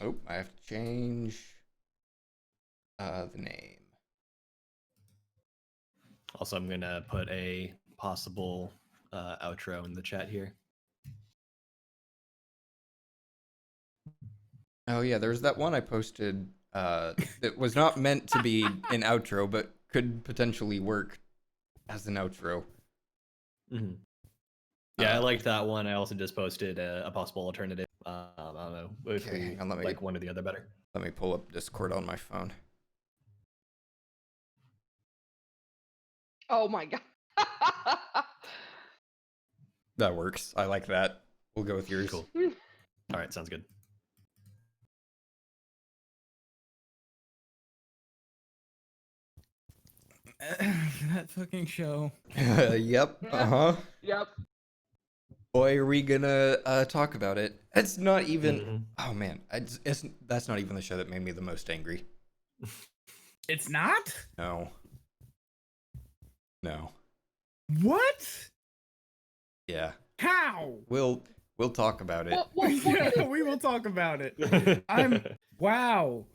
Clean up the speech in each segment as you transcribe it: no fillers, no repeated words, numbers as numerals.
Oh, I have to change the name. Also, I'm gonna put a possible outro in the chat here. Oh yeah, there's that one I posted that was not meant to be an outro, but could potentially work as an outro. Mm-hmm. Yeah, I liked that one. I also just posted a possible alternative. I don't know if Okay, we hang on, let me like one or the other better. Let me pull up Discord on my phone. Oh my god. That works. I like that. We'll go with yours. Cool. All right, sounds good. That fucking show. Yep. Uh-huh. Yep. Boy, are we gonna talk about it. It's not even Mm-hmm. Oh man, that's not even the show that made me the most angry. It's not? No. What? Yeah. How? We'll talk about it. Yeah, we will talk about it. Wow.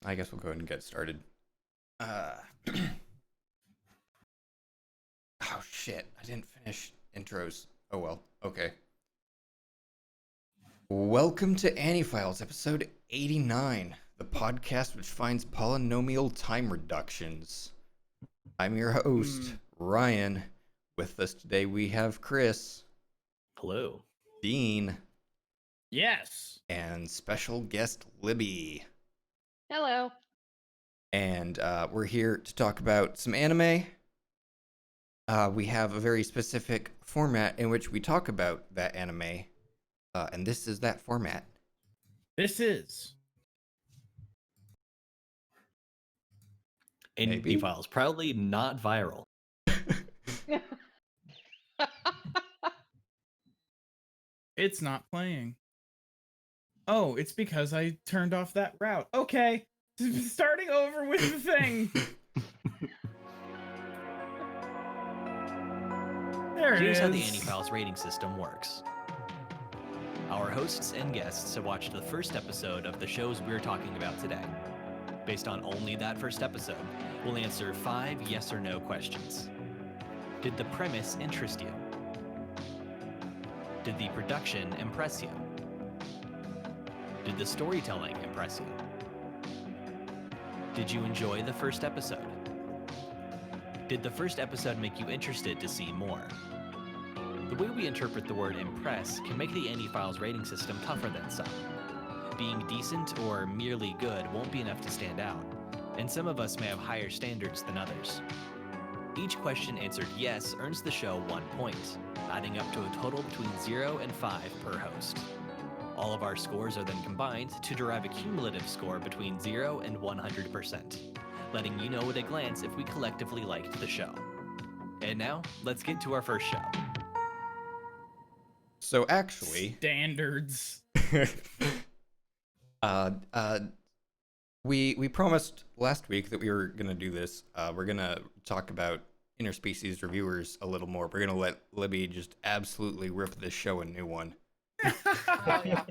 I guess we'll go ahead and get started. Oh shit, I didn't finish intros. Oh well, okay. Welcome to AniFiles, episode 89, the podcast which finds polynomial time reductions. I'm your host, Ryan. With us today we have Chris. Hello. Dean. Yes. And special guest Libby. Hello. And we're here to talk about some anime. We have a very specific format in which we talk about that anime. And this is that format. This is. AniFiles, proudly not viral. It's not playing. Oh, it's because I turned off that route. Okay. Starting over with the thing. There it is. Here's how the AniFiles rating system works. Our hosts and guests have watched the first episode of the shows we're talking about today. Based on only that first episode, we'll answer 5 yes or no questions. Did the premise interest you? Did the production impress you? Did the storytelling impress you? Did you enjoy the first episode? Did the first episode make you interested to see more? The way we interpret the word impress can make the AniFiles rating system tougher than some. Being decent or merely good won't be enough to stand out, and some of us may have higher standards than others. Each question answered yes earns the show 1 point, adding up to a total between 0 and 5 per host. All of our scores are then combined to derive a cumulative score between 0 and 100%, letting you know at a glance if we collectively liked the show. And now, let's get to our first show. So actually, Standards. we promised last week that we were gonna do this. We're gonna talk about interspecies reviewers a little more. We're gonna let Libby just absolutely rip this show a new one. Oh, yeah.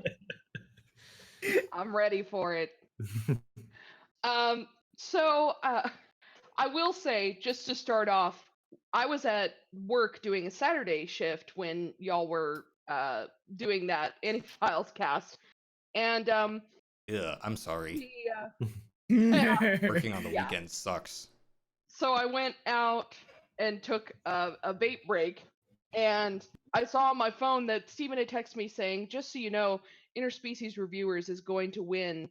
I'm ready for it. So I will say, just to start off, I was at work doing a Saturday shift when y'all were doing that AniFiles cast, and Yeah, I'm sorry. Working on the Yeah. weekend sucks. So I went out and took a vape break, and I saw on my phone that Steven had texted me saying, just so you know, Interspecies Reviewers is going to win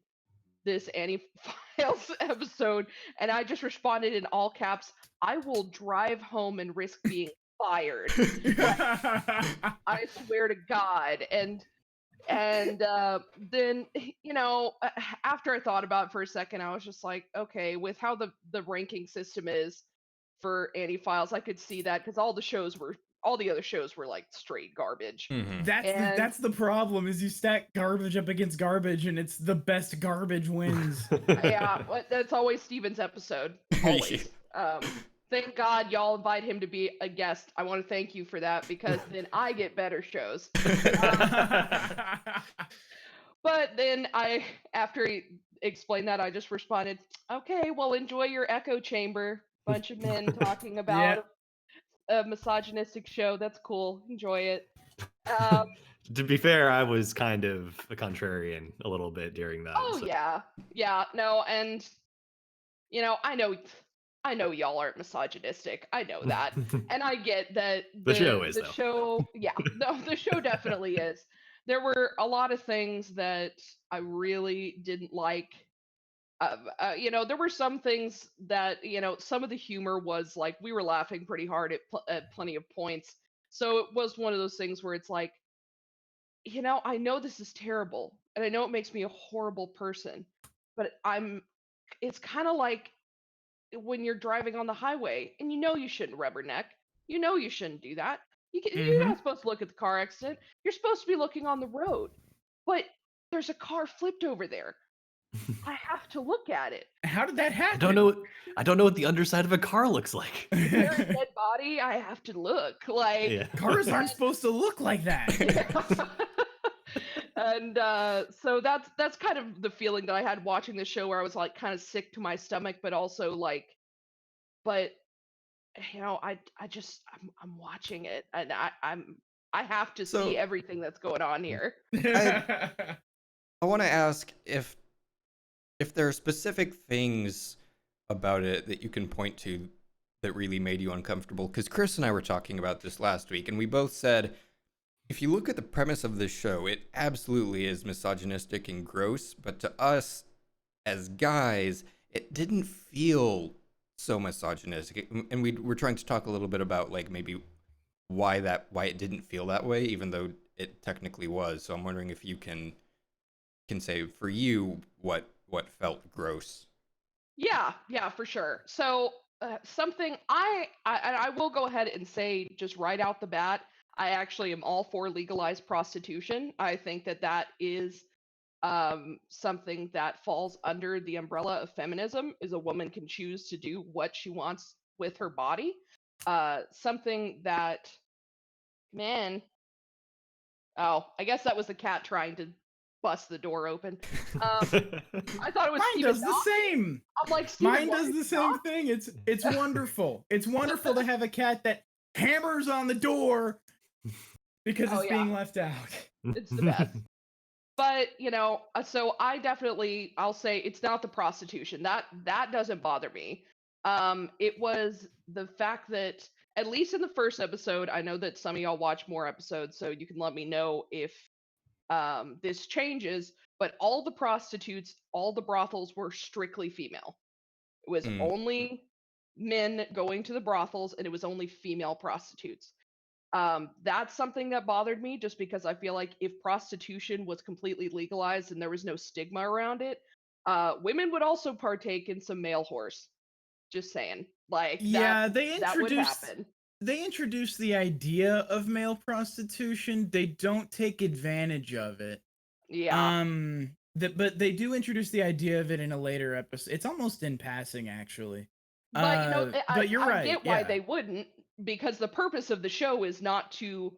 this AniFiles episode, and I just responded in all caps, I will drive home and risk being fired. I swear to God. And then, you know, after I thought about it for a second, I was just like, okay, with how the ranking system is for AniFiles, I could see that, because all the other shows were like straight garbage. Mhm. That's the problem, is you stack garbage up against garbage and it's the best garbage wins. Yeah, that's always Steven's episode. Always. Thank God y'all invite him to be a guest. I want to thank you for that because then I get better shows. But then after he explained that, I just responded, "Okay, well, enjoy your echo chamber. Bunch of men talking about a misogynistic show. That's cool. Enjoy it." To be fair, I was kind of a contrarian a little bit during that. Oh so. yeah, no, and I know y'all aren't misogynistic. I know that, and I get that The show is, the though. show, yeah, no, the show definitely is. There were a lot of things that I really didn't like. There were some things that some of the humor was like we were laughing pretty hard at plenty of points. So it was one of those things where it's like, I know this is terrible, and I know it makes me a horrible person, but it's kind of like when you're driving on the highway and you shouldn't rubberneck. You know you shouldn't do that. You're not supposed to look at the car accident. You're supposed to be looking on the road. But there's a car flipped over there. I have to look at it. How did that happen? I don't know what the underside of a car looks like. Is there a dead body? I have to look. Like, Yeah. Cars aren't supposed to look like that. And so that's kind of the feeling that I had watching the show, where I was like kind of sick to my stomach, but also like, but I'm watching it, and I have to So- see everything that's going on here. I want to ask if there are specific things about it that you can point to that really made you uncomfortable. Because Chris and I were talking about this last week, and we both said, if you look at the premise of this show, it absolutely is misogynistic and gross, but to us as guys, it didn't feel so misogynistic. And we were trying to talk a little bit about like maybe why it didn't feel that way, even though it technically was. So I'm wondering if you can say for you what felt gross. Yeah, for sure. So something I will go ahead and say just right out the bat, I actually am all for legalized prostitution. I think that is something that falls under the umbrella of feminism, is a woman can choose to do what she wants with her body. Something that, man, oh, I guess that was the cat trying to bust the door open. I thought it was Mine Steven does the knocking. same. I'm like, Steven, Mine why does did the you same knock? thing. It's wonderful. It's wonderful to have a cat that hammers on the door because Oh, it's yeah. being left out. It's the best. But so I'll say it's not the prostitution that doesn't bother me. It was the fact that at least in the first episode, I know that some of y'all watch more episodes, so you can let me know if this changes. But all the prostitutes, all the brothels were strictly female. It was only men going to the brothels, and it was only female prostitutes. That's something that bothered me, just because I feel like if prostitution was completely legalized and there was no stigma around it, women would also partake in some male whores. Just saying, like Yeah, that would happen. they introduced the idea of male prostitution. They don't take advantage of it. Yeah, But they do introduce the idea of it in a later episode. It's almost in passing, actually. but but you're I right. get why yeah. they wouldn't, because the purpose of the show is not to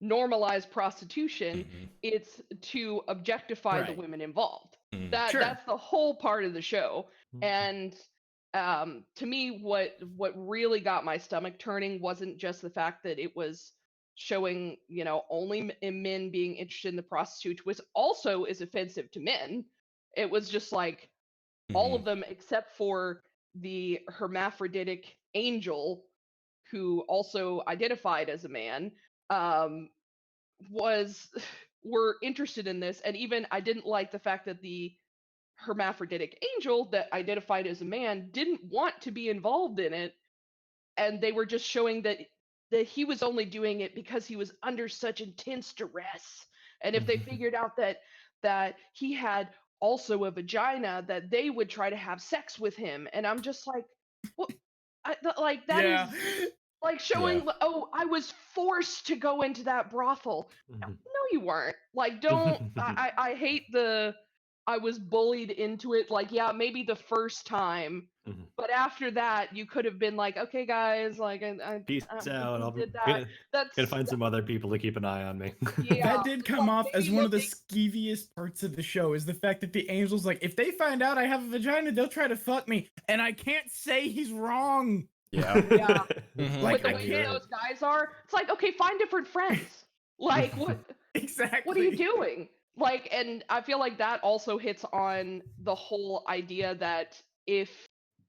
normalize prostitution; it's to objectify the Right. women involved. Mhm. Sure. That's the whole part of the show. And to me, what really got my stomach turning wasn't just the fact that it was showing only men being interested in the prostitute, which also is offensive to men. It was just like all of them except for the hermaphroditic angel, who also identified as a man, were interested in this. And even I didn't like the fact that the hermaphroditic angel that identified as a man didn't want to be involved in it, and they were just showing that he was only doing it because he was under such intense duress. And if they figured out that he had also a vagina, that they would try to have sex with him. And I'm just like, what? Like that is Yeah. like showing, oh, I was forced to go into that brothel. No, you weren't. Like, don't. I hate the I was bullied into it. Like, yeah, maybe the first time, Mhm. but after that, you could have been like, okay, guys, like, Peace out. we I'll did that. gonna That's find some other people to keep an eye on me. Yeah. That did come like, off as maybe one of the looking- skeeviest parts of the show, is the fact that the Angel's like, if they find out I have a vagina, they'll try to fuck me. And I can't say he's wrong. Yeah. Yeah. Mhm. Like, with the I way can't- those guys are, it's like, okay, find different friends. Like, what Exactly. are you doing? Like, and I feel like that also hits on the whole idea that if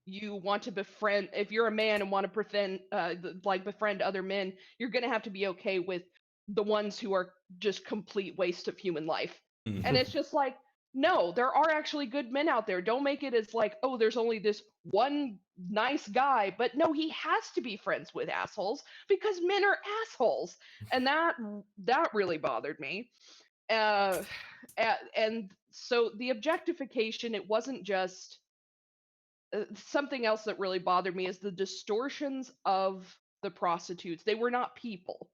you want to befriend, if you're a man and want to befriend other men, you're gonna have to be okay with the ones who are just complete waste of human life. Mhm. And it's just like, no, there are actually good men out there. Don't make it as like, oh, there's only this one nice guy, but no, he has to be friends with assholes because men are assholes, and that really bothered me. Uh, and so the objectification, it wasn't just something else that really bothered me is the distortions of the prostitutes. They were not people.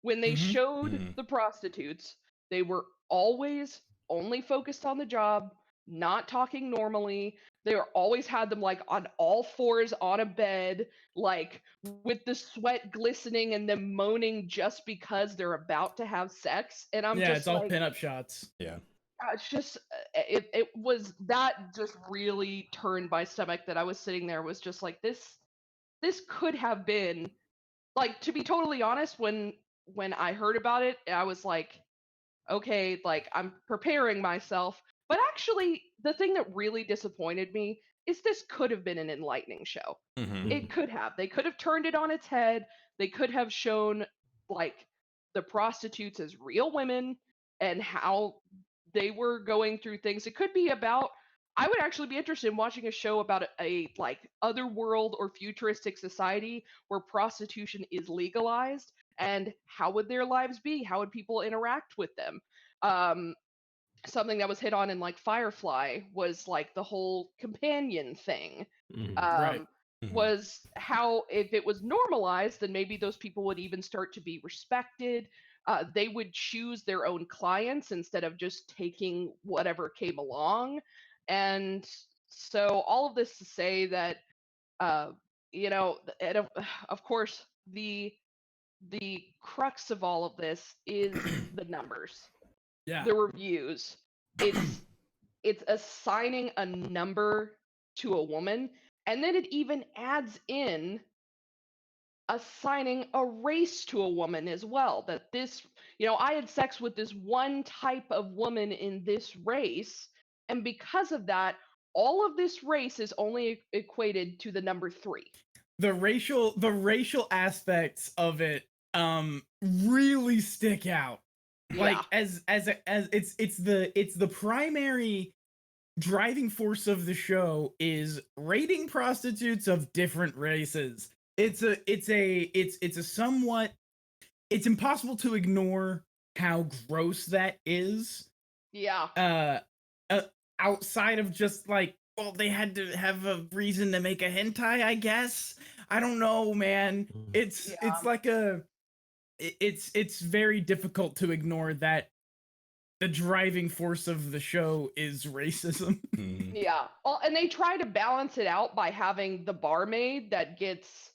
When they Mhm. showed Mhm. the prostitutes, they were always only focused on the job, not talking normally. They were always had them like on all fours on a bed, like with the sweat glistening and them moaning just because they're about to have sex. And I'm Yeah, just it's all like, pinup shots. Yeah. it's just it was that just really turned my stomach that I was sitting there was just like this could have been, like, to be totally honest, when I heard about it, I was like, okay, like I'm preparing myself. But actually, the thing that really disappointed me is this could have been an enlightening show. Mhm. It could have. They could have turned it on its head. They could have shown like the prostitutes as real women and how they were going through things. It could be about, I would actually be interested in watching a show about a like other world or futuristic society where prostitution is legalized, and how would their lives be? How would people interact with them? Um, Something that was hit on in like Firefly was like the whole companion thing. Mhm. Right. Mhm. Was how if it was normalized, then maybe those people would even start to be respected. They would choose their own clients instead of just taking whatever came along. And so all of this to say that, uh, and of course, the crux of all of this is the numbers, Yeah. the reviews. It's assigning a number to a woman, and then it even adds in assigning a race to a woman as well. That this, I had sex with this one type of woman in this race, and because of that, all of this race is only equated to the number 3. The racial aspects of it really stick out. Like, Yeah. as it's the primary driving force of the show is rating prostitutes of different races. It's a somewhat, it's impossible to ignore how gross that is. Yeah. Uh, outside of just like, well, they had to have a reason to make a hentai, I guess. I don't know, man. It's Yeah. like it's very difficult to ignore that the driving force of the show is racism. Mhm. Yeah. Well, and they try to balance it out by having the barmaid that gets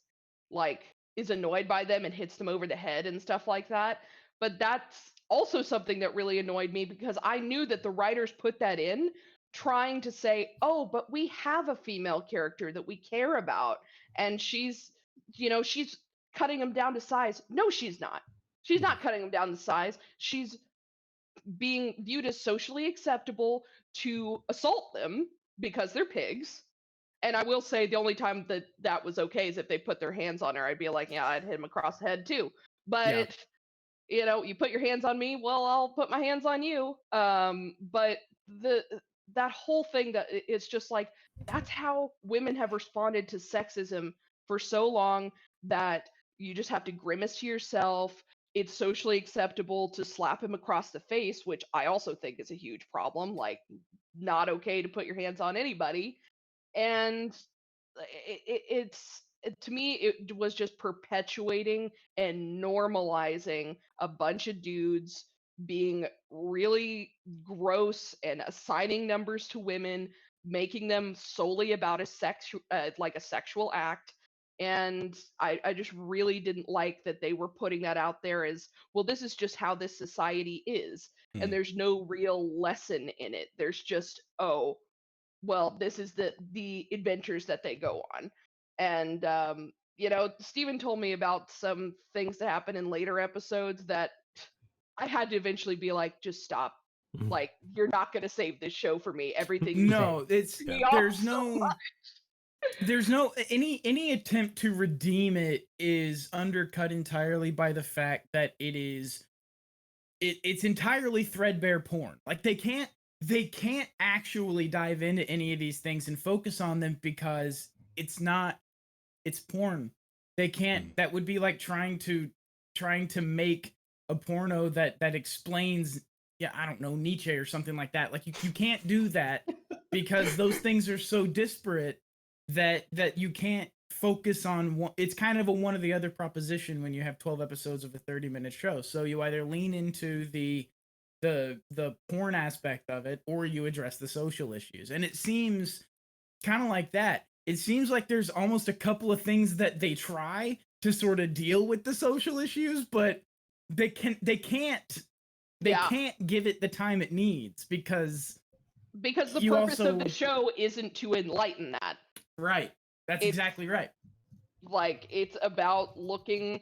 like is annoyed by them and hits them over the head and stuff like that. But that's also something that really annoyed me because I knew that the writers put that in trying to say, "Oh, but we have a female character that we care about and she's cutting them down to size." No, she's not. She's not cutting them down to size. She's being viewed as socially acceptable to assault them because they're pigs. And I will say the only time that that was okay is if they put their hands on her. I'd be like, yeah, I'd hit him across the head too. But you put your hands on me, well, I'll put my hands on you. But that whole thing it's just like that's how women have responded to sexism for so long that you just have to grimace to yourself. It's socially acceptable to slap him across the face, which I also think is a huge problem. Like, not okay to put your hands on anybody. And to me, it was just perpetuating and normalizing a bunch of dudes being really gross and assigning numbers to women, making them solely about a like a sexual act. And I just really didn't like that they were putting that out there as, well, this is just how this society is. And Hmm. there's no real lesson in it. There's just, oh, well, this is the adventures that they go on. And Steven told me about some things that happen in later episodes that I had to eventually be like, just stop. Mhm. Like, you're not going to save this show for me. Everything you say No, it's pisses me Yeah. off there's so no much. there's no any attempt to redeem it is undercut entirely by the fact that it's entirely threadbare porn. Like they can't actually dive into any of these things and focus on them because it's porn. They can't. Mm. That would be like trying to make a porno that explains, yeah, I don't know, Nietzsche or something like that. Like you can't do that because those things are so disparate that you can't focus on one. It's kind of a one or the other proposition when you have 12 episodes of a 30-minute show. So you either lean into the porn aspect of it or you address the social issues. And it seems kind of like that. It seems like there's almost a couple of things that they try to sort of deal with the social issues, but they can't Yeah, give it the time it needs because because the you purpose of also the show isn't to enlighten that. right. That's It's exactly right. like it's about looking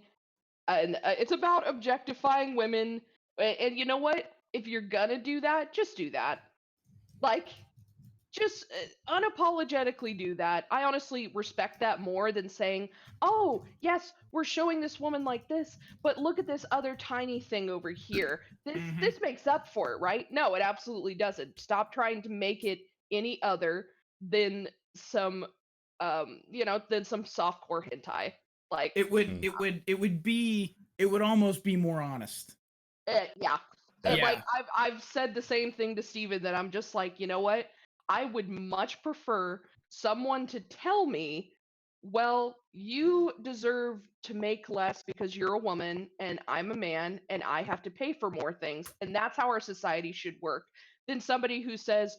and it's about objectifying women. And you know what? If you're gonna do that, just do that. Like, just unapologetically do that. I honestly respect that more than saying, "Oh, yes, we're showing this woman like this, but look at this other tiny thing over here. This Mhm. this makes up for it, right?" No, it absolutely doesn't. Stop trying to make it any other than some than some softcore hentai. Like, It would Mm. it would almost be more honest. Yeah. And Yeah. like I've said the same thing to Steven, that I'm just like, you know what? I would much prefer someone to tell me, well, you deserve to make less because you're a woman and I'm a man and I have to pay for more things, and that's how our society should work, than somebody who says,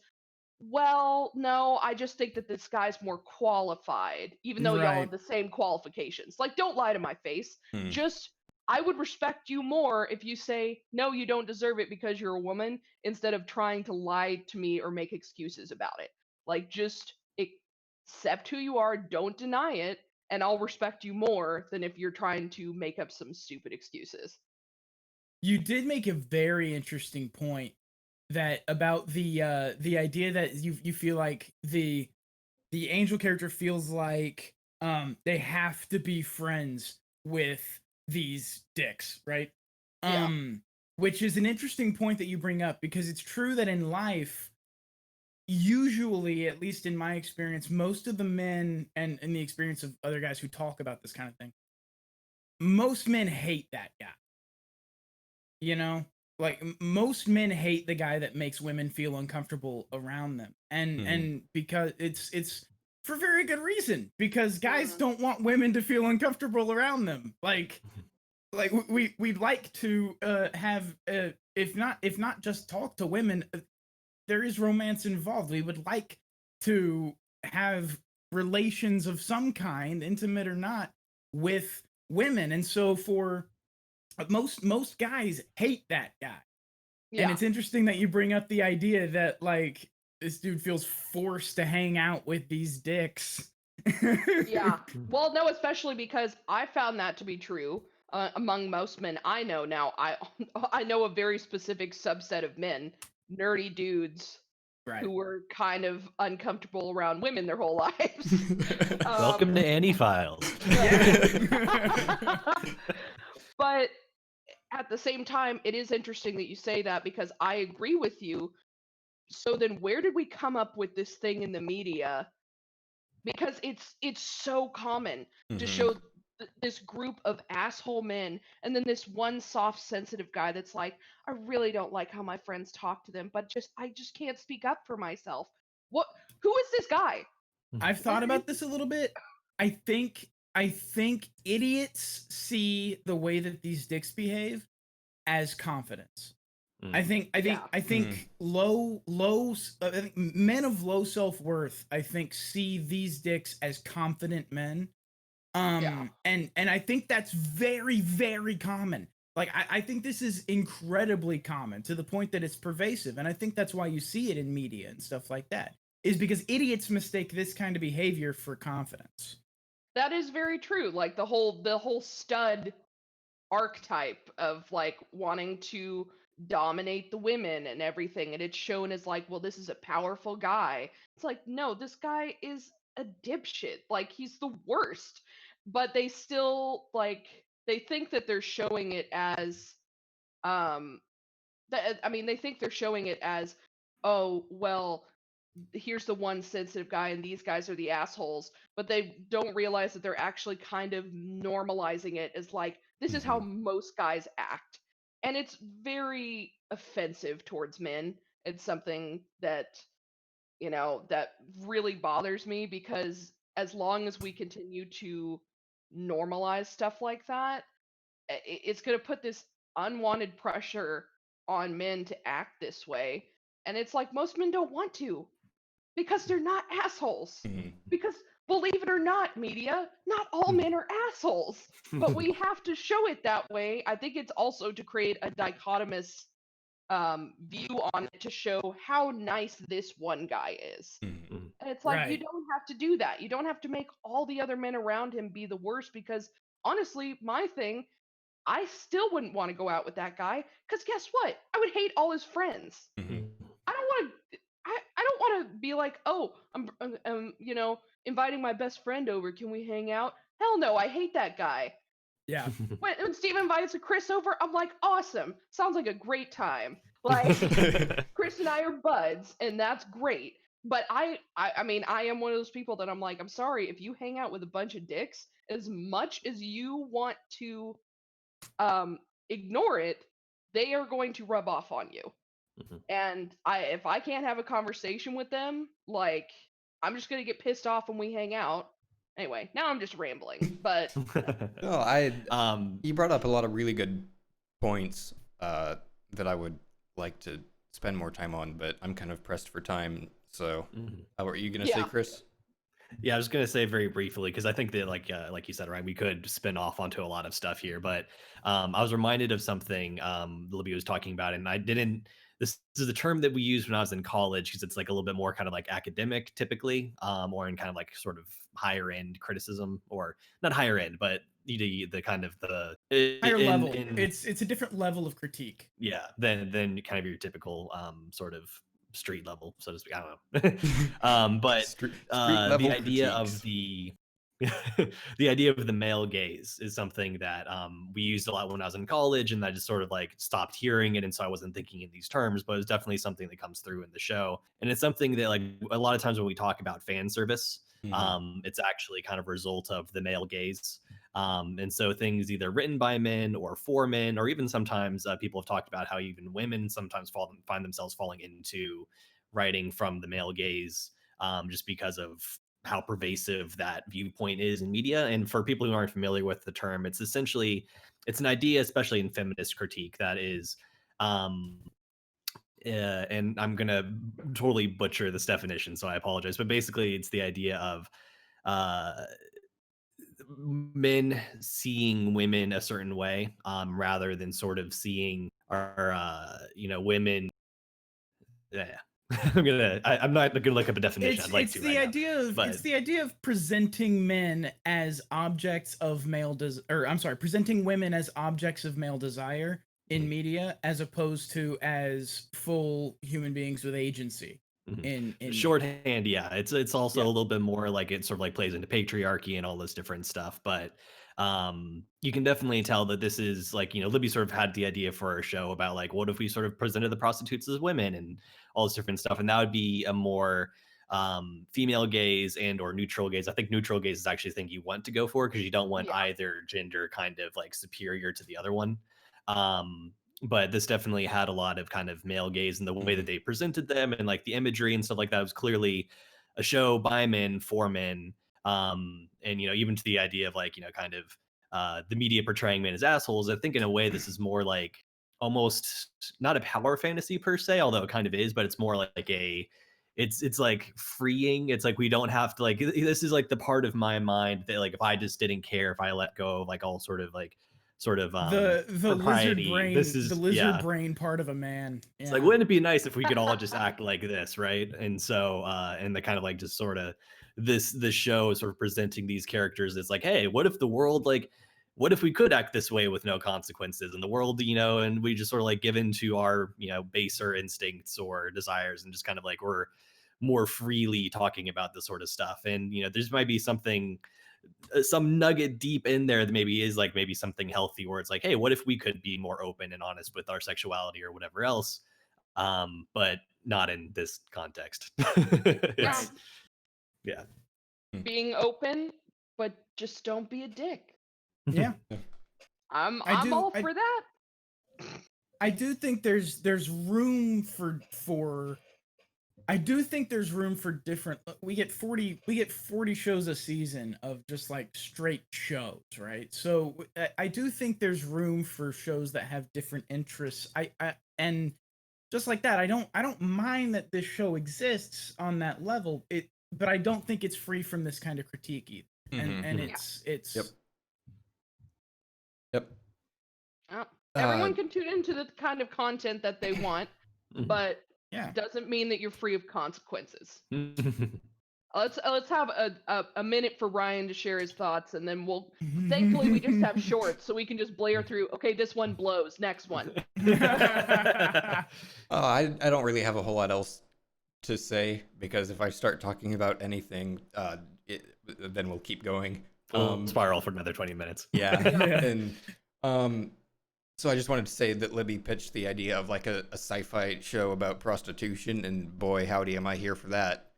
well, no, I just think that this guy's more qualified, even though y'all have Right. the same qualifications. Like, don't lie to my face. Hmm. Just, I would respect you more if you say, no, you don't deserve it because you're a woman, instead of trying to lie to me or make excuses about it. Like, just accept who you are, don't deny it, and I'll respect you more than if you're trying to make up some stupid excuses. You did make a very interesting point that about the idea that you feel like the angel character feels like they have to be friends with these dicks, right? Yeah. Which is an interesting point that you bring up because it's true that in life, usually, at least in my experience, most of the men and in the experience of other guys who talk about this kind of thing, most men hate that guy. You know, like most men hate the guy that makes women feel uncomfortable around them, and because it's for very good reason, because guys Mhm. don't want women to feel uncomfortable around them. Like we'd like to have if not just talk to women, there is romance involved. We would like to have relations of some kind, intimate or not, with women, and so for most guys hate that guy. And Yeah. it's interesting that you bring up the idea that like this dude feels forced to hang out with these dicks. Yeah. Well, no, especially because I found that to be true among most men I know now. I know a very specific subset of men, nerdy dudes, Right. who were kind of uncomfortable around women their whole lives. Welcome to AniFiles. But at the same time, it is interesting that you say that, because I agree with you. So then where did we come up with this thing in the media? Because it's so common to Mhm. show this group of asshole men, and then this one soft sensitive guy that's like, I really don't like how my friends talk to them, but I just can't speak up for myself. What Who is this guy? I've thought about this a little bit. I think idiots see the way that these dicks behave as confidence. I think Yeah. I think men of low self-worth, I think, see these dicks as confident men. Yeah. And I think that's very, very common. Like I think this is incredibly common to the point that it's pervasive. And I think that's why you see it in media and stuff like that. Is because idiots mistake this kind of behavior for confidence. That is very true. Like the whole stud archetype of like wanting to dominate the women and everything, and it's shown as like, well, this is a powerful guy. It's like, no, this guy is a dipshit. Like he's the worst. But they still like they think that they're showing it as um I mean, they think they're showing it as, oh, well, here's the one sensitive guy and these guys are the assholes, but they don't realize that they're actually kind of normalizing it as like, this is how most guys act. And it's very offensive towards men. It's something that, that really bothers me because as long as we continue to normalize stuff like that, it's going to put this unwanted pressure on men to act this way. And it's like most men don't want to because they're not assholes. Because believe it or not, media, not all men are assholes, but we have to show it that way. I think it's also to create a dichotomous view on it to show how nice this one guy is. And it's like, you Right. don't have to do that. You don't have to make all the other men around him be the worst because honestly, my thing, I still wouldn't want to go out with that guy because guess what? I would hate all his friends. I don't want to. I don't want to be like, oh, I'm inviting my best friend over. Can we hang out? Hell no, I hate that guy. Yeah. When Steve invites Chris over, I'm like, awesome. Sounds like a great time. Like Chris and I are buds, and that's great. But I mean, I am one of those people that I'm like, I'm sorry if you hang out with a bunch of dicks. As much as you want to ignore it, they are going to rub off on you. And if I can't have a conversation with them, like I'm just gonna get pissed off when we hang out. Anyway, now I'm just rambling, but No, you brought up a lot of really good points that I would like to spend more time on, but I'm kind of pressed for time. So, what were you gonna say, Yeah. Chris? Yeah, I was gonna say very briefly because I think that like you said, right, we could spin off onto a lot of stuff here, but I was reminded of something Libby was talking about, and I didn't. This is a term that we used when I was in college because it's like a little bit more kind of like academic typically, or in kind of like sort of higher end criticism, or not higher end, but the kind of the Higher level. in It's a different level of critique. yeah, than kind of your typical sort of street level, so to speak. I don't know. But Street level the idea critiques. of the the idea of the male gaze is something that we used a lot when I was in college, and I just sort of like stopped hearing it, and so I wasn't thinking in these terms. But it's definitely something that comes through in the show, and it's something that like a lot of times when we talk about fan service, it's actually kind of a result of the male gaze. And so things either written by men or for men, or even sometimes people have talked about how even women sometimes find themselves falling into writing from the male gaze, just because of how pervasive that viewpoint is in media. And for people who aren't familiar with the term, it's essentially it's an idea, especially in feminist critique, that is and I'm gonna totally butcher this definition, so I apologize. But basically, it's the idea of uh, men seeing women a certain way, rather than sort of seeing our women. Yeah, I'm not gonna look up a definition. I'd like It's to the right idea now, of but it's the idea of presenting men as objects of presenting women as objects of male desire in media as opposed to as full human beings with agency in shorthand, yeah, it's also Yeah. a little bit more like it sort of like plays into patriarchy and all this different stuff. But you can definitely tell that this is like, Libby sort of had the idea for a show about like, what if we sort of presented the prostitutes as women and all this different stuff, and that would be a more female gaze and or neutral gaze. I think neutral gaze is actually the thing you want to go for because you don't want yeah. either gender kind of like superior to the other one. But this definitely had a lot of kind of male gaze in the way that they presented them, and like the imagery and stuff like that was clearly a show by men for men. And even to the idea of like kind of the media portraying men as assholes. I think in a way this is more like almost not a power fantasy per se, although it kind of is, but it's more like it's like freeing. It's like we don't have to like this is like the part of my mind that like if I just didn't care, if I let go of like all sort of The lizard propriety, brain, this the is lizard brain part of a man. it's Yeah. like, wouldn't it be nice if we could all just act like this, right? And so, and the kind of like just sort of this show is sort of presenting these characters. It's like, hey, what if the world like, what if we could act this way with no consequences, and the world, and we just sort of like give into our baser instincts or desires, and just kind of like we're more freely talking about this sort of stuff. And there's might be something some nugget deep in there that maybe is like maybe something healthy where it's like, hey, what if we could be more open and honest with our sexuality or whatever else, but not in this context. Yeah, Yeah. being open, but just don't be a dick. Yeah. I'm I all for that. I do think there's room for I do think there's room for different. We get 40 shows a season of just like straight shows, right? So I do think there's room for shows that have different interests. And just like that, I don't mind that this show exists on that level. But I don't think it's free from this kind of critique either. And it's Yep. Everyone can tune into the kind of content that they want, but yeah. doesn't mean that you're free of consequences. Let's have a minute for Ryan to share his thoughts, and then we'll. Thankfully, we just have shorts, so we can just blare through. Okay, this one blows. Next one. I don't really have a whole lot else to say, because if I start talking about anything, then we'll keep going. Spiral for another 20 minutes. Yeah. And so I just wanted to say that Libby pitched the idea of like a sci-fi show about prostitution, and boy, howdy, am I here for that.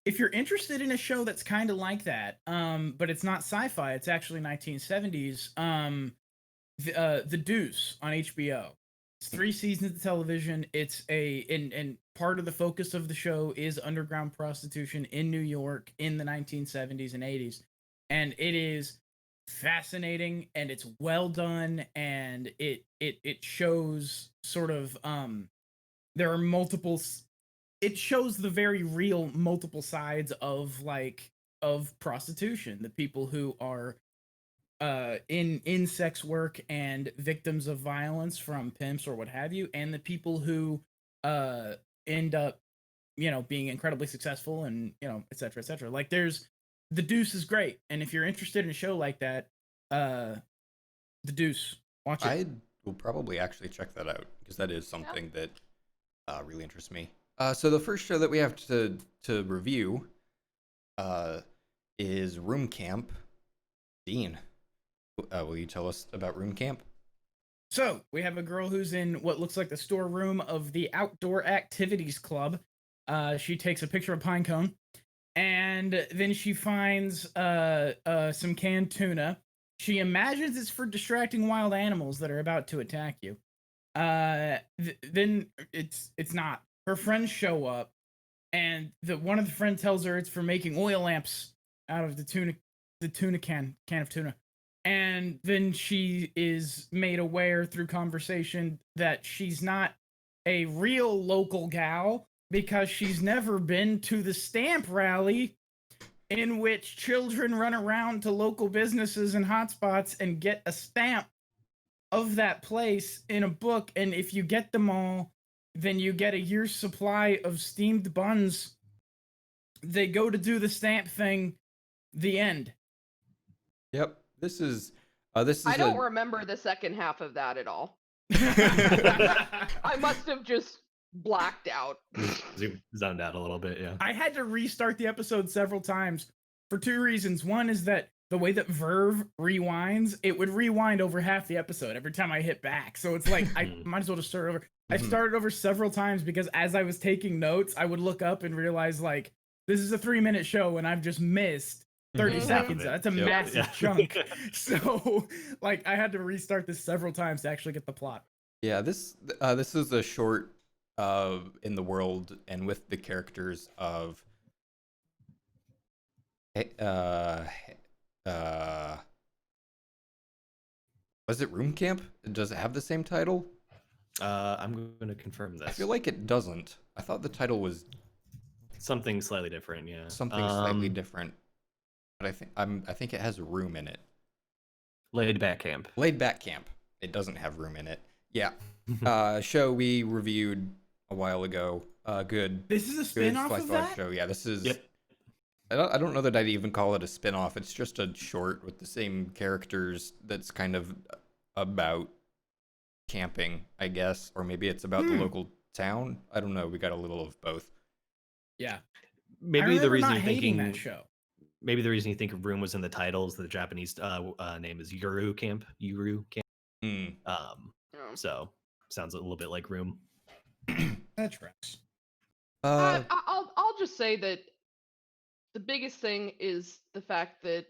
If you're interested in a show that's kind of like that, but it's not sci-fi, it's actually 1970s, The Deuce on HBO. It's 3 seasons of television. It's and part of the focus of the show is underground prostitution in New York in the 1970s and 80s. And it is fascinating, and it's well done, and it shows sort of there are multiple. It shows the very real multiple sides of prostitution, the people who are in sex work and victims of violence from pimps or what have you, and the people who end up being incredibly successful and et cetera, et cetera. Like The Deuce is great, and if you're interested in a show like that, The Deuce, watch it. I will probably actually check that out, because that is something that really interests me. So the first show that we have to review is Room Camp. Dean, will you tell us about Room Camp? So we have a girl who's in what looks like the storeroom of the Outdoor Activities Club. She takes a picture of a pine cone, and then she finds some canned tuna. She imagines it's for distracting wild animals that are about to attack you. Then it's not. Her friends show up, and one of the friends tells her it's for making oil lamps out of the tuna can of tuna. And then she is made aware through conversation that she's not a real local gal, because she's never been to the stamp rally in which children run around to local businesses and hotspots and get a stamp of that place in a book. And if you get them all, then you get a year's supply of steamed buns. They go to do the stamp thing. The end. Yep. This is I don't remember the second half of that at all. I must have just blacked out. Zoned out a little bit, yeah. I had to restart the episode several times for 2 reasons. One is that the way that Verve rewinds, it would rewind over half the episode every time I hit back. So it's like, I might as well just start over. I started over several times because as I was taking notes, I would look up and realize, like, this is a 3-minute show and I've just missed 30 seconds. That's a massive chunk. So, like, I had to restart this several times to actually get the plot. Yeah, this is a short in the world and with the characters of Was it Room Camp? Does it have the same title? I'm going to confirm this. I feel like it doesn't. I thought the title was something slightly different. Yeah, something slightly different. But I think it has room in it. Laid Back Camp. Laid Back Camp. It doesn't have room in it. Yeah. Show we reviewed a while ago. Good. This is a Good spin-off Slice of Five that? show. Yeah, this is. Yep. I don't know that I'd even call it a spin-off. It's just a short with the same characters that's kind of about camping, I guess, or maybe it's about the local town. I don't know. We got a little of both. Yeah. Maybe the reason not you're hating thinking that show. maybe the reason you think of Room was in the titles. The Japanese name is Yuru Camp. Yuru Camp. So sounds a little bit like Room. That tracks. I'll just say that the biggest thing is the fact that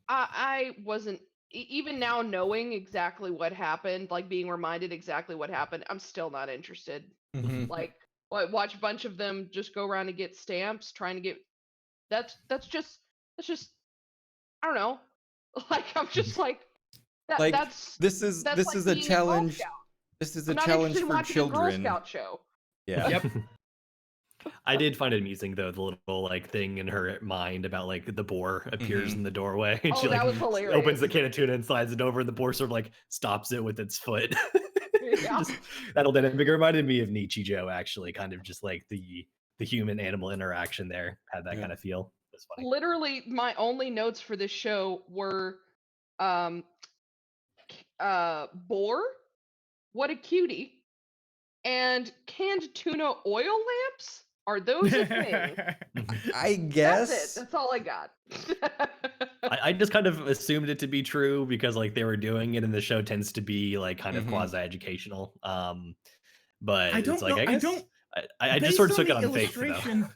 I wasn't even now knowing exactly what happened, like being reminded exactly what happened. I'm still not interested. Like, watch a bunch of them just go around and get stamps, trying to get. That's just I don't know. Like, I'm just like that. Like, That's this is like a being Girl challenge. Scout. This is I'm a not challenge interested in for watching a Girl children. Scout show. Yeah. Yep. I did find it amusing though, the little like thing in her mind about like the boar appears in the doorway and Oh, she that like was hilarious. opens the can of tuna and slides it over and the boar sort of like stops it with its foot. Yeah. Just, that'll dynamic. It reminded me of Nichijou actually, kind of just like the human animal interaction there had that kind of feel. It's funny. Literally, my only notes for this show were, boar, what a cutie, and canned tuna oil lamps. Are those a thing? I guess. That's it. That's all I got. I just kind of assumed it to be true because like they were doing it and the show tends to be like kind of quasi-educational. But I don't it's like know. I guess I just Based sort of on took it the on faith though. illustration,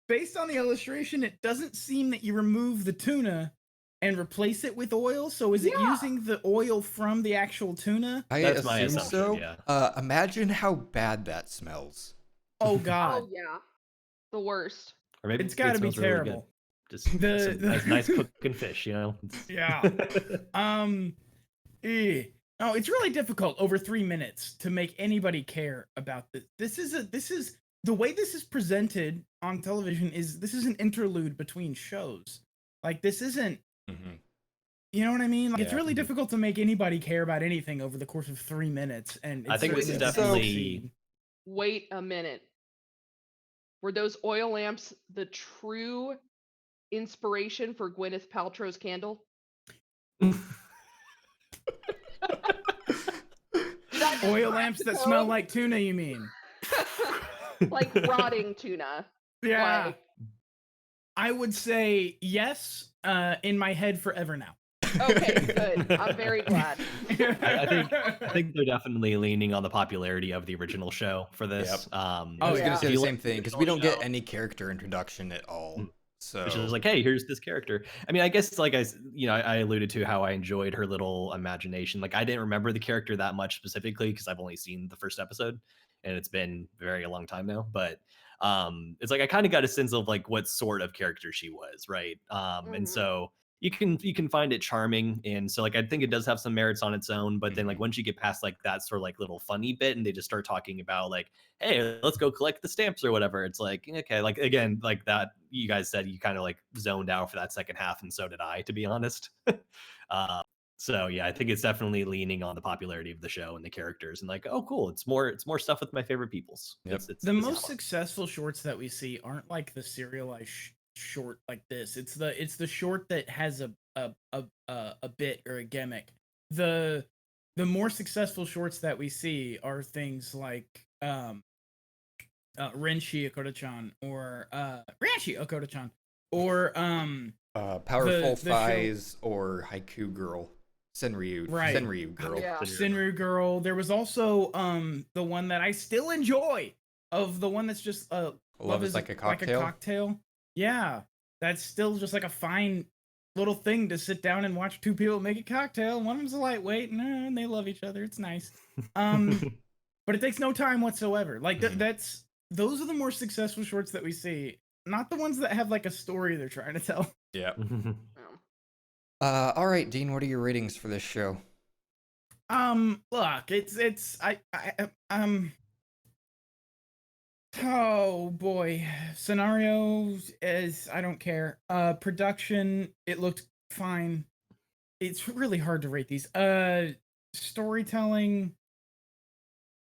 based on the illustration, it doesn't seem that you remove the tuna and replace it with oil. So is it using the oil from the actual tuna? That's my assume assumption, so. yeah. Imagine how bad that smells. Oh God, Oh yeah, the worst. Or maybe it's got to be smells really good. terrible. Just The- some nice cooking fish, you know. Yeah. No, it's really difficult over 3 minutes to make anybody care about this. This is the way this is presented on television this is an interlude between shows. Like this isn't, you know what I mean? Like it's really difficult to make anybody care about anything over the course of 3 minutes. And I think this is certainly definitely succeed. Wait a minute. Were those oil lamps the true inspiration for Gwyneth Paltrow's candle? Oil lamps that smell like tuna, you mean? Like rotting tuna. Yeah. Like, I would say yes, in my head forever now. okay, good. I'm very glad. I think they're definitely leaning on the popularity of the original show for this. Yep. I I was yeah. gonna say If the you same like thing the because we don't original get show- any character introduction at all. So Which is like, hey, here's this character. I mean, I guess like I alluded to how I enjoyed her little imagination. Like I didn't remember the character that much specifically because I've only seen the first episode, and it's been a very long time now. But it's like I kind of got a sense of like what sort of character she was, right? And so you can find it charming, and so like I think it does have some merits on its own. But then like once you get past like that sort of like little funny bit, and they just start talking about like, hey, let's go collect the stamps or whatever. It's like, okay, like again, like that you guys said you kind of like zoned out for that second half, and so did I, to be honest. So yeah, I think it's definitely leaning on the popularity of the show and the characters, and like, oh, cool, it's more stuff with my favorite peoples. Yep. It's The it's most fun. successful shorts that we see aren't like the serialized short like this. It's the short that has a bit or a gimmick. The more successful shorts that we see are things like Renshi Okoto-chan or Ranshi Okoto-chan or Powerful the Thighs or Haiku Girl. Senryu. Right. Senryu Girl. Yeah. Sinru Girl. There was also the one that I still enjoy of the one that's just Love is like a cocktail. Yeah, that's still just like a fine little thing to sit down and watch two people make a cocktail. One of them's a lightweight, and they love each other. It's nice. But it takes no time whatsoever. Like those are the more successful shorts that we see, not the ones that have like a story they're trying to tell. Yeah. All right, Dean, what are your ratings for this show? Look, oh boy, scenarios is I don't care. Production, it looked fine. It's really hard to rate these. Storytelling,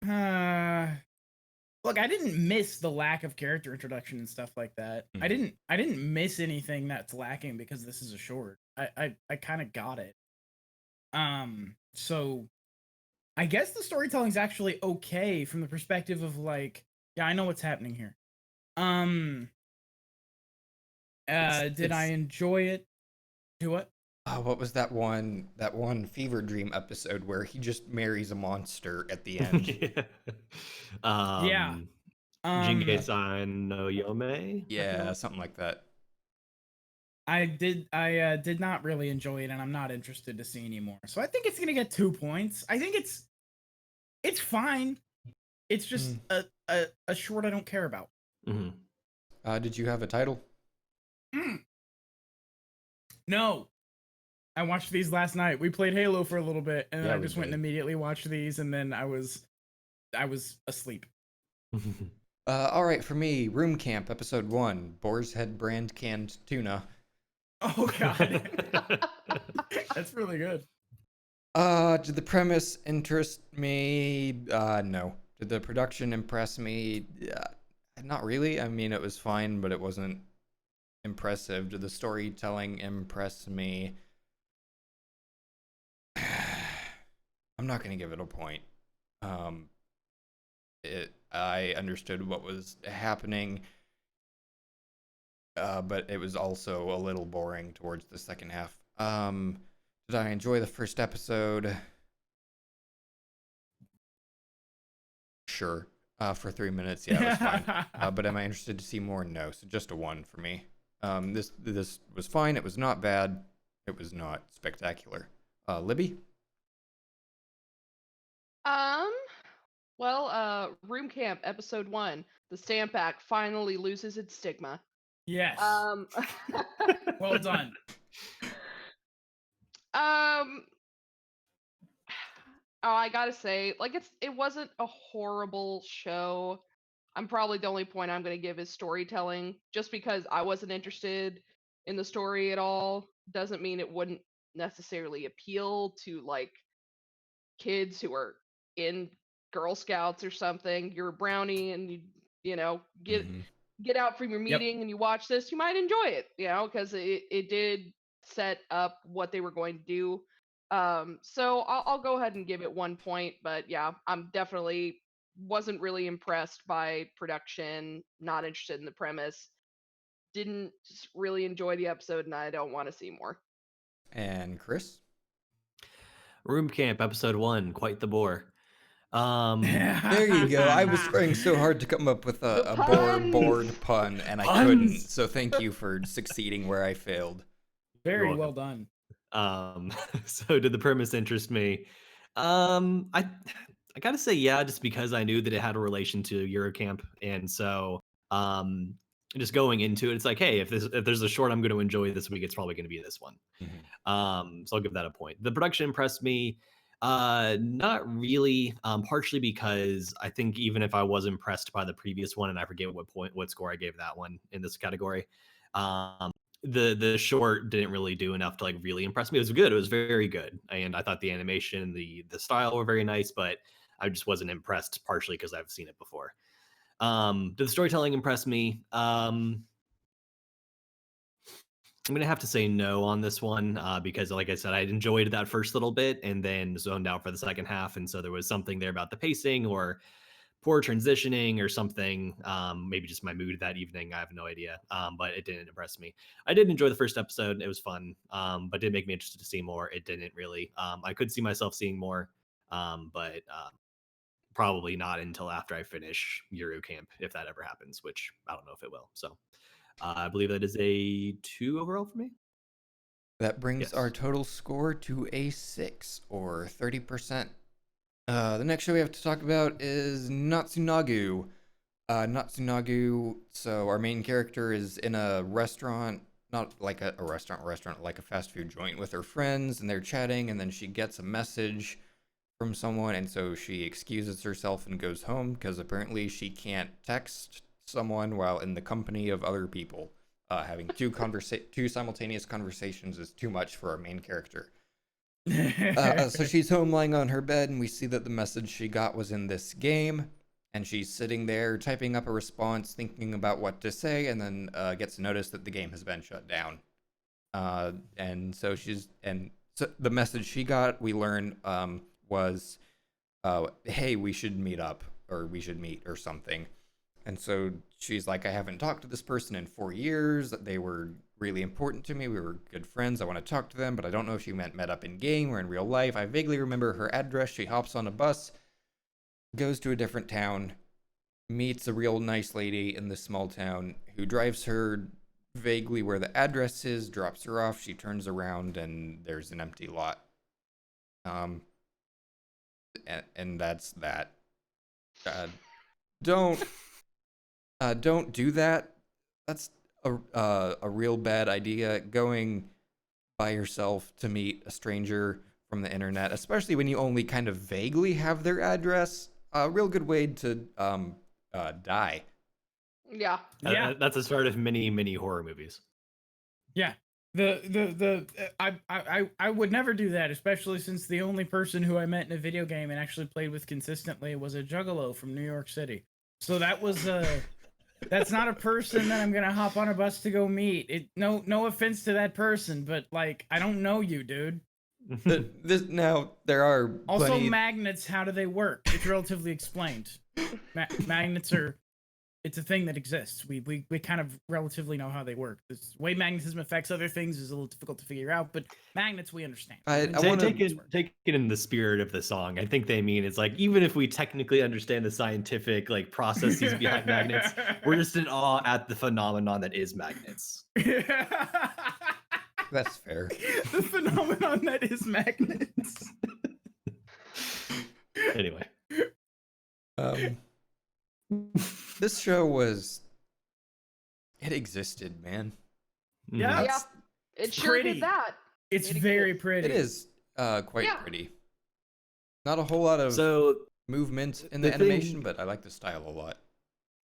uh, look, I didn't miss the lack of character introduction and stuff like that. I didn't miss anything that's lacking because this is a short. I kind of got it. So I guess the storytelling's actually okay from the perspective of like, yeah, I know what's happening here. Did I enjoy it? Do what? What was that one Fever Dream episode where he just marries a monster at the end? Yeah. Jingei-san no Yome? Yeah, something like that. I did not really enjoy it, and I'm not interested to see anymore. So I think it's gonna get 2 points. I think it's fine. It's just a short I don't care about. Did you have a title? No. I watched these last night. We played Halo for a little bit, and then Yeah, I we just went and did. immediately watched these, and then I was asleep. All right, for me, Room Camp, episode 1, Boar's Head brand canned tuna. Oh god. That's really good. Did the premise interest me? No. Did the production impress me? Not really. I mean, it was fine, but it wasn't impressive. Did the storytelling impress me? I'm not gonna give it a point. I understood what was happening, but it was also a little boring towards the second half. Did I enjoy the first episode? Sure. For 3 minutes, yeah, it was fine. But am I interested to see more? No. So just a 1 for me. This was fine. It was not bad. It was not spectacular. Libby? Well, Room Camp episode 1, the Stamp Act finally loses its stigma. Yes. Well done. Oh, I gotta say, like it wasn't a horrible show. I'm probably the only point I'm gonna give is storytelling. Just because I wasn't interested in the story at all doesn't mean it wouldn't necessarily appeal to like kids who are in Girl Scouts or something. You're a brownie and you know get out from your meeting and you watch this, you might enjoy it, because it did set up what they were going to do. So I'll go ahead and give it 1 point, but yeah, I'm definitely wasn't really impressed by production, not interested in the premise, didn't really enjoy the episode, and I don't want to see more. And Chris? Room Camp episode 1, quite the bore. There you go. I was trying so hard to come up with a bored pun, and I couldn't. So thank you for succeeding where I failed. Very well done. So did the premise interest me? I gotta say yeah, just because I knew that it had a relation to Eurocamp, and so just going into it, it's like, hey, if there's a short I'm going to enjoy this week, it's probably going to be this one. So I'll give that a point. The production impressed me. Not really. Partially because I think even if I was impressed by the previous one, and I forget what score I gave that one in this category, the short didn't really do enough to like really impress me. It was good. It was very good, and I thought the animation and the style were very nice, but I just wasn't impressed. Partially because I've seen it before. Did the storytelling impress me? I'm gonna have to say no on this one because, like I said, I enjoyed that first little bit and then zoned out for the second half, and so there was something there about the pacing or poor transitioning or something. Maybe just my mood that evening. I have no idea, but it didn't impress me. I did enjoy the first episode; it was fun, but did make me interested to see more. It didn't really. I could see myself seeing more, but probably not until after I finish Eurocamp, if that ever happens, which I don't know if it will. So. I believe that is a 2 overall for me. That brings our total score to a 6, or 30%. The next show we have to talk about is Natsunagu. Natsunagu, so our main character is in a restaurant not like a restaurant, like a fast food joint with her friends, and they're chatting, and then she gets a message from someone, and so she excuses herself and goes home because apparently she can't text someone while in the company of other people. Having two simultaneous conversations is too much for our main character. So she's home lying on her bed, and we see that the message she got was in this game, and she's sitting there typing up a response, thinking about what to say, and then gets notice that the game has been shut down. And so the message she got, we learn, was, "Hey, we should meet up, or we should meet, or something." And so she's like, "I haven't talked to this person in 4 years. They were really important to me. We were good friends. I want to talk to them, but I don't know if she met up in game or in real life. I vaguely remember her address." She hops on a bus, goes to a different town, meets a real nice lady in this small town who drives her vaguely where the address is, drops her off. She turns around and there's an empty lot. And that's that. Don't do that. That's a real bad idea. Going by yourself to meet a stranger from the internet, especially when you only kind of vaguely have their address. A real good way to die. Yeah. Yeah. That's the start of many horror movies. Yeah. I would never do that, especially since the only person who I met in a video game and actually played with consistently was a juggalo from New York City. So that was that's not a person that I'm gonna hop on a bus to go meet. No offense to that person, but like I don't know you, dude. Now there are also magnets. How do they work? It's relatively explained. Magnets are. It's a thing that exists. We kind of relatively know how they work. The way magnetism affects other things is a little difficult to figure out, but magnets we understand. I want to take it in the spirit of the song. I think they mean it's like even if we technically understand the scientific like processes behind magnets, we're just in awe at the phenomenon that is magnets. That's fair. The phenomenon that is magnets. Anyway. This show it existed, man. Yeah. Yeah. It sure did that. It's very pretty. It is quite pretty. Not a whole lot of movement in the animation, but I like the style a lot.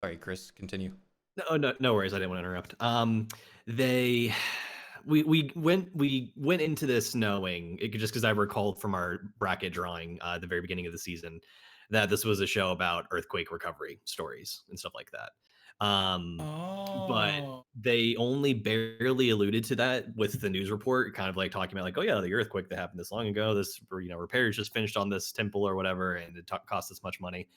Sorry, Chris, continue. No worries. I didn't want to interrupt. We went into this knowing just because I recalled from our bracket drawing at the very beginning of the season that this was a show about earthquake recovery stories and stuff like that. But they only barely alluded to that with the news report, kind of like talking about like, oh yeah, the earthquake that happened this long ago, this repairs just finished on this temple or whatever, and it cost this much money.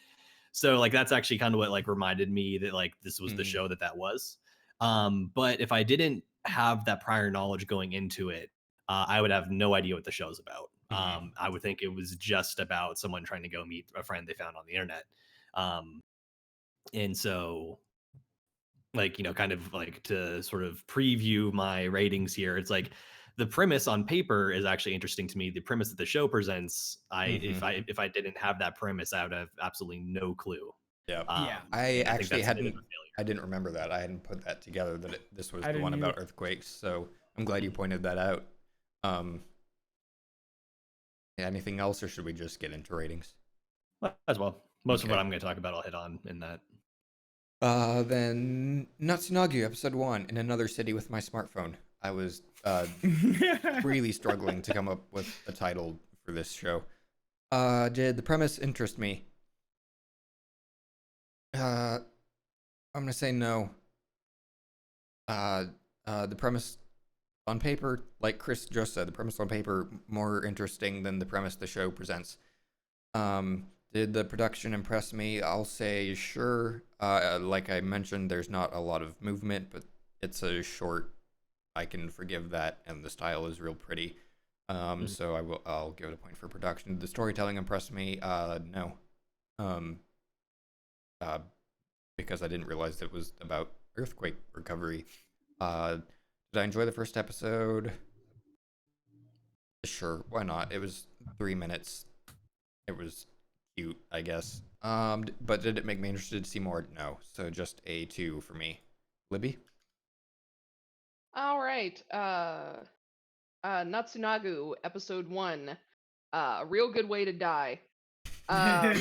So like that's actually kind of what like reminded me that like this was the show that was. But if I didn't have that prior knowledge going into it, I would have no idea what the show's about. I would think it was just about someone trying to go meet a friend they found on the internet. And so like, kind of like to sort of preview my ratings here, it's like the premise on paper is actually interesting to me. The premise that the show presents, if I didn't have that premise, I would have absolutely no clue. Yeah. I actually I didn't remember that. I hadn't put that together that this was the one about earthquakes. So I'm glad you pointed that out. Anything else, or should we just get into ratings? As well. Most of what I'm going to talk about, I'll hit on in that. Then Natsunagu, episode 1, in another city with my smartphone. I was really struggling to come up with a title for this show. Did the premise interest me? I'm gonna say no. The premise on paper, like Chris just said, the premise on paper more interesting than the premise the show presents. Did the production impress me? I'll say sure. Like I mentioned, there's not a lot of movement, but it's a short. I can forgive that, and the style is real pretty. So I'll give it a point for production. Did the storytelling impress me? No. Because I didn't realize it was about earthquake recovery. Did I enjoy the first episode? Sure, why not? It was 3 minutes. It was cute, I guess. But did it make me interested to see more? No. So just a 2 for me. Libby? All right. right. Natsunagu, episode 1. A real good way to die. I'm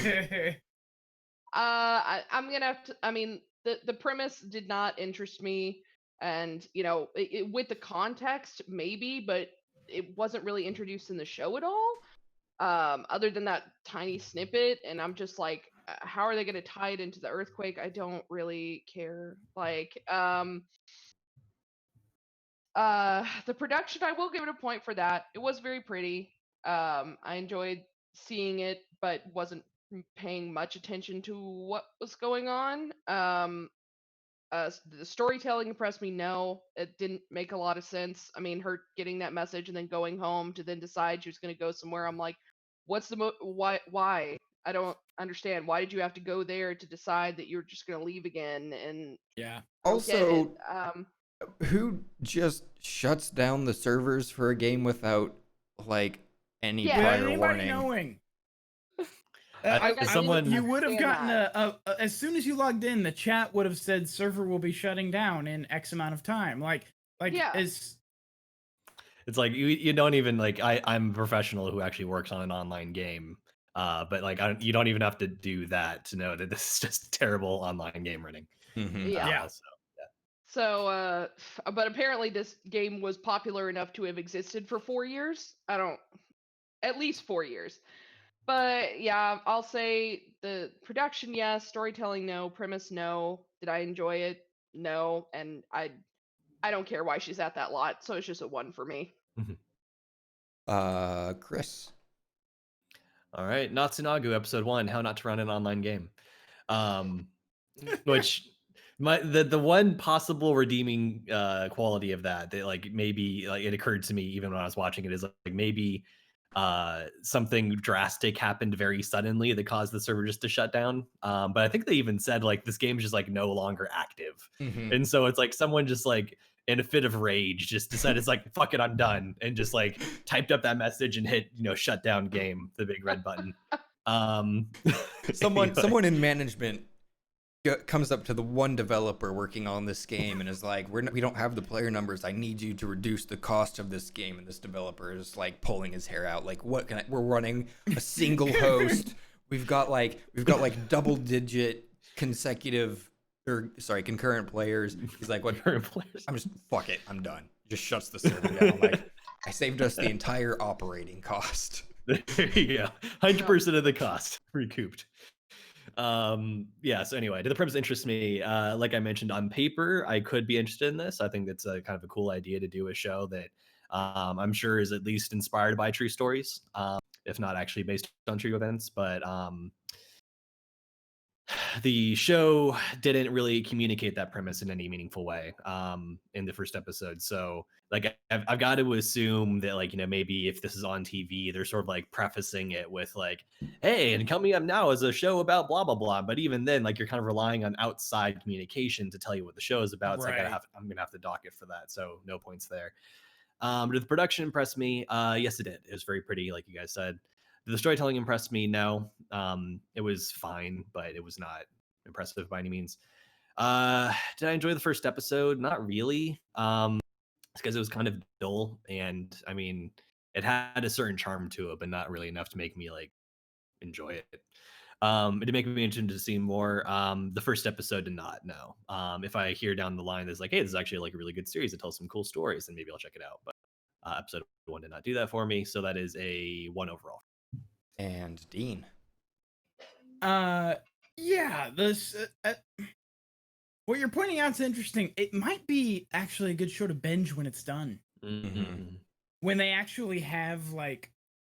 gonna have to. I mean, the premise did not interest me, and with the context, maybe, but it wasn't really introduced in the show at all. Other than that tiny snippet, and I'm just like, how are they gonna tie it into the earthquake? I don't really care. Like, the production, I will give it a point for that. It was very pretty. I enjoyed seeing it, but wasn't paying much attention to what was going on. The storytelling impressed me. No, it didn't make a lot of sense. I mean, her getting that message and then going home to then decide she was going to go somewhere. I'm like, what's the why? Why? I don't understand. Why did you have to go there to decide that you're just going to leave again? And Yeah. I don't get it. Also, who just shuts down the servers for a game without like any Yeah. Without prior anybody warning? knowing. Someone- You would have gotten understand as soon as you logged in, the chat would have said server will be shutting down in X amount of time. Like Yeah. as It's like you don't even like I'm a professional who actually works on an online game. But like you don't even have to do that to know that this is just terrible online game running. Mhm. Yeah. So, So, but apparently this game was popular enough to have existed for 4 years. At least 4 years. But yeah, I'll say the production, yes. Storytelling, no. Premise, no. Did I enjoy it? No. And I don't care why she's at that lot, so it's just a 1 for me. Chris. all right, Natsunagu episode 1, how not to run an online game. Which the one possible redeeming quality of that like maybe like it occurred to me even when I was watching it is like maybe something drastic happened very suddenly that caused the server just to shut down. But I think they even said like this game's just like no longer active. Mhm. And so it's like someone just like in a fit of rage just decided it's like fuck it, I'm done, and just like typed up that message and hit shut down game, the big red button. Someone in management comes up to the one developer working on this game and is like, we don't have the player numbers. I need you to reduce the cost of this game. And this developer is like pulling his hair out. Like, we're running a single host. We've got like double digit concurrent players. He's like, what? I'm just, fuck it, I'm done. Just shuts the server down. Like, I saved us the entire operating cost. There you go. 100% of the cost recouped. So anyway, did the premise interest me? Like I mentioned, on paper I could be interested in this. I think that's a kind of a cool idea to do a show that I'm sure is at least inspired by true stories, if not actually based on true events. But the show didn't really communicate that premise in any meaningful way in the first episode. So like I've got to assume that like maybe if this is on TV, they're sort of like prefacing it with like, hey, and coming up now is a show about blah blah blah. But even then, like you're kind of relying on outside communication to tell you what the show is about. So Right. I'm gonna have to dock it for that. So no points there. Did the production impress me? Yes, it did. It was very pretty, like you guys said. Did the storytelling impress me? No. It was fine, but it was not impressive by any means. Did I enjoy the first episode? Not really. It's because it was kind of dull, and I mean, it had a certain charm to it, but not really enough to make me like enjoy it. It did make me interested to see more. The first episode did not. No. If I hear down the line, there's like, hey, this is actually like a really good series that tells some cool stories, then maybe I'll check it out. But episode 1 did not do that for me, so that is a 1 overall. And Dean. Yeah, this what you're pointing out is interesting. It might be actually a good show to binge when it's done. Mm-hmm. When they actually have like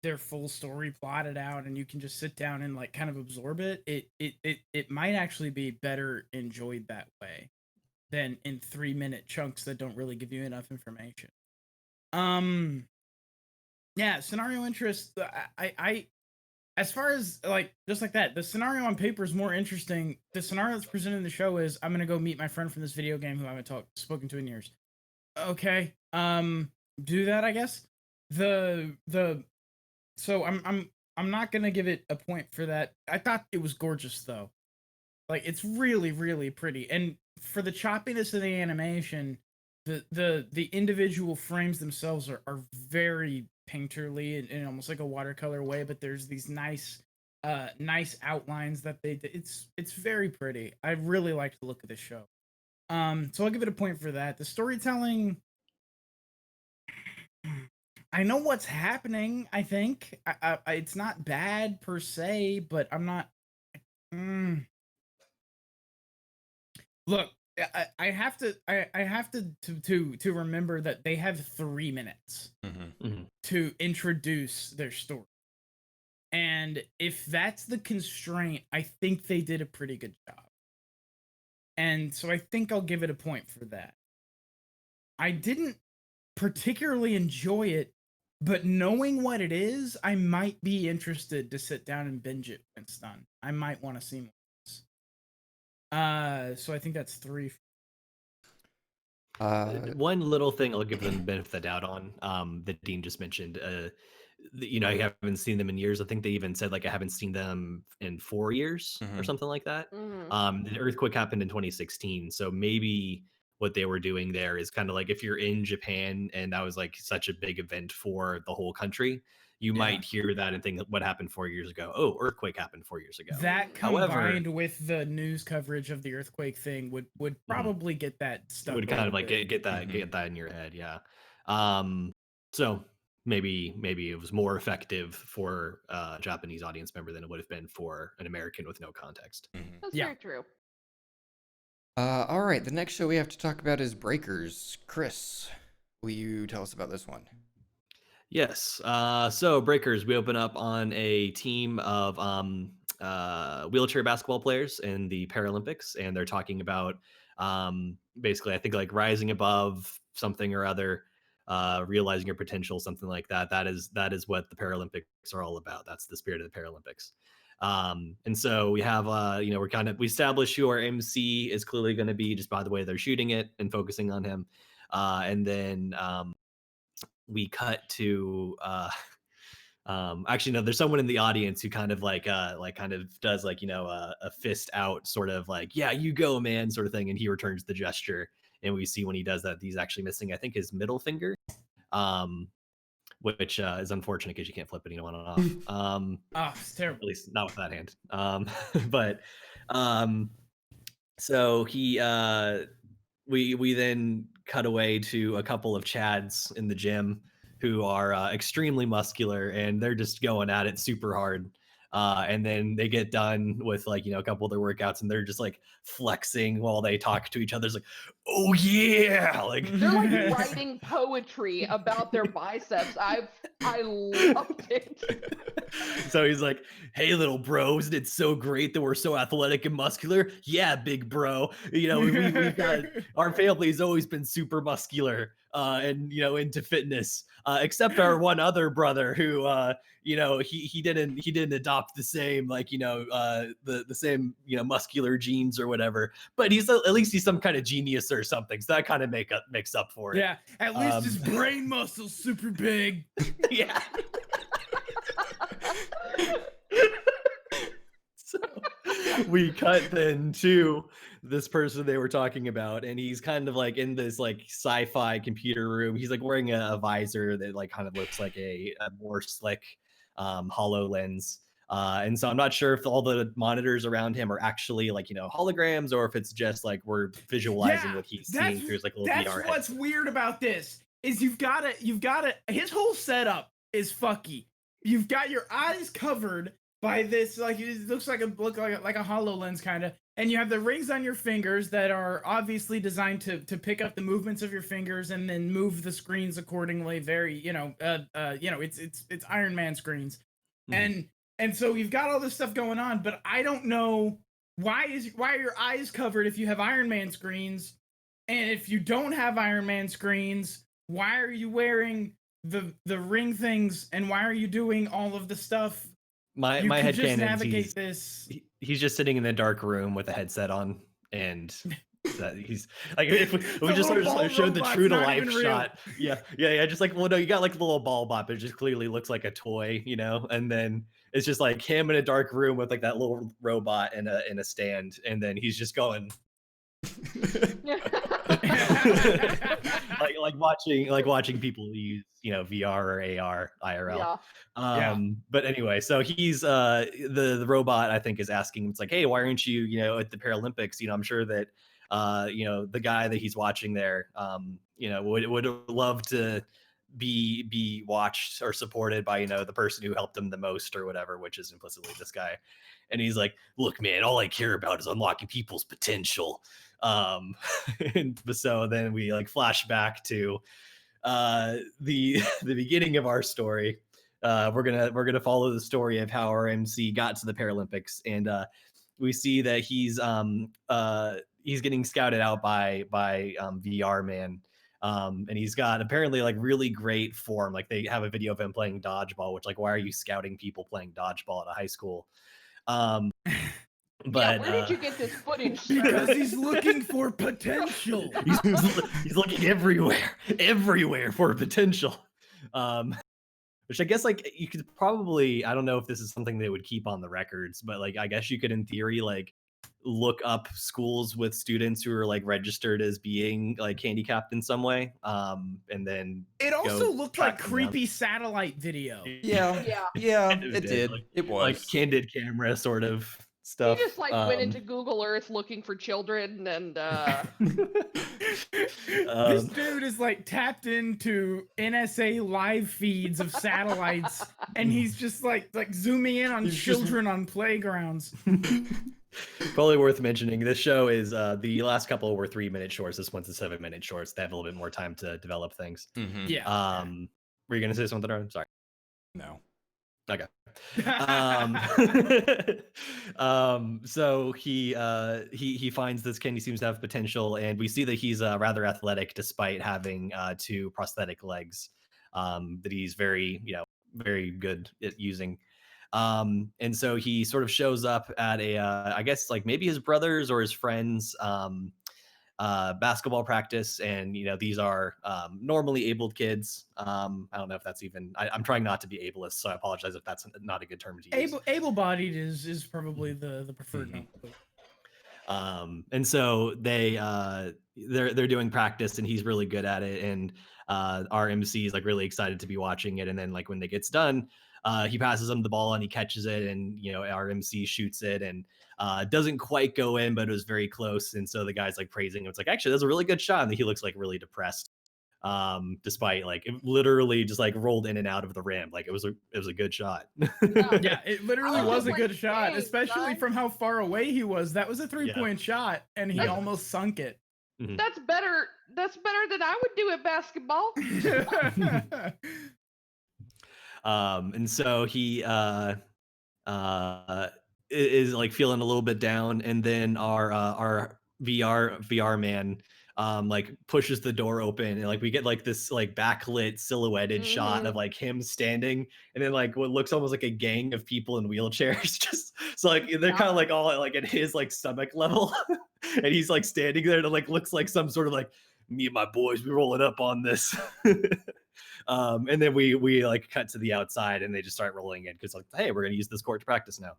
their full story plotted out and you can just sit down and like kind of absorb it, it might actually be better enjoyed that way than in 3-minute chunks that don't really give you enough information. Yeah, scenario interest, I as far as like just like that, the scenario on paper is more interesting. The scenario that's presented in the show is I'm gonna go meet my friend from this video game who I haven't spoken to in years. Okay, do that, I guess. So I'm not gonna give it a point for that. I thought it was gorgeous though. Like it's really, really pretty. And for the choppiness of the animation, the individual frames themselves are very painterly in almost like a watercolor way, but there's these nice outlines that it's very pretty. I really like the look of this show. So I'll give it a point for that. The storytelling, I know what's happening. I think it's not bad per se, but I'm not. Look, I have to remember that they have 3 minutes to introduce their story, and if that's the constraint, I think they did a pretty good job. And so I think I'll give it a point for that. I didn't particularly enjoy it, but knowing what it is, I might be interested to sit down and binge it when it's done. I might want to see more. So I think that's 3. One little thing I'll give them the benefit of the doubt on, that Dean just mentioned. I haven't seen them in years. I think they even said like I haven't seen them in 4 years or something like that. The earthquake happened in 2016, so maybe what they were doing there is kind of like if you're in Japan and that was like such a big event for the whole country, you might hear that and think what happened 4 years ago. Oh, earthquake happened 4 years ago. That combined with the news coverage of the earthquake thing would probably get that stuff. Would kind of like get that in your head, yeah. So maybe it was more effective for a Japanese audience member than it would have been for an American with no context. That's very true. All right, the next show we have to talk about is Breakers. Chris, will you tell us about this one? Yes. So Breakers, we open up on a team of wheelchair basketball players in the Paralympics, and they're talking about basically, I think, like rising above something or other, realizing your potential, something like that. That is what the Paralympics are all about. That's the spirit of the Paralympics. And so we have we establish who our MC is clearly going to be just by the way they're shooting it and focusing on him. And then we cut to actually no, there's someone in the audience who kind of kind of does a fist out sort of like, yeah, you go, man, sort of thing, and he returns the gesture, and we see when he does that he's actually missing, I think, his middle finger, which is unfortunate because you can't flip it on and off. It's terrible. At least not with that hand. But so he we then cut away to a couple of Chads in the gym who are extremely muscular, and they're just going at it super hard. And then they get done with a couple of their workouts, and they're just like flexing while they talk to each other. It's like, oh yeah, like they're like writing poetry about their biceps. I loved it. So he's like, hey little bro, isn't it so great that we're so athletic and muscular? Yeah, big bro. We've got, our family's always been super muscular and into fitness, except our one other brother who he didn't adopt the same the same muscular genes or whatever, but at least he's some kind of genius or something, so that kind of makes up for it. Yeah, at least his brain muscle's super big. Yeah. So we cut then to this person they were talking about, and he's kind of like in this like sci-fi computer room. He's like wearing a visor that like kind of looks like a more slick HoloLens. And so I'm not sure if all the monitors around him are actually holograms, or if it's just like we're visualizing what he's seeing through like a little VR headset. What's weird about this is you've got his whole setup is fucky. You've got your eyes covered by this, like it looks like a HoloLens kind of, and you have the rings on your fingers that are obviously designed to pick up the movements of your fingers and then move the screens accordingly. Very, it's Iron Man screens, and so you've got all this stuff going on, but I don't know why are your eyes covered if you have Iron Man screens, and if you don't have Iron Man screens, why are you wearing the ring things, and why are you doing all of the stuff? My headcanon is he's just sitting in the dark room with a headset on, and that he's like, if we just sort of showed the true to life shot. Yeah, just like, well, no, you got like the little ball bot, but it just clearly looks like a toy, and then it's just like him in a dark room with like that little robot in a stand, and then he's just going. like watching people use VR or AR IRL. Yeah. But anyway, so he's the robot, I think, is asking, it's like, hey, why aren't you at the Paralympics? I'm sure that the guy that he's watching there would love to be watched or supported by the person who helped him the most or whatever, which is implicitly this guy. And he's like, look, man, all I care about is unlocking people's potential. And so then we like flash back to the beginning of our story. We're gonna follow the story of how our MC got to the Paralympics, and we see that he's getting scouted out by VR Man. And he's got apparently like really great form. Like they have a video of him playing dodgeball, which, like, why are you scouting people playing dodgeball at a high school? But where did you get this footage, sir? Because he's looking for potential. he's looking everywhere for potential. Which I guess, like, you could probably, I don't know if this is something they would keep on the records, but like I guess you could in theory like look up schools with students who are like registered as being like handicapped in some way, and then It also looked like track them creepy satellite video. Yeah, it did. Like, It was like candid camera sort of stuff. He just like went into Google Earth looking for children, and This dude is like tapped into NSA live feeds of satellites, and he's just like zooming in on children on playgrounds. Probably worth mentioning, this show is the last couple were 3-minute shorts. This one's a 7-minute shorts. They have a little bit more time to develop things. Yeah. Were you gonna say something, Aaron? Sorry. no. Okay. So he finds this kid. He seems to have potential, and we see that he's rather athletic despite having 2 prosthetic legs that he's very very good at using. And so he sort of shows up at a I guess like maybe his brother's or his friend's basketball practice, and these are normally abled kids. I don't know if that's even, I'm trying not to be ableist, so I apologize if that's not a good term to use. Able-bodied is probably the preferred nomenclature. And so they're doing practice, and he's really good at it, and our MC is like really excited to be watching it. And then like when it gets done, he passes him the ball and he catches it, and our MC shoots it, and doesn't quite go in, but it was very close. And so the guy's like praising him. It's like, actually, that's a really good shot. And he looks like really depressed, despite like it literally just like rolled in and out of the rim. Like it was a good shot. Yeah, it literally was a good shot, "Hey, especially son." from how far away he was. That was a 3-point shot, and he almost sunk it. That's better than I would do at basketball. And so he is like feeling a little bit down, and then our VR man like pushes the door open, and like we get like this like backlit silhouetted shot of like him standing, and then like what looks almost like a gang of people in wheelchairs, just so like they're kind of like all like at his like stomach level, and he's like standing there, and it like looks like some sort of like, me and my boys, we rolling up on this. And then we like cut to the outside, and they just start rolling in because like, hey, we're gonna use this court to practice now.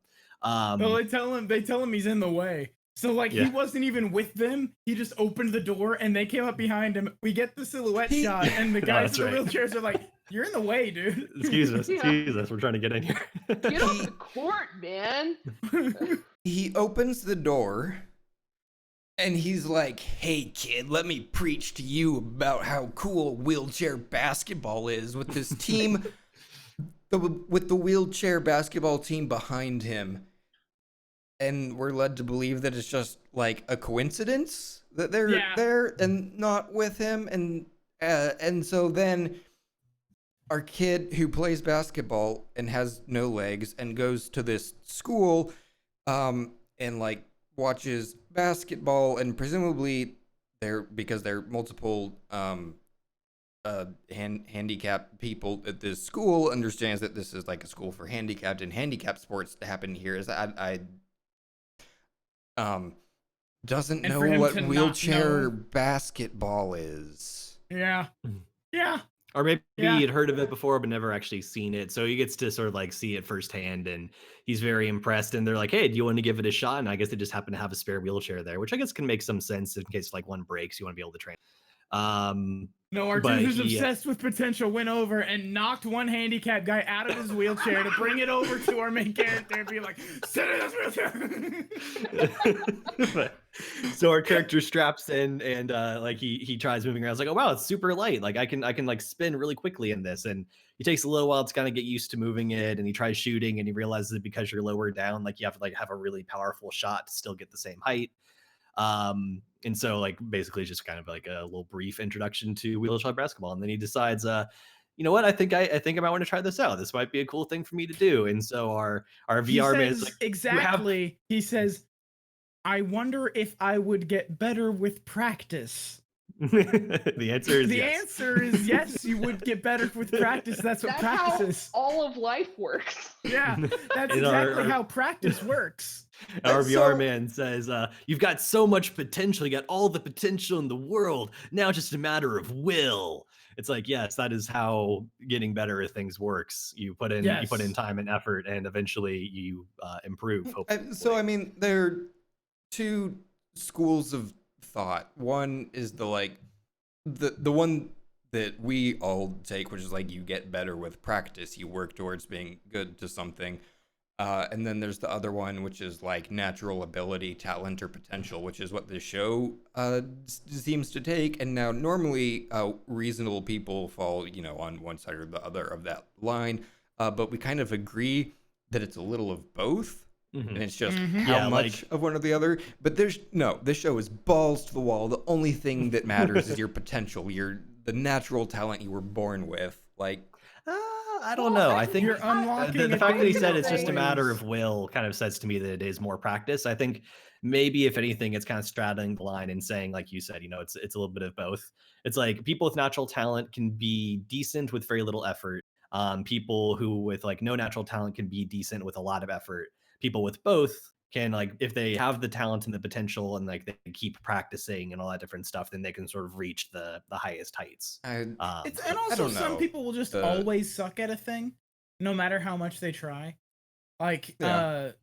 Well, they tell him he's in the way. So like he wasn't even with them. He just opened the door, and they came up behind him. We get the silhouette shot, and the guys in the wheelchairs are like, "You're in the way, dude." Excuse us, we're trying to get in here. Get off the court, man. He opens the door, and he's like, "Hey kid, let me preach to you about how cool wheelchair basketball is," with this team, with the wheelchair basketball team behind him. And we're led to believe that it's just like a coincidence that they're there and not with him. And so then our kid who plays basketball and has no legs and goes to this school and like watches basketball, and presumably because there are multiple handicapped people at this school, understands that this is like a school for handicapped, and handicapped sports happen here. Is doesn't know what wheelchair basketball is. Yeah. Or maybe Yeah. he'd heard of it before but never actually seen it. So he gets to sort of like see it firsthand, and he's very impressed. And they're like, "Hey, do you want to give it a shot?" And I guess they just happen to have a spare wheelchair there, which I guess can make some sense in case like one breaks, you want to be able to train. No, our dude But who's he, obsessed with potential went over and knocked one handicapped guy out of his wheelchair to bring it over to our main character and be like, "Sit in this wheelchair." so our character straps in, and like he tries moving around. It's like, oh wow, it's super light. Like I can like spin really quickly in this, and it takes a little while to kind of get used to moving it. And he tries shooting, and he realizes that because you're lower down, like you have to like have a really powerful shot to still get the same height. And so like basically just kind of like a little brief introduction to wheelchair basketball, and then he decides, you know what, I think I might want to try this out. This might be a cool thing for me to do. And so our He VR man says is like, exactly. He says, "I wonder if I would get better with practice." the answer is The yes. answer is yes, you would get better with practice. That's what That's practice how is. all of life works. Yeah, that's And our- exactly how practice works. Our And VR so- man says, you've got so much potential. You got all the potential in the world. Now it's just a matter of will. It's like, yes, that is how getting better at things works. You put in Yes. time and effort, and eventually you improve. Hopefully. So I mean, there are two schools of thought. One is the like the one that we all take, which is like you get better with practice. You work towards being good to something. And then there's the other one, which is like natural ability, talent, or potential, which is what the show seems to take. And now, normally, reasonable people fall, on one side or the other of that line. But we kind of agree that it's a little of both, and it's just how Yeah, much of one or the other. But this show is balls to the wall. The only thing that matters is your potential, the natural talent you were born with. Like, I don't know. I think You're unlocking the it fact that he in said it's just a ways. matter of will kind of says to me that it is more practice. I think maybe if anything, it's kind of straddling the line and saying, like you said, it's a little bit of both. It's like people with natural talent can be decent with very little effort. People who with like no natural talent can be decent with a lot of effort. People with both can, like, if they have the talent and the potential and like they keep practicing and all that different stuff, then they can sort of reach the highest heights. And I also don't some know. people will just always suck at a thing, no matter how much they try. Like, Yeah.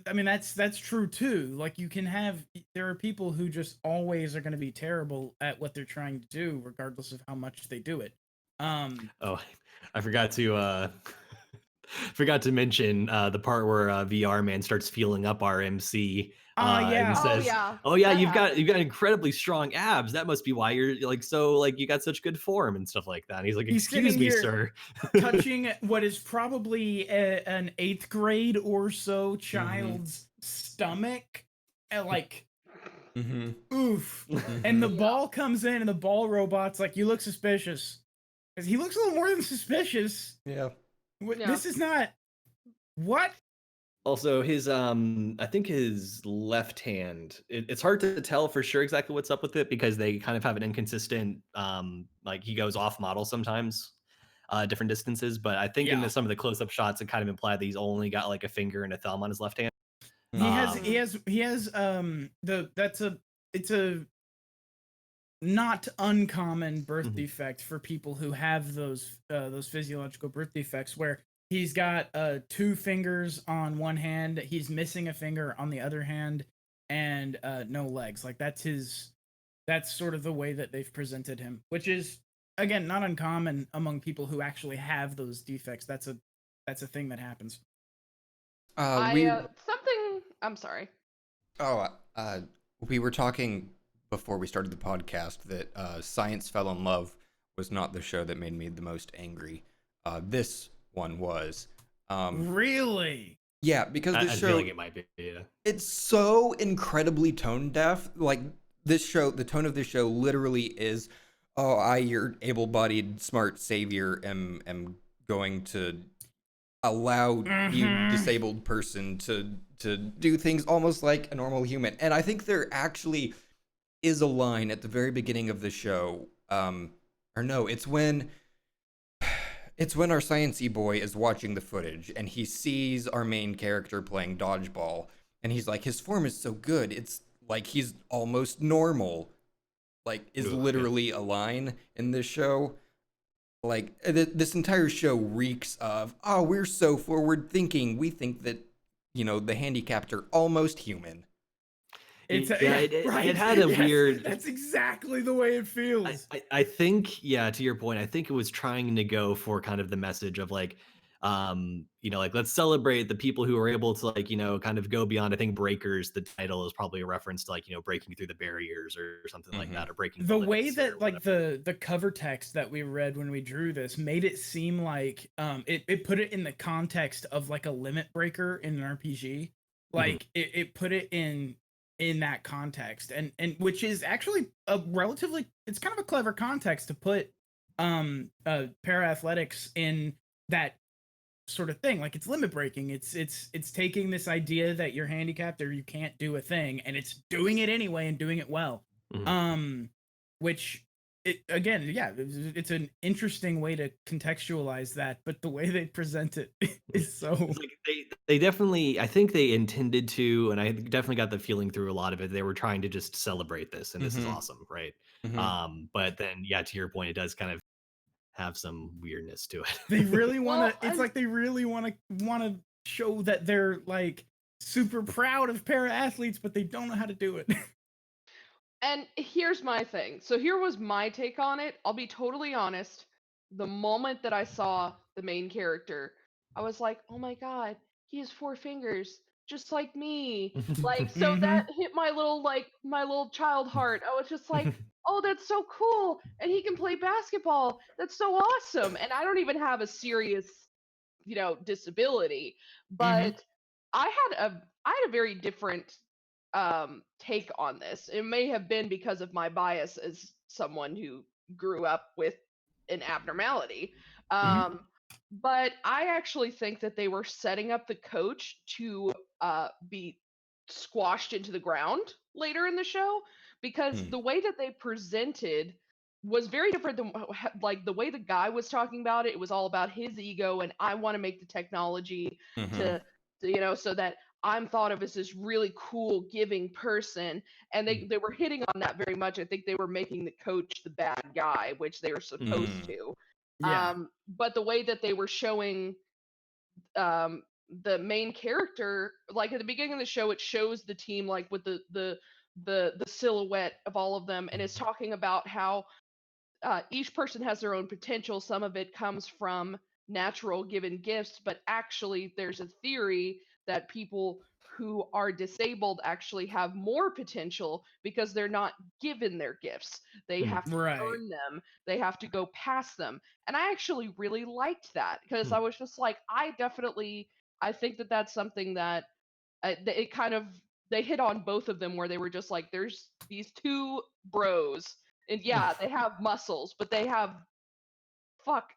I mean that's true too. Like there are people who just always are going to be terrible at what they're trying to do, regardless of how much they do it. Oh, I forgot to mention the part where VR man starts feeling up our MC. Yeah. And Oh, says, yeah. "Oh yeah, That you've happened. got incredibly strong abs. That must be why you're like so like you got such good form and stuff like that." And he's like, He's "Excuse sitting me, here sir." touching what is probably an 8th grade or so child's stomach, and like, oof. And the ball comes in, and the ball robot's like, "You look suspicious." 'Cause he looks a little more than suspicious. Yeah. Yeah. This is not what. Also, his I think his left hand. It's hard to tell for sure exactly what's up with it because they kind of have an inconsistent. Like he goes off model sometimes, different distances. But I think Yeah. some of the close-up shots, it kind of imply that he's only got like a finger and a thumb on his left hand. He has it's a not uncommon birth Mhm. defect for people who have those physiological birth defects where he's got 2 fingers on one hand, he's missing a finger on the other hand, and no legs. Like that's sort of the way that they've presented him, which is again not uncommon among people who actually have those defects. That's a thing that happens. I'm sorry. We were talking before we started the podcast that Science Fell in Love was not the show that made me the most angry. This one was. Really? Yeah, because I'm this show, feeling it might be. Yeah. it's so incredibly tone deaf. Like this show, the tone of this show literally is, "Oh, your able-bodied, smart savior, am going to allow you disabled person to do things almost like a normal human." And I think there actually is a line at the very beginning of the show, or no, it's when our sciencey boy is watching the footage and he sees our main character playing dodgeball, and he's like, his form is so good, it's like he's almost normal. Like, is Ugh, yeah. literally a line in this show. Like this entire show reeks of, oh, we're so forward thinking. We think that, the handicapped are almost human. It had a weird. That's exactly the way it feels. I think, to your point, I think it was trying to go for kind of the message of like, like let's celebrate the people who are able to like, kind of go beyond. I think Breakers, the title is probably a reference to like, breaking through the barriers or something like that, or breaking The the way limits that or like whatever. the cover text that we read when we drew this made it seem like it put it in the context of like a limit breaker in an RPG. Like it put it in that context, and which is actually a relatively, it's kind of a clever context to put para athletics in that sort of thing. Like, it's limit breaking. It's taking this idea that you're handicapped or you can't do a thing, and it's doing it anyway and doing it well. Which it's an interesting way to contextualize that, but the way they present it is so. It's like they definitely, I think they intended to, and I definitely got the feeling through a lot of it. They were trying to just celebrate this, and this is awesome, right? But then, to your point, it does kind of have some weirdness to it. They really want to. It's like they really want to show that they're like super proud of para athletes, but they don't know how to do it. And here's my thing. So here was my take on it. I'll be totally honest. The moment that I saw the main character, I was like, "Oh my god, he has 4 fingers, just like me." Like, so that hit my little child heart. I was just like, "Oh, that's so cool. And he can play basketball. That's so awesome." And I don't even have a serious, disability, but I had a very different take on this. It may have been because of my bias as someone who grew up with an abnormality. But I actually think that they were setting up the coach to be squashed into the ground later in the show, because the way that they presented was very different than like the way the guy was talking about it. It was all about his ego and I want to make the technology to so that I'm thought of as this really cool, giving person, and they were hitting on that very much. I think they were making the coach the bad guy, which they were supposed to. But the way that they were showing the main character, like at the beginning of the show, it shows the team like with the silhouette of all of them, and it's talking about how each person has their own potential. Some of it comes from natural given gifts, but actually there's a theory that people who are disabled actually have more potential because they're not given their gifts. They have to earn them. They have to go past them. And I actually really liked that, because I was just like, I think that that's something that it kind of, they hit on both of them, where they were just like, there's these two bros, and they have muscles, but they have fuck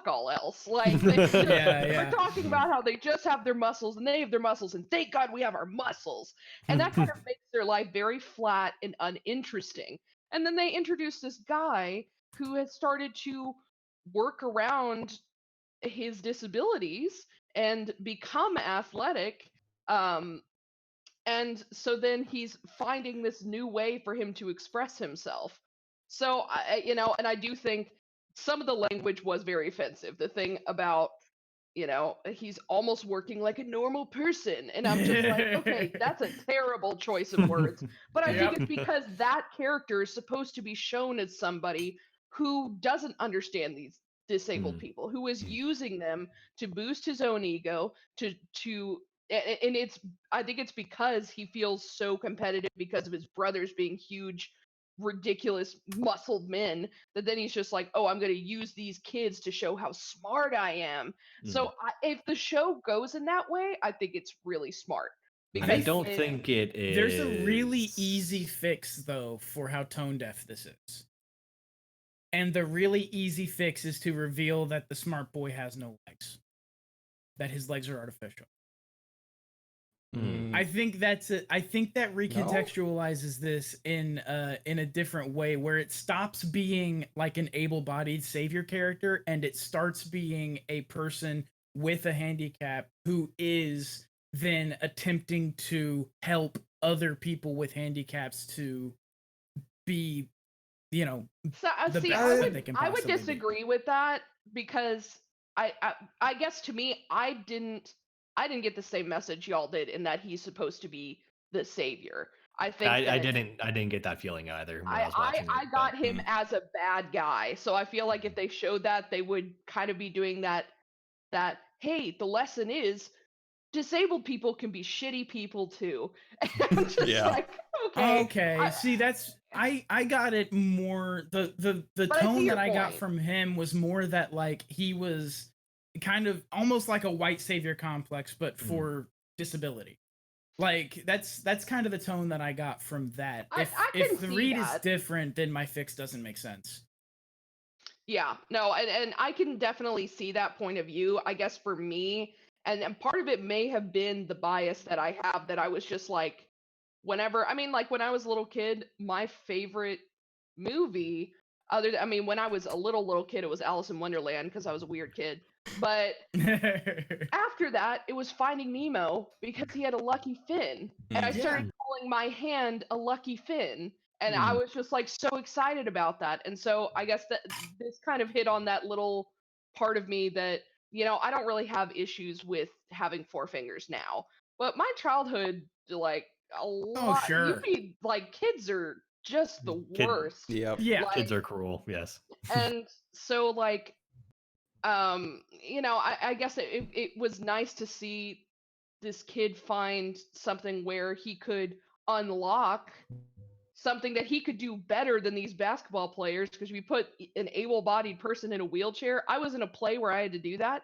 all else. Like they're talking about how they just have their muscles and they have their muscles, and thank God we have our muscles. And that kind of makes their life very flat and uninteresting. And then they introduce this guy who has started to work around his disabilities and become athletic. And so then he's finding this new way for him to express himself. So and I do think some of the language was very offensive. The thing about, he's almost working like a normal person, and I'm just like, okay, that's a terrible choice of words. But I think it's because that character is supposed to be shown as somebody who doesn't understand these disabled people, who is using them to boost his own ego, and I think it's because he feels so competitive because of his brothers being huge, ridiculous, muscled men, that then he's just like, oh, I'm going to use these kids to show how smart I am. So if the show goes in that way, I think it's really smart. Because I don't think it is. There's a really easy fix, though, for how tone deaf this is. And the really easy fix is to reveal that the smart boy has no legs, that his legs are artificial. I think that's it. I think that recontextualizes this in a different way, where it stops being like an able-bodied savior character and it starts being a person with a handicap who is then attempting to help other people with handicaps to be, so the see, best that they can I would possibly be. disagree with that. because I guess to me I didn't get the same message y'all did in that he's supposed to be the savior. I think I that didn't get that feeling either when I was watching I it. got But him as a bad guy. So I feel like if they showed that, they would kind of be doing that hey, the lesson is disabled people can be shitty people too. And I'm just Yeah. like, okay. Okay, see, that's I got it more. The But I see tone your that I got point. from him was more that like he was kind of almost like a white savior complex, but for disability. Like that's kind of the tone that I got from that. I If can the see read is that. different, then my fix doesn't make sense. Yeah, no, and I can definitely see that point of view. I guess for me, and part of it may have been the bias that I have that I was just like, whenever, I mean, like when I was a little kid, my favorite movie, I mean, when I was a little kid, it was Alice in Wonderland because I was a weird kid. But after that, it was Finding Nemo because he had a lucky fin. And I started calling my hand a lucky fin. And I was just like so excited about that. And so I guess that this kind of hit on that little part of me that, I don't really have issues with having four fingers now. But my childhood, like a Oh, lot, you sure. need, like, kids are just the worst. Yep. Yeah. Like, kids are cruel. Yes. and so like I guess it was nice to see this kid find something where he could unlock something that he could do better than these basketball players, because we put an able-bodied person in a wheelchair. I was in a play where I had to do that.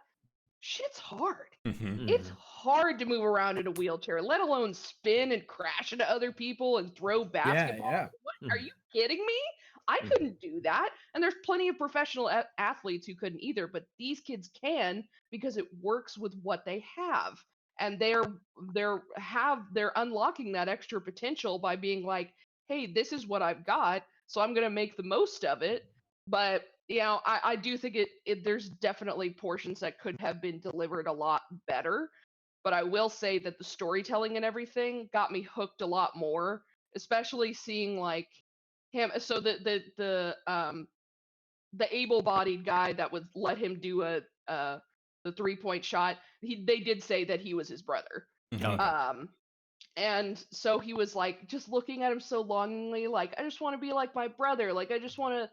Shit's hard. It's hard to move around in a wheelchair, let alone spin and crash into other people and throw basketballs. Yeah. What, are you kidding me? I couldn't do that. And there's plenty of professional athletes who couldn't either, but these kids can because it works with what they have. And they're unlocking that extra potential by being like, "Hey, this is what I've got, so I'm going to make the most of it." But I do think there's definitely portions that could have been delivered a lot better. But I will say that the storytelling and everything got me hooked a lot more, especially seeing like him. So the able-bodied guy that would let him do the 3-point shot, they did say that he was his brother. Okay. And so he was like just looking at him so longingly, like, I just want to be like my brother, like I just want to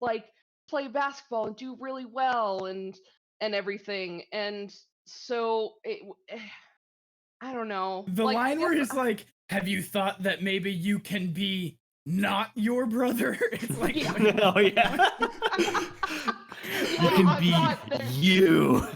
like play basketball and do really well and everything. And so I don't know, The like, I line guess where he's like, "Have you thought that maybe you can be not your brother?" It's like, Yeah. Oh yeah. You I can be thought that- you.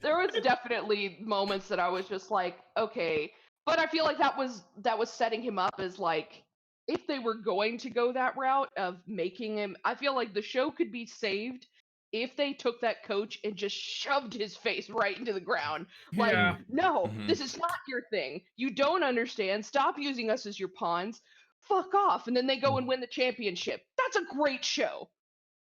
there was definitely moments that I was just like, okay, but I feel like that was setting him up as like, if they were going to go that route of making him, I feel like the show could be saved if they took that coach and just shoved his face right into the ground. Like, Yeah. no, this is not your thing. You don't understand. Stop using us as your pawns. Fuck off. And then they go and win the championship. That's a great show.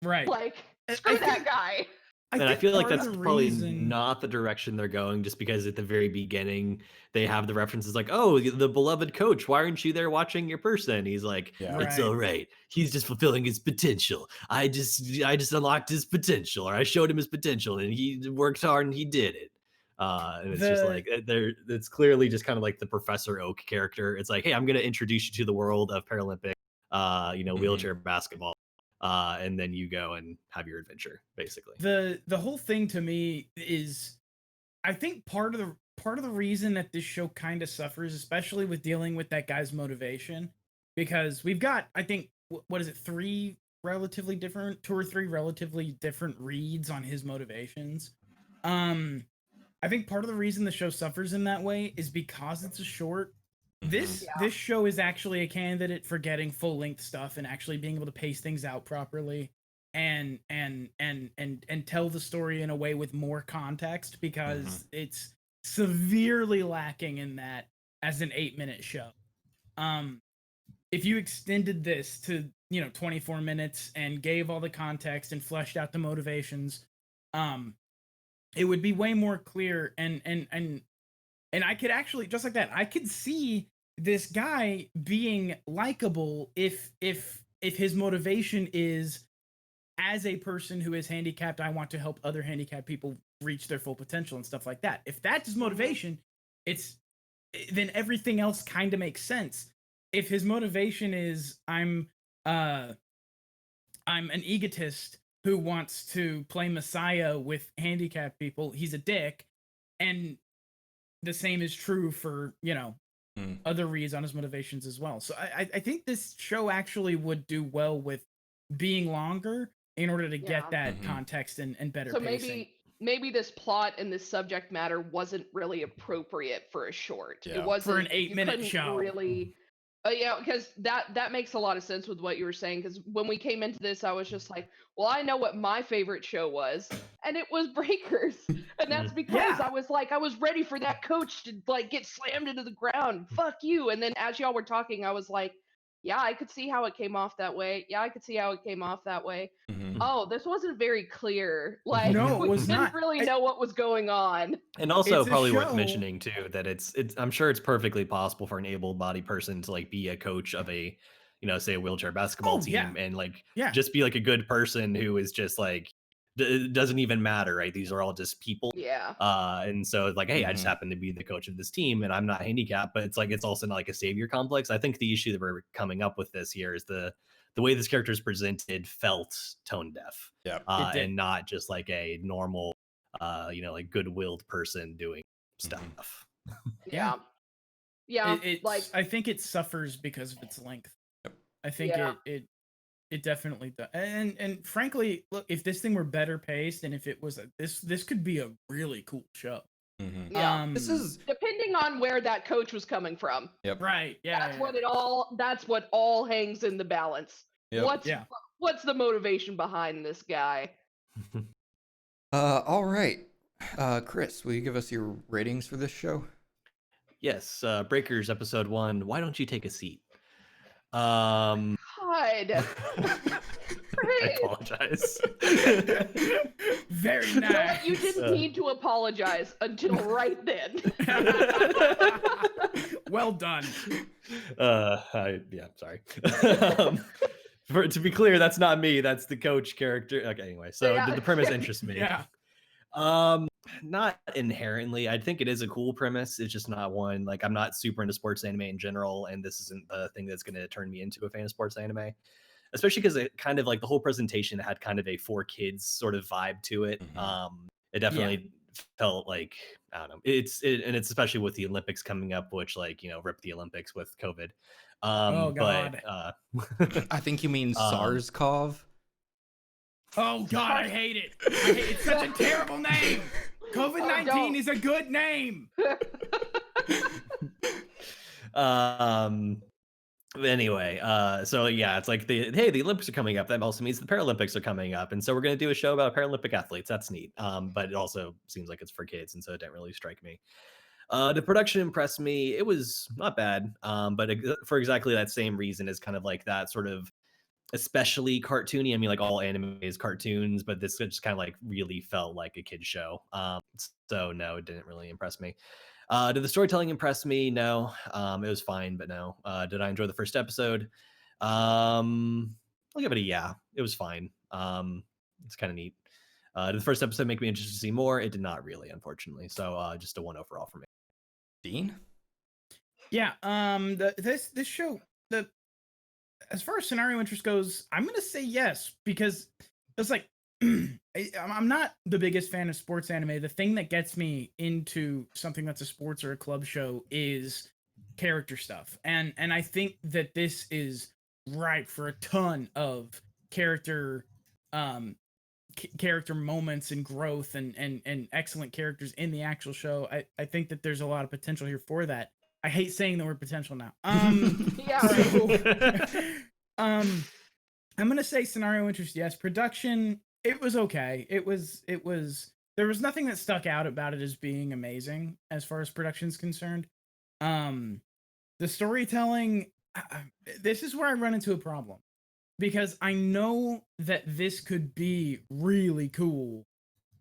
Right. Like, I screw that think- guy. And I think feel like part of that's the probably reason- not the direction they're going, just because at the very beginning they have the references like, "Oh, the beloved coach, why aren't you there watching your person?" He's like, Yeah. "It's Right. all right. He's just fulfilling his potential. I just unlocked his potential, or I showed him his potential, and he worked hard and he did it." And it's just like it's clearly just kind of like the Professor Oak character. It's like, "Hey, I'm going to introduce you to the world of Paralympic, wheelchair basketball." And then you go and have your adventure, basically. The whole thing to me is, I think part of the reason that this show kind of suffers, especially with dealing with that guy's motivation, because we've got, I think, what is it, two or three relatively different reads on his motivations. I think part of the reason the show suffers in that way is because it's a short. This show is actually a candidate for getting full length stuff and actually being able to pace things out properly and tell the story in a way with more context, because it's severely lacking in that as an 8-minute show. If you extended this to 24 minutes and gave all the context and fleshed out the motivations, it would be way more clear, and I could actually, just like that, I could see this guy being likable if his motivation is as a person who is handicapped, I want to help other handicapped people reach their full potential and stuff like that. If that's his motivation, then everything else kind of makes sense. If his motivation is I'm an egotist who wants to play Messiah with handicapped people, he's a dick. And the same is true for, other reads on his motivations as well. So I think this show actually would do well with being longer in order to get that context and better pacing. Maybe this plot and this subject matter wasn't really appropriate for a short. Yeah. It wasn't For an 8-minute show. Really, because that makes a lot of sense with what you were saying. Because when we came into this, I was just like, well, I know what my favorite show was, and it was Breakers, and that's because I was ready for that coach to like get slammed into the ground. Fuck you! And then as y'all were talking, I was like, yeah, I could see how it came off that way. Yeah, I could see how it came off that way. Oh, this wasn't very clear. Like, no, it was we didn't not. really know what was going on. And also It's a probably worth show. mentioning too that it's I'm sure it's perfectly possible for an able-bodied person to like be a coach of a, say a wheelchair basketball team and like just be like a good person who is just like it doesn't even matter, right? These are all just people. Yeah. And so it's like, hey, I just happen to be the coach of this team and I'm not handicapped, but it's like it's also not like a savior complex. I think the issue that we're coming up with this here is the way this character is presented felt tone deaf. Yeah. And not just like a normal like good-willed person doing stuff. Yeah. I think it suffers because of its length. I think it definitely does. And frankly, look, if this thing were better paced and if it was this could be a really cool show. Yeah. This is depending on where that coach was coming from. Yep. Right. Yeah. That's what all hangs in the balance. Yep. What's the motivation behind this guy? All right. Chris, will you give us your ratings for this show? Yes, Breakers episode 1. Why don't you take a seat? God. I apologize. Very nice. You didn't need to apologize until right then. Well done. Sorry. To be clear, that's not me. That's the coach character. Okay, anyway, so did the premise interest me? Not inherently. I think it is a cool premise. It's just not one, like, I'm not super into sports anime in general, and this isn't the thing that's going to turn me into a fan of sports anime. Especially because it kind of like the whole presentation had kind of a for kids sort of vibe to it. It definitely felt like, I don't know. And it's especially with the Olympics coming up, which rip the Olympics with COVID. Oh God. But I think you mean SARS-CoV. Oh God, I hate it. It's such a terrible name. COVID-19 is a good name. Anyway, so yeah, it's like the Olympics are coming up. That also means the Paralympics are coming up, and so we're gonna do a show about Paralympic athletes. That's neat. But it also seems like it's for kids, and so it didn't really strike me. The production impressed me. It was not bad, but for exactly that same reason, is kind of like that sort of especially cartoony. I mean, like all anime is cartoons, but this just kind of like really felt like a kid's show. So no, it didn't really impress me. Did the storytelling impress me? No. It was fine, but no. Did I enjoy the first episode? I'll give it a yeah. It was fine. It's kind of neat. Did the first episode make me interested to see more? It did not really, unfortunately. So just a 1 overall for me. Dean? Yeah. This show, as far as scenario interest goes, I'm gonna say yes, because it's like I'm not the biggest fan of sports anime. The thing that gets me into something that's a sports or a club show is character stuff, and I think that this is ripe for a ton of character moments and growth and excellent characters in the actual show. I think that there's a lot of potential here for that. I hate saying the word potential now. Yeah. I'm gonna say scenario interest, yes. Production, it was okay. It was there was nothing that stuck out about it as being amazing as far as production's concerned. The storytelling, this is where I run into a problem, because I know that this could be really cool,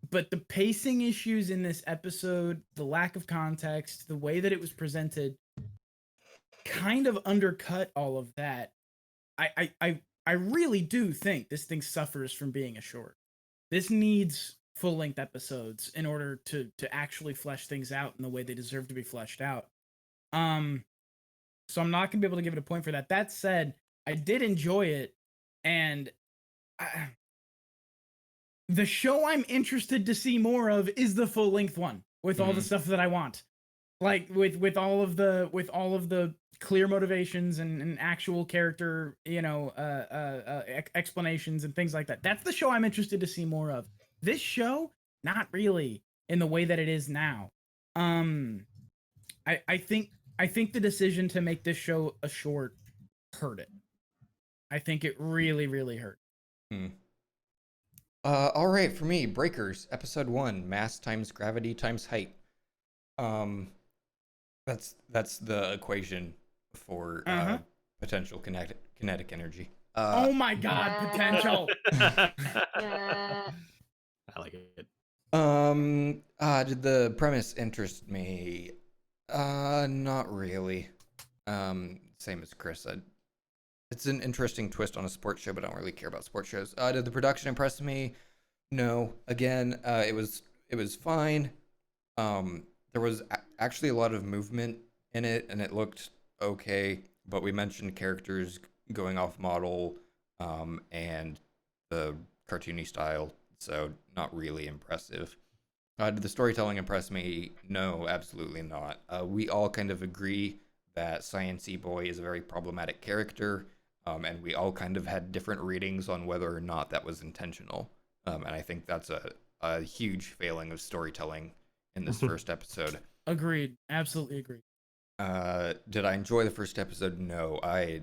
but the pacing issues in this episode, the lack of context, the way that it was presented kind of undercut all of that. I I really do think this thing suffers from being a short. This needs full-length episodes in order to actually flesh things out in the way they deserve to be fleshed out. So I'm not gonna be able to give it a point for that. That said, I did enjoy it, and the show I'm interested to see more of is the full-length one with all the stuff that I want, like with all of the clear motivations and actual character, explanations and things like that. That's the show I'm interested to see more of. This show, not really in the way that it is now. I think the decision to make this show a short hurt it. I think it really, really hurt. All right, for me, Breakers, episode 1, mass times gravity times height. That's the equation for potential kinetic energy. Oh my god, potential. I like it. Did the premise interest me? Not really. Same as Chris. It's an interesting twist on a sports show, but I don't really care about sports shows. Did the production impress me? No. Again, it was fine. There was actually a lot of movement in it, and it looked okay. But we mentioned characters going off model, and the cartoony style, so not really impressive. Did the storytelling impress me? No, absolutely not. We all kind of agree that Science-y Boy is a very problematic character, and we all kind of had different readings on whether or not that was intentional. And I think that's a huge failing of storytelling in this first episode. Agreed. Absolutely agreed. Did I enjoy the first episode? No, I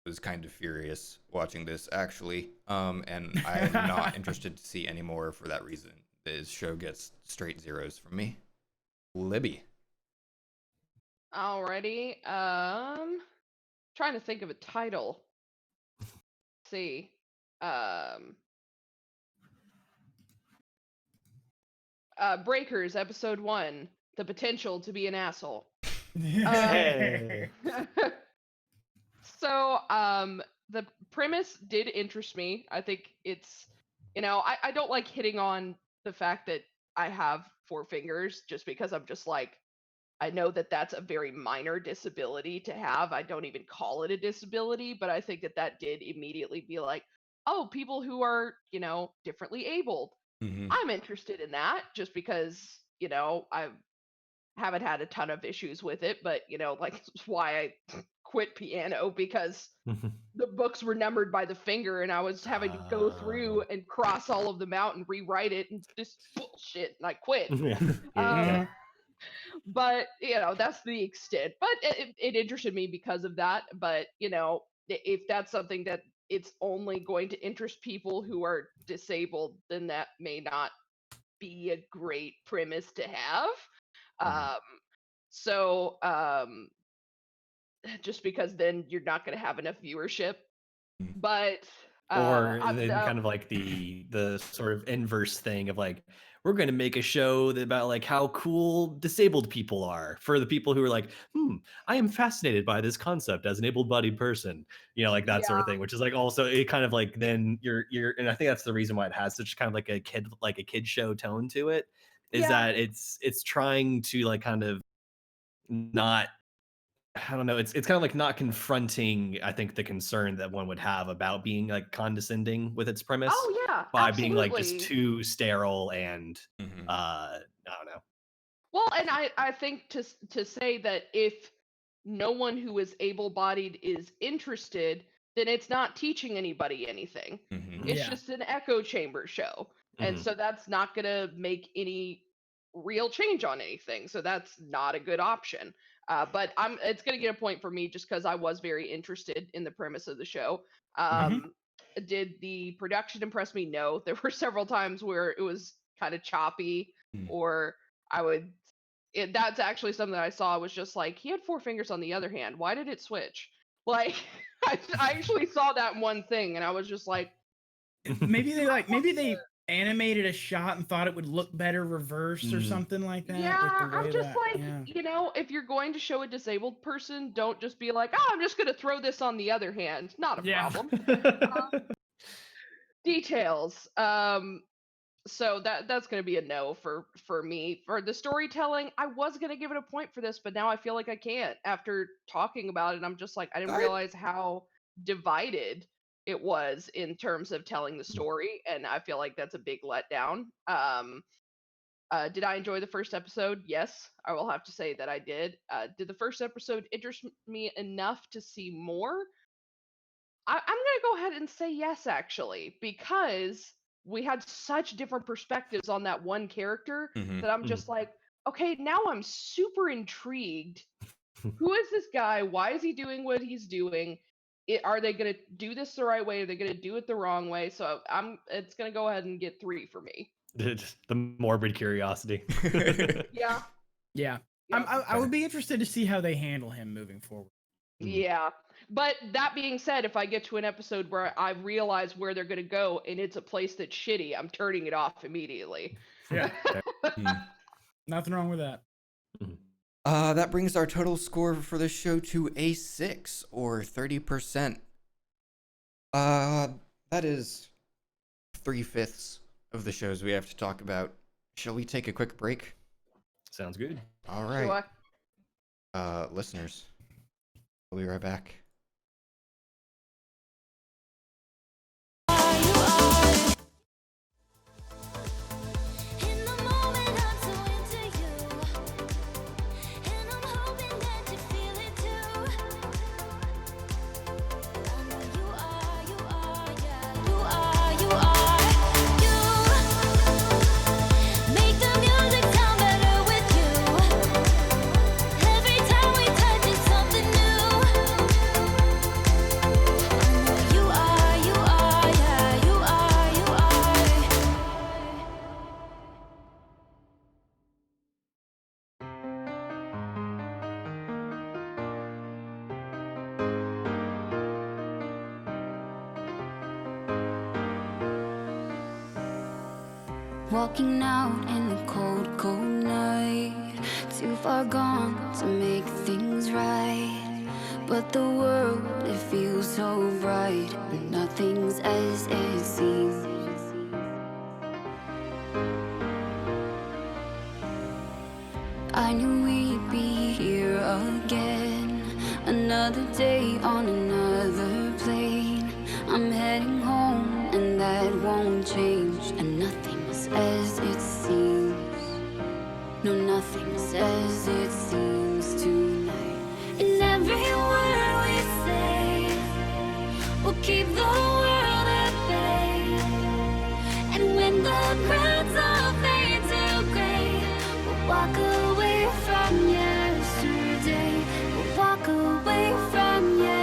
was kind of furious watching this, actually. And I am not interested to see any more for that reason. This show gets straight zeros from me. Libby. Alrighty. Trying to think of a title. Let's see. Breakers, episode 1. The potential to be an asshole. Hey. So, the premise did interest me. I think it's, I don't like hitting on the fact that I have 4 fingers just because I'm just like, I know that that's a very minor disability to have. I don't even call it a disability, but I think that did immediately be like, oh, people who are, differently abled. I'm interested in that just because, I haven't had a ton of issues with it, but, that's why I quit piano, because the books were numbered by the finger and I was having to go through and cross all of them out and rewrite it and just bullshit, and I quit. But that's the extent. But it interested me because of that. But if that's something that it's only going to interest people who are disabled, then that may not be a great premise to have. So just because then you're not going to have enough viewership. But or then kind of like the sort of inverse thing of like, we're going to make a show about like how cool disabled people are, for the people who are like, I am fascinated by this concept as an able-bodied person, like that sort of thing, which is like also it kind of like then you're and I think that's the reason why it has such kind of like a kid show tone to it, is that it's trying to like kind of not, I don't know. It's kind of like not confronting, I think, the concern that one would have about being like condescending with its premise. Oh yeah, by absolutely. being like just too sterile and I don't know. Well, and I think to say that if no one who is able-bodied is interested, then it's not teaching anybody anything. It's just an echo chamber show, and so that's not gonna make any real change on anything. So that's not a good option. But it's gonna get a point for me just because I was very interested in the premise of the show. Did the production impress me? No. There were several times where it was kind of choppy, or that's actually something that I saw was just like, he had 4 fingers on the other hand. Why did it switch? Like, I actually saw that one thing, and I was just like, maybe they animated a shot and thought it would look better reversed or something like that. Yeah, with the way I'm just that, like, yeah. you know, if you're going to show a disabled person, don't just be like, oh, I'm just going to throw this on the other hand. Not a Yeah. problem. Details. So that's going to be a no for me. For the storytelling, I was going to give it a point for this, but now I feel like I can't. After talking about it, I'm just like, I didn't realize how divided it was in terms of telling the story, and I feel like that's a big letdown. Did I enjoy the first episode? Yes, I will have to say that I did. Did the first episode interest me enough to see more? I'm going to go ahead and say yes, actually, because we had such different perspectives on that one character that I'm just like, okay, now I'm super intrigued. Who is this guy? Why is he doing what he's doing? Are they going to do this the right way? Are they going to do it the wrong way? So it's going to go ahead and get 3 for me. The morbid curiosity. Yeah. Yeah. Yeah. I would be interested to see how they handle him moving forward. Yeah. But that being said, if I get to an episode where I realize where they're going to go and it's a place that's shitty, I'm turning it off immediately. Yeah. Nothing wrong with that. That brings our total score for this show to a 6, or 30%. That is 3/5 of the shows we have to talk about. Shall we take a quick break? Sounds good. All right. Listeners, we'll be right back. Walking out in the cold, cold night, too far gone to make things right. But the world, it feels so bright, but nothing's as it seems. I knew we'd be here again, another day on another plane. I'm heading home and that won't change, and nothing's as it seems. No, nothing's as it seems tonight. And every word we say will keep the world at bay. And when the crowds all fade to gray, we'll walk away from yesterday. We'll walk away from yesterday.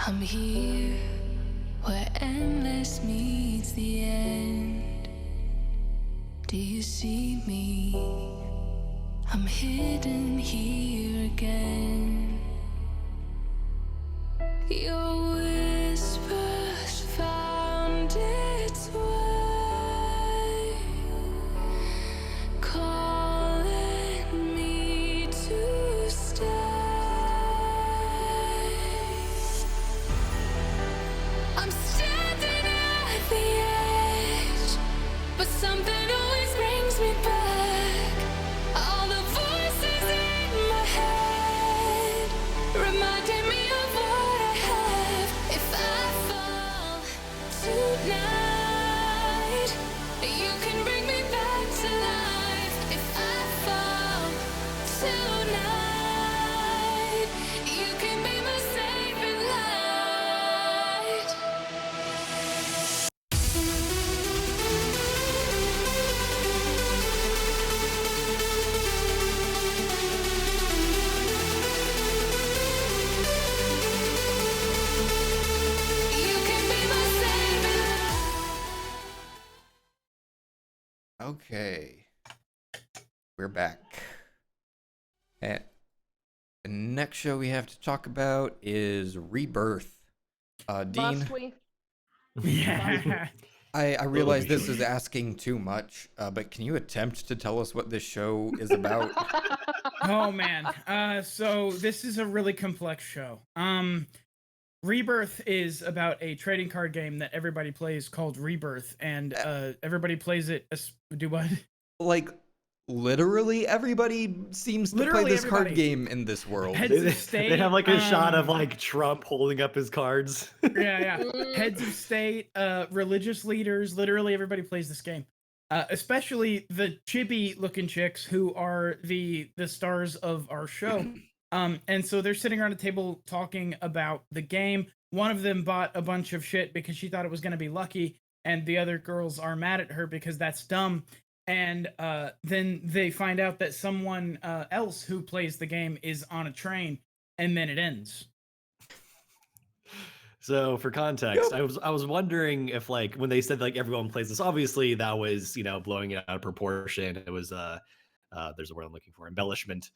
I'm here where endless meets the end. Do you see me? I'm hidden here again. Your whispers found its way, calling me to stay. I'm standing at the edge, but something always brings me back. All the voices in my head reminding me of what I have. If I fall tonight, you can bring me back to life. If I fall tonight, you can be my saving light. You can be my saving light. Okay. We're back. And the next show we have to talk about is Rebirth. Dean, Must we? Yeah. I realize this sure. is asking too much, but can you attempt to tell us what this show is about? Oh man. So this is a really complex show. Rebirth is about a trading card game that everybody plays called Rebirth, and everybody plays it. Do what? Like, literally everybody seems to play Literally this card everybody. game in this world. Heads They, of state. they have like a shot of like Trump holding up his cards. Yeah. Heads of state, religious leaders. Literally everybody plays this game. Especially the chibi looking chicks who are the stars of our show. And so they're sitting around a table talking about the game. One of them bought a bunch of shit because she thought it was going to be lucky, and the other girls are mad at her because that's dumb. And then they find out that someone else who plays the game is on a train, and then it ends. So for context, I was wondering if like when they said like everyone plays this, obviously that was, you know, blowing it out of proportion. It was there's a word I'm looking for, embellishment.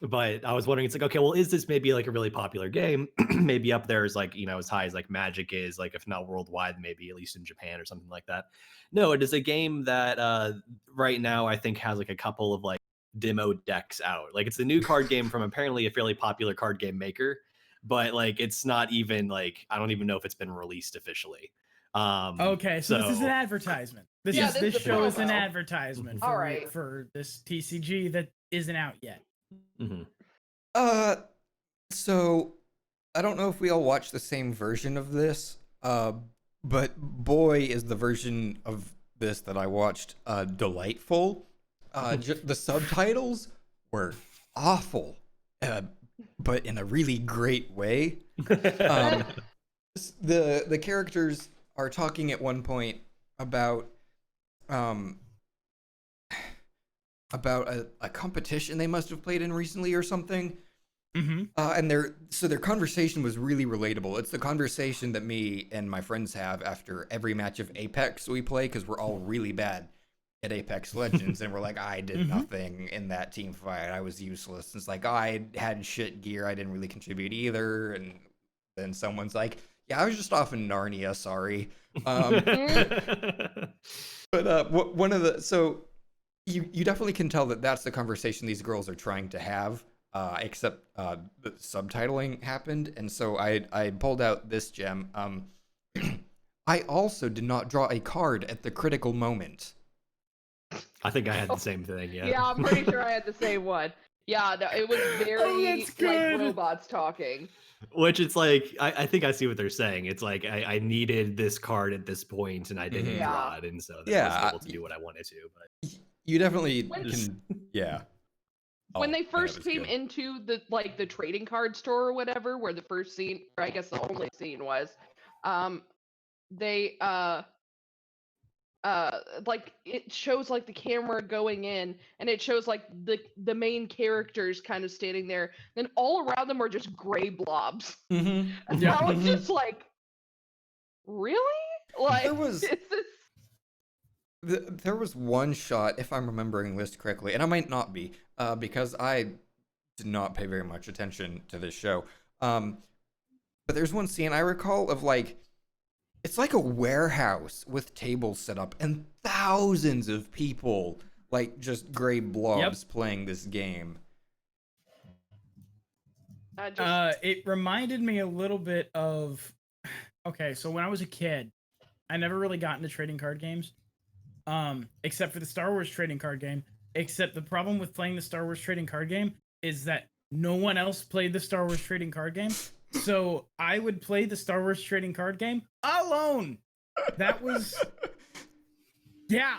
But I was wondering, it's like, okay, well, is this maybe like a really popular game? Maybe up there is like, you know, as high as like Magic is, like if not worldwide, maybe at least in Japan or something like that. No, it is a game that right now I think has like a couple of like demo decks out. Like it's a new card game from apparently a fairly popular card game maker, but like it's not even like I don't even know if it's been released officially. Okay, so this is an advertisement. This Yeah, is this this is a show is an promo. advertisement for, All right. for this TCG that isn't out yet. Mhm. So I don't know if we all watch the same version of this, but boy, is the version of this that I watched delightful. The subtitles were awful, but in a really great way. The characters are talking at one point about a competition they must have played in recently or something. Mm-hmm. And their conversation was really relatable. It's the conversation that me and my friends have after every match of Apex we play, because we're all really bad at Apex Legends, and we're like, I did nothing in that team fight. I was useless. And it's like, I had shit gear. I didn't really contribute either. And then someone's like, yeah, I was just off in Narnia. Sorry. But one of the you definitely can tell that that's the conversation these girls are trying to have. Except the subtitling happened, and so I pulled out this gem. I also did not draw a card at the critical moment. I think I had the same thing. Yeah, I'm pretty sure I had the same one. Yeah, no, it was very that's like good. robots talking. Which it's like I think I see what they're saying. It's like I needed this card at this point and I didn't Yeah. draw it, and so that I Yeah, wasn't able to do what I wanted to. But You definitely When- can, yeah. When Oh, they yeah, it first was came good. into the trading card store or whatever, where the first scene, or I guess the only scene was, they like it shows like the camera going in, and it shows like the main characters kind of standing there. Then all around them are just gray blobs. Mm-hmm. And Yeah. I was just like, really? Like There was- is this There was one shot, if I'm remembering this correctly, and I might not be, because I did not pay very much attention to this show. But there's one scene I recall of like, it's like a warehouse with tables set up and thousands of people, like just gray blobs playing this game. It reminded me a little bit of, okay, so when I was a kid, I never really got into trading card games, except for the Star Wars trading card game. Except the problem with playing the Star Wars trading card game is that no one else played the Star Wars trading card game. So I would play the Star Wars trading card game alone. That was, yeah,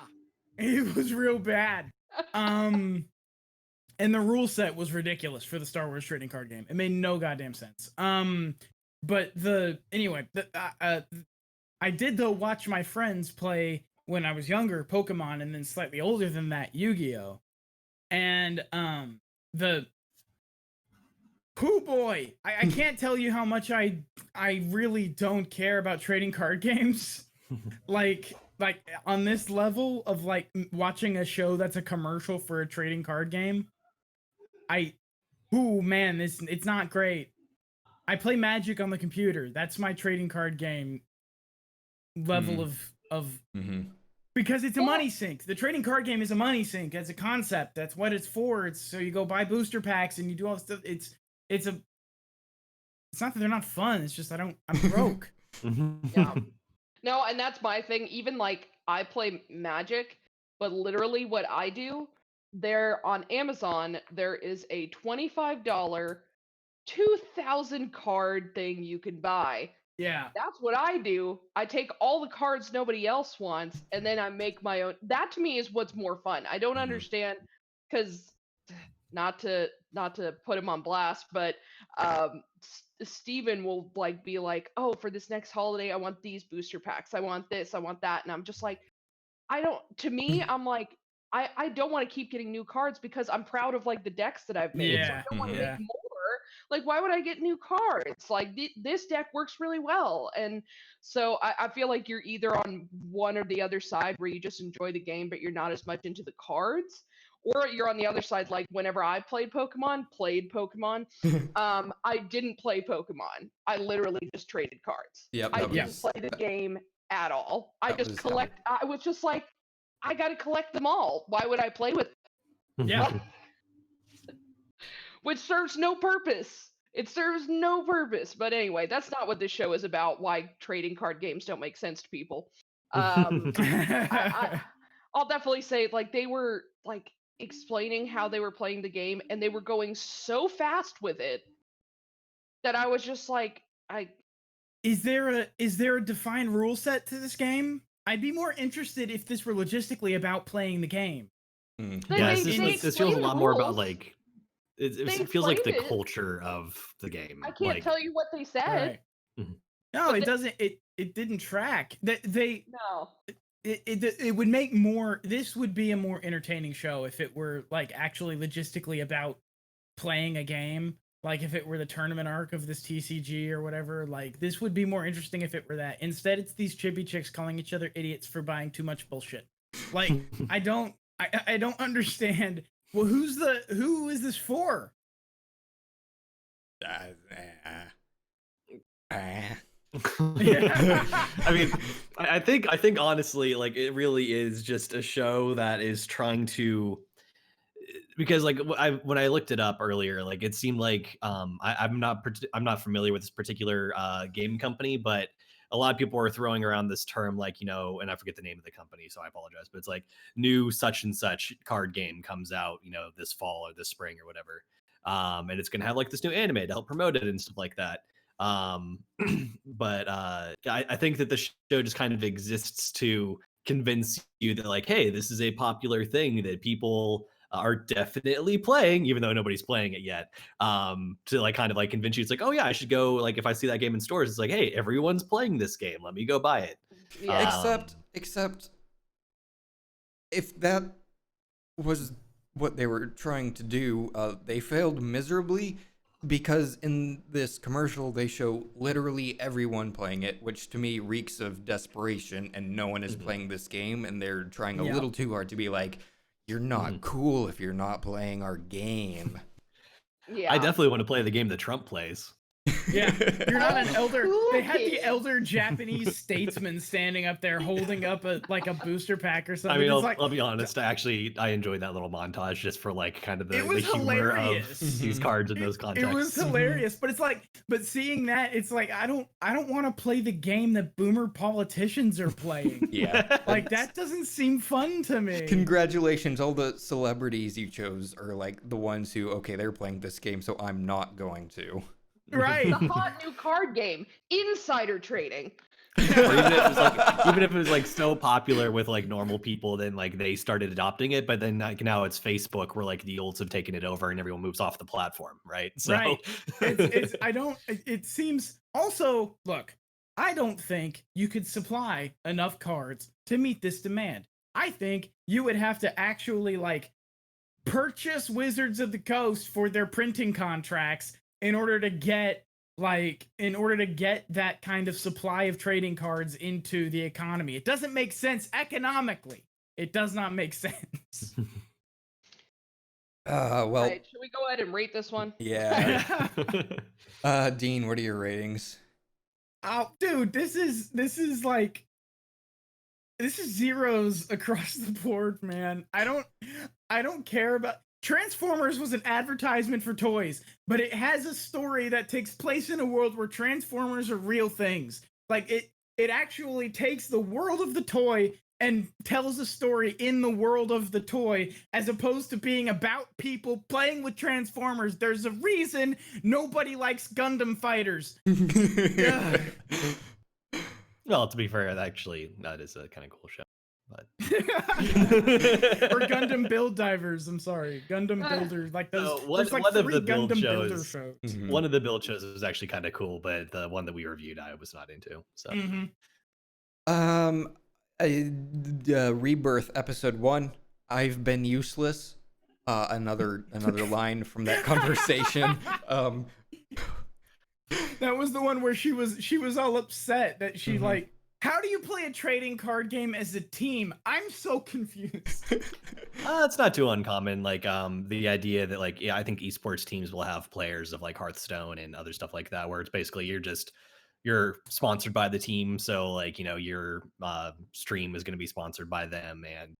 it was real bad. And the rule set was ridiculous for the Star Wars trading card game. It made no goddamn sense. But I did though watch my friends play when I was younger Pokemon, and then slightly older than that Yu-Gi-Oh. And oh boy, I can't tell you how much I really don't care about trading card games. like on this level of like watching a show that's a commercial for a trading card game. Man, it's not great. I play Magic on the computer. That's my trading card game level of because it's a money sink. The trading card game is a money sink as a concept. That's what it's for. It's so you go buy booster packs and you do all this stuff. It's not that they're not fun. It's just I'm broke. Yeah. No, and that's my thing. Even like I play Magic, but literally what I do, there on Amazon, there is a $25 2,000 card thing you can buy. Yeah. That's what I do. I take all the cards nobody else wants, and then I make my own. That to me is what's more fun. I don't understand, because not to put him on blast, but Steven will like be like, oh, for this next holiday, I want these booster packs. I want this, I want that. And I'm just like, to me, I'm like, I don't want to keep getting new cards because I'm proud of like the decks that I've made. So I don't want to make more. Like, why would I get new cards? Like, this deck works really well. And so I feel like you're either on one or the other side where you just enjoy the game, but you're not as much into the cards. Or you're on the other side, like whenever I played Pokemon, I didn't play Pokemon. I literally just traded cards. Yep, I didn't play the game at all. I was just like, I got to collect them all. Why would I play with them? Yeah. Which serves no purpose. It serves no purpose. But anyway, that's not what this show is about. Why trading card games don't make sense to people. I'll definitely say, like, they were like explaining how they were playing the game, and they were going so fast with it that I was just like, Is there a defined rule set to this game? I'd be more interested if this were logistically about playing the game. Yeah, this feels a lot more about like it feels like the explained it. culture of the game. I can't tell you what they said. Right. No, it doesn't. It didn't track. No. It would make more. This would be a more entertaining show if it were like actually logistically about playing a game. Like if it were the tournament arc of this TCG or whatever. Like this would be more interesting if it were that. Instead, it's these chibi chicks calling each other idiots for buying too much bullshit. Like I don't understand. Well, who is this for? I mean, I think honestly, like it really is just a show that is trying to, because like when I looked it up earlier, like it seemed like I'm not familiar with this particular game company, but a lot of people are throwing around this term, like, you know, and I forget the name of the company, so I apologize, but it's like new such and such card game comes out, you know, this fall or this spring or whatever. And it's going to have like this new anime to help promote it and stuff like that. But I think that the show just kind of exists to convince you that like, hey, this is a popular thing that people are definitely playing, even though nobody's playing it yet, to like kind of like convince you. It's like, oh yeah, I should go. Like if I see that game in stores, it's like, hey, everyone's playing this game, let me go buy it. Yeah. Except if that was what they were trying to do, they failed miserably, because in this commercial they show literally everyone playing it, which to me reeks of desperation, and no one is playing this game, and they're trying a little too hard to be like, you're not cool if you're not playing our game. Yeah. I definitely want to play the game that Trump plays. Yeah, you're not an elder. Cool They had the game. elder Japanese statesman standing up there holding up a booster pack or something. I mean, It's I'll, like, I'll be honest. I enjoyed that little montage just for like kind of the It was humor hilarious. of these cards in those it contexts. was hilarious, but it's like, but seeing that, it's like I don't want to play the game that boomer politicians are playing. Yeah. Like that doesn't seem fun to me. Congratulations, all the celebrities you chose are like the ones who, okay, they're playing this game, so I'm not going to. Right. The hot new card game, insider trading. Or even if it was like so popular with like normal people, then like they started adopting it, but then like now it's Facebook where like the olds have taken it over and everyone moves off the platform, right? So Right. It seems also, look, I don't think you could supply enough cards to meet this demand. I think you would have to actually like purchase Wizards of the Coast for their printing contracts in order to get that kind of supply of trading cards into the economy. It doesn't make sense economically. It does not make sense. Well, Right, should we go ahead and rate this one? yeah. Dean, what are your ratings? Oh, dude, this is zeros across the board, man. I don't care about Transformers was an advertisement for toys, but it has a story that takes place in a world where Transformers are real things. Like it actually takes the world of the toy and tells a story in the world of the toy, as opposed to being about people playing with Transformers. There's a reason nobody likes Gundam fighters. Well, to be fair, actually, that is a kind of cool show. But Or Gundam Build Divers. I'm sorry, Gundam Builders. Like those. There's like one of three the build Gundam Builder shows, shows. Mhm. one of the build shows was actually kind of cool, but the one that we reviewed, I was not into. So Rebirth episode 1. I've been useless. Another line from that conversation. That was the one where she was all upset that she like, how do you play a trading card game as a team? I'm so confused. it's not too uncommon. Like the idea that like, yeah, I think esports teams will have players of like Hearthstone and other stuff like that, where it's basically you're sponsored by the team, so like, you know, your stream is going to be sponsored by them, and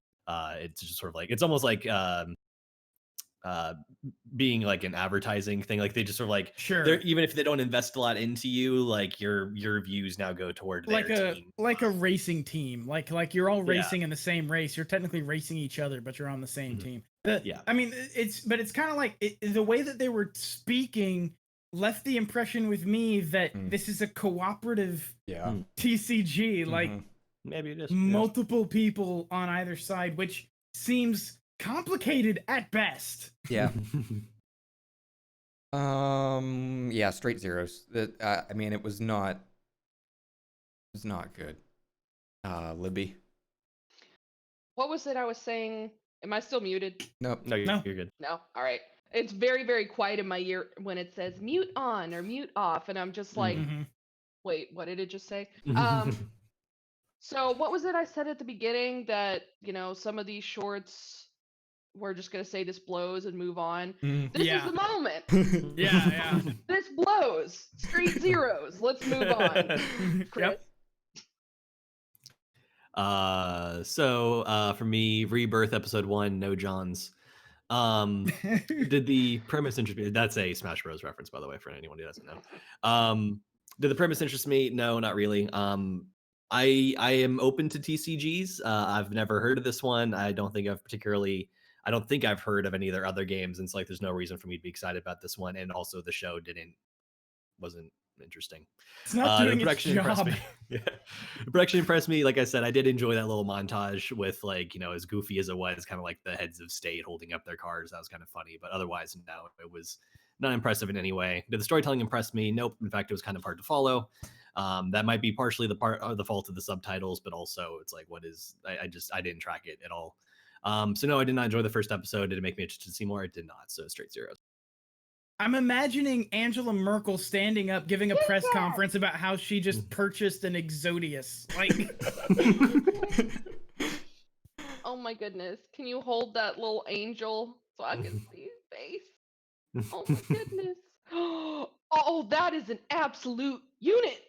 it's just sort of like, it's almost like being like an advertising thing. Like they just sort of like, Sure. even if they don't invest a lot into you, like your views now go toward their team. Like a racing team. Like you're all Yeah. racing in the same race. You're technically racing each other, but you're on the same team. Yeah. I mean, it's kind of like the way that they were speaking left the impression with me that this is a cooperative TCG. Like Maybe it is multiple people on either side, which seems complicated at best. Yeah. Yeah, straight zeros. I mean, it was not good. Libby. What was it I was saying? Am I still muted? Nope. No, No. you're good. No? All right. It's very, very quiet in my ear when it says mute on or mute off, and I'm just like, wait, what did it just say? So what was it I said at the beginning, that, you know, some of these shorts, we're just going to say this blows and move on? This is the moment. Yeah. This blows. Straight zeros. Let's move on. Chris? So for me, Rebirth episode 1, no Johns. Did the premise interest me? That's a Smash Bros reference, by the way, for anyone who doesn't know. Did the premise interest me? No, not really. I am open to TCGs. I've never heard of this one. I don't think I've heard of any of their other games, and it's like there's no reason for me to be excited about this one. And also, the show wasn't interesting. It's not doing the its production impressed job. me. Yeah. The production impressed me. Like I said, I did enjoy that little montage with, like, you know, as goofy as it was, kind of like the heads of state holding up their cards. That was kind of funny, but otherwise, no, it was not impressive in any way. Did the storytelling impress me? Nope. In fact, it was kind of hard to follow. That might be partially the fault of the subtitles, but also it's like, I didn't track it at all. So no, I did not enjoy the first episode. Did it make me interested to see more? It did not. So straight zeros. I'm imagining Angela Merkel standing up, giving a press conference about how she just purchased an Exodius. Like, Oh my goodness. Can you hold that little angel so I can see his face? Oh my goodness. Oh, that is an absolute unit.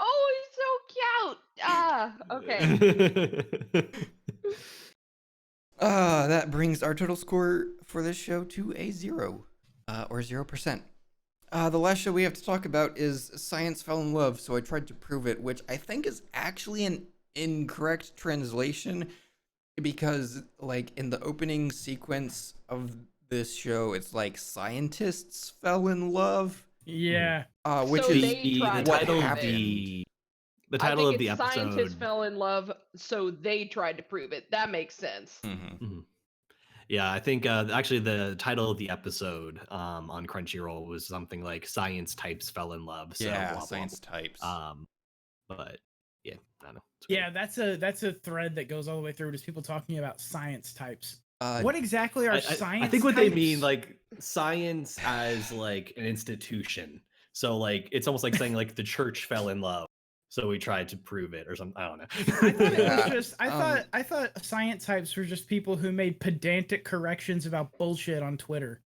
Oh, he's so cute. Ah, okay. That brings our total score for this show to a 0, or 0%. The last show we have to talk about is Science Fell in Love, so I tried to prove it, which I think is actually an incorrect translation, because, like, in the opening sequence of this show, it's like scientists fell in love. yeah. Which So is they tried what to prove it. happened. The I title think of the it's episode. Scientists fell in love, so they tried to prove it. That makes sense. Yeah, I think actually the title of the episode on Crunchyroll was something like "Science Types Fell in Love." So Yeah, blah, science blah, types. blah. But yeah, I don't know. It's Yeah, that's a thread that goes all the way through. Just people talking about science types. Uh, What exactly are science? I think what they types? mean, like science as like an institution. So like it's almost like saying like the church fell in love, so we tried to prove it or something. I don't know. I thought it Yeah, was just. I thought science types were just people who made pedantic corrections about bullshit on Twitter.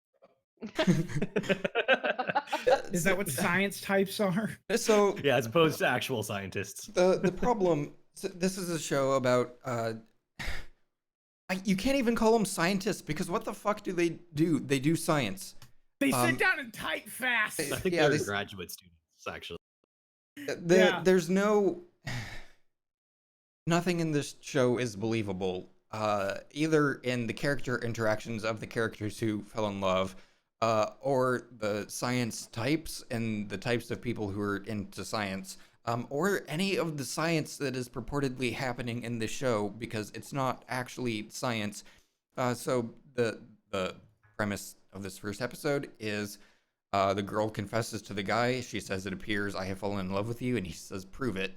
Is that what science types are? So Yeah, as opposed to actual scientists. the problem. So this is a show about. You can't even call them scientists, because what the fuck do they do? They do science. They sit down and type fast. I think Yeah, they're they- graduate students actually. Yeah. There's no. Nothing in this show is believable. Either in the character interactions of the characters who fell in love, or the science types and the types of people who are into science, or any of the science that is purportedly happening in the show, because it's not actually science. So the premise of this first episode is the girl confesses to the guy. She says, "It appears I have fallen in love with you," and he says, "Prove it."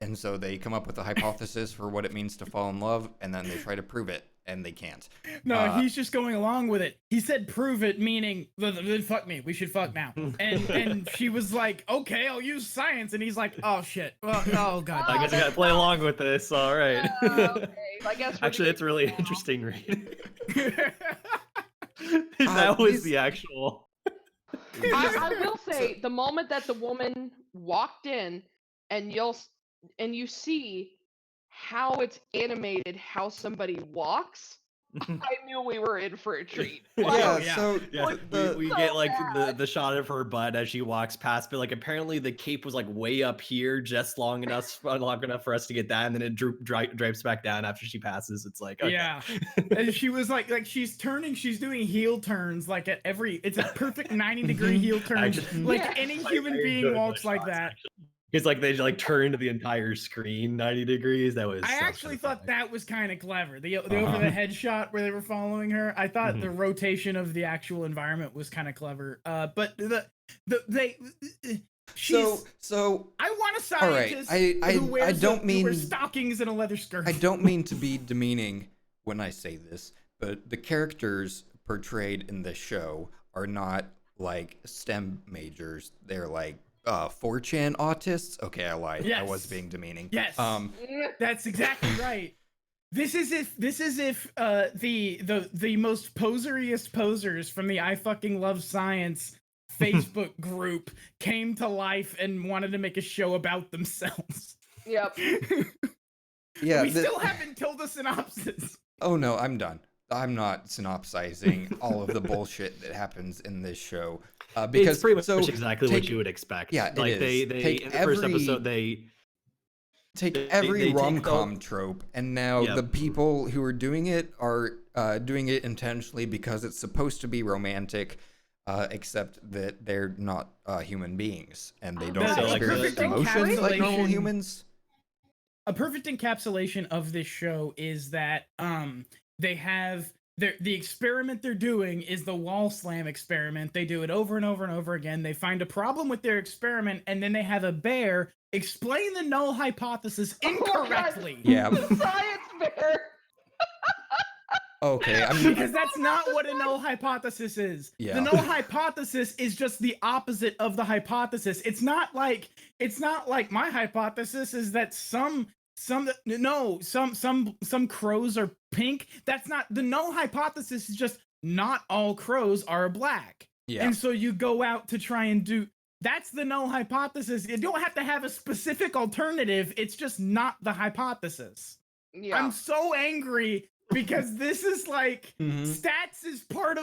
And so they come up with a hypothesis for what it means to fall in love, and then they try to prove it, and they can't. No, he's just going along with it. He said, "Prove it," meaning, "Then fuck me. We should fuck now." And she was like, "Okay, I'll use science." And he's like, "Oh shit. Well, oh god." I guess I gotta play along with this. All right. Okay, I guess we're Actually, it's getting really now. interesting read. That was please- the actual. I will say, the moment that the woman walked in, and you see how it's animated, how somebody walks, I knew we were in for a treat. Yeah, yeah. so Yeah, we so get like bad. the shot of her butt as she walks past, but like apparently the cape was like way up here, just long enough for us to get that, and then it drapes back down after she passes. It's like, okay. Yeah. And she was like she's turning, she's doing heel turns like at every, it's a perfect 90-degree heel turn. Actually- Like Yeah. any Like, human very being good walks like shots, that. actually. It's like they like turned the entire screen 90 degrees. That was. I so actually funny. thought that was kind of clever. The Uh-huh. over the head shot where they were following her. I thought Mhm. the rotation of the actual environment was kind of clever. But she's. so I want a all right, scientist I who wears don't who wears mean stockings and a leather skirt. I don't mean to be demeaning when I say this, but the characters portrayed in this show are not like STEM majors. They're like 4chan autists. Okay, I lied. I was Yes. being demeaning. Yes. That's exactly right. This is if the most poseriest posers from the I fucking love science Facebook group came to life and wanted to make a show about themselves. Yep. Yeah. We still haven't told the synopsis. Oh no, I'm done. I'm not synopsizing all of the bullshit that happens in this show. Because It's pretty much so exactly what take- you would expect. Yeah, it like is. they Take in the first every- episode they take they every take rom-com trope, and now Yep. the people who are doing it are doing it intentionally because it's supposed to be romantic, except that they're not human beings and they don't That's a experience perfect emotions like normal encapsulation. humans. A perfect encapsulation of this show is that they have the experiment they're doing is the wall slam experiment. They do it over and over and over again. They find a problem with their experiment, and then they have a bear explain the null hypothesis incorrectly. Yeah. The science fair. Okay. I mean, Because that's not what a null hypothesis is. Yeah. The null hypothesis is just the opposite of the hypothesis. It's not like my hypothesis is that some crows are pink. That's not the null hypothesis. Is just not all crows are black. yeah. And so you go out to try and do. That's the null hypothesis. You don't have to have a specific alternative. It's just not the hypothesis. Yeah. I'm so angry because this is like Mhm. stats is part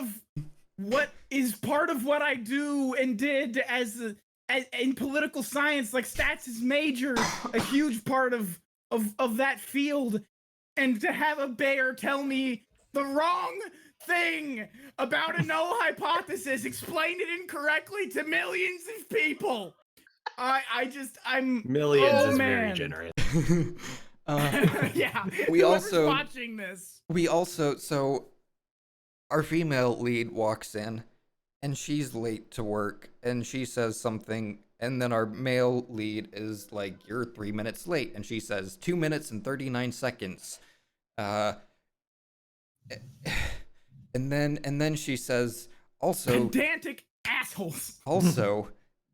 of what I do and did as in political science. Like stats is a huge part of that field, and to have a bear tell me the wrong thing about a null hypothesis, explain it incorrectly to millions of people. I'm Millions oh, is man. very generous. Yeah. We whoever's also- watching this. So our female lead walks in and she's late to work and she says something, and then our male lead is like, "You're 3 minutes late," and she says 2 minutes and 39 seconds. And then she says, also, Pedantic assholes.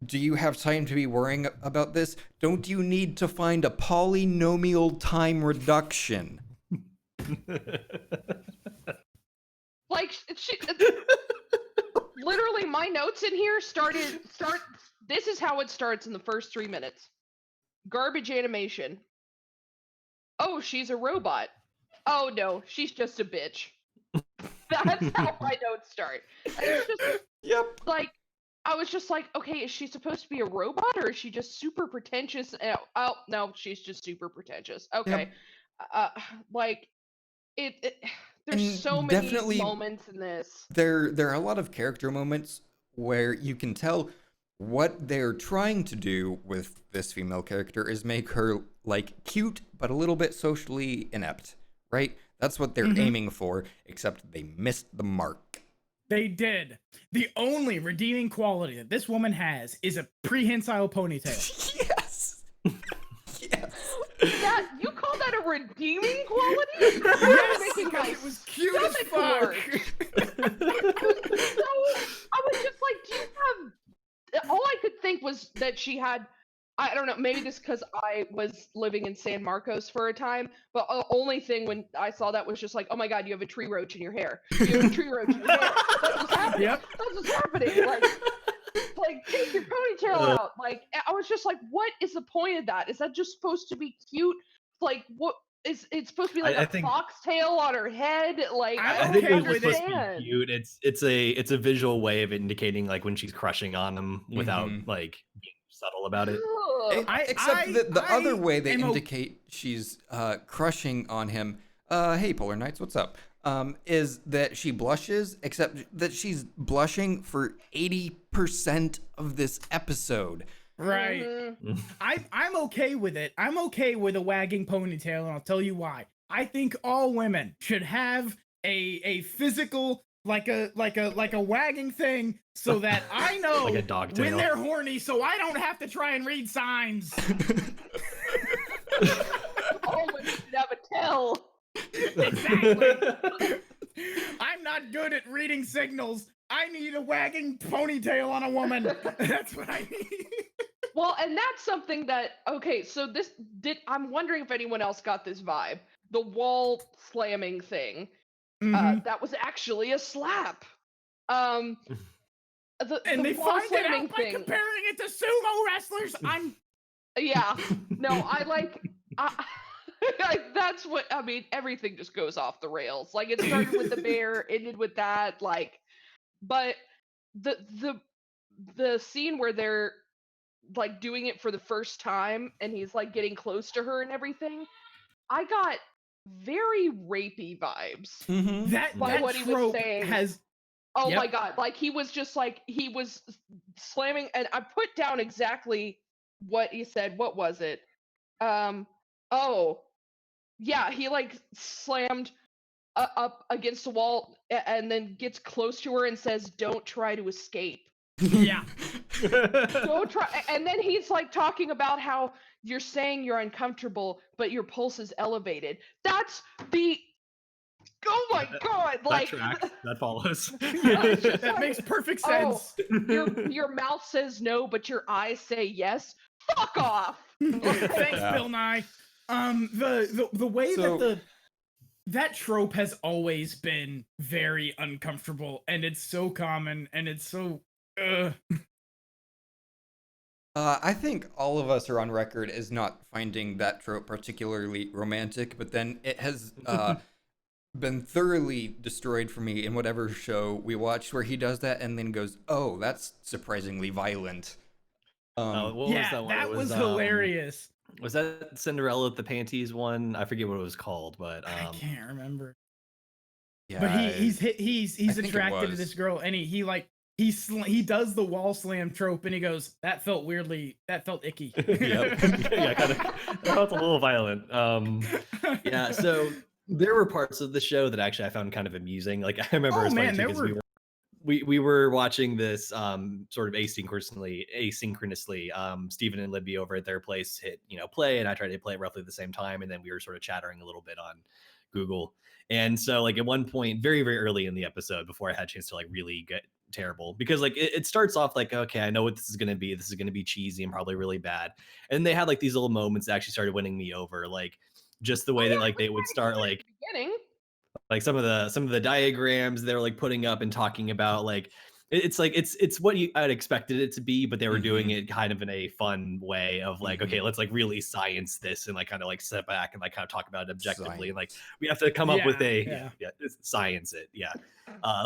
do you have time to be worrying about this? Don't you need to find a polynomial time reduction? Like literally my notes in here start this is how it starts in the first 3 minutes. Garbage animation. Oh, she's a robot. Oh no, she's just a bitch. That's how my notes start. And it's just Yep. like, I was just like, okay, is she supposed to be a robot or is she just super pretentious? Oh no, she's just super pretentious. Okay. Like there's And so many definitely moments in this. There are a lot of character moments where you can tell what they're trying to do with this female character is make her like cute but a little bit socially inept, right? That's what they're aiming for, except they missed the mark. They did. The only redeeming quality that this woman has is a prehensile ponytail. Yes. Yes. That you call that a redeeming quality? Yes, Making because my it was cute as stomach fuck. work. So I was just like, do you have? All I could think was that she had. I don't know. Maybe this because I was living in San Marcos for a time. But the only thing when I saw that was just like, oh my god, you have a tree roach in your hair. You have a tree roach in your hair. That's what's happening. Yep. That's what's happening. Like take your ponytail out. Like I was just like, what is the point of that? Is that just supposed to be cute? Like what? Is it's supposed to be like I a think- foxtail on her head? Like I I I don't think it okay was with supposed understand. to be cute. It's a visual way of indicating like when she's crushing on him without Mhm. like being subtle about it. Ugh. Except the other way they am indicate she's crushing on him. Hey, Polar Knights, what's up? Is that she blushes, except that she's blushing for 80% of this episode. Right. Mhm. I'm okay with it. I'm okay with a wagging ponytail, and I'll tell you why. I think all women should have a physical like a wagging thing so that I know Like a dog when tail. they're horny, so I don't have to try and read signs. All women should have a tail. Exactly. I'm not good at reading signals. I need a wagging ponytail on a woman. That's what I need. Well, and that's something that okay, so I'm wondering if anyone else got this vibe. The wall slamming thing. Mhm. That was actually a slap. And The they wall find it slamming out by thing. comparing it to sumo wrestlers. Yeah. No, that's what I mean. Everything just goes off the rails. Like it started with the bear, ended with that. Like, but the scene where they're like doing it for the first time and he's like getting close to her and everything, I got very rapey vibes. Mm-hmm. That By that what he was trope saying. has Oh Yep. my god, like he was slamming, and I put down exactly what he said. What was it? Oh, yeah, he like slammed up against the wall and then gets close to her and says, "Don't try to escape." yeah. Don't try. And then he's like talking about how you're saying you're uncomfortable, but your pulse is elevated. That's the. Oh my god! That Like tracks. That follows. it's just That like, makes perfect oh, sense. your mouth says no, but your eyes say yes. Fuck off. Thanks, Yeah. Bill Nye. The way So- that trope has always been very uncomfortable, and it's so common, and it's so. I think all of us are on record as not finding that trope particularly romantic, but then it has been thoroughly destroyed for me in whatever show we watched where he does that and then goes, "Oh, that's surprisingly violent." What was Yeah, that one? that It was was hilarious. Was that Cinderella with the panties one? I forget what it was called, but I can't remember. Yeah, But he's I think it attracted to was. this girl, and he does the wall slam trope, and he goes, that felt icky. yep. Yeah, kind of. Felt a little violent. Yeah. So there were parts of the show that actually I found kind of amusing. Like I remember, Oh, it was funny man, too, there 'cause were- we were watching this sort of asynchronously. Stephen and Libby over at their place hit play, and I tried to play it roughly at the same time, and then we were sort of chattering a little bit on Google. And so like at one point, very very early in the episode, before I had a chance to like really get terrible, because like it starts off like, okay, I know what this is going to be. This is going to be cheesy and probably really bad. And they had like these little moments that actually started winning me over, like just the way that like they would start like Beginning. some of the diagrams they're like putting up and talking about, like it's like it's what I'd expected it to be, but they were doing it kind of in a fun way of like, okay, let's like really science this and like kind of like step back and like kind of talk about it objectively. And like we have to come up with science it. Yeah.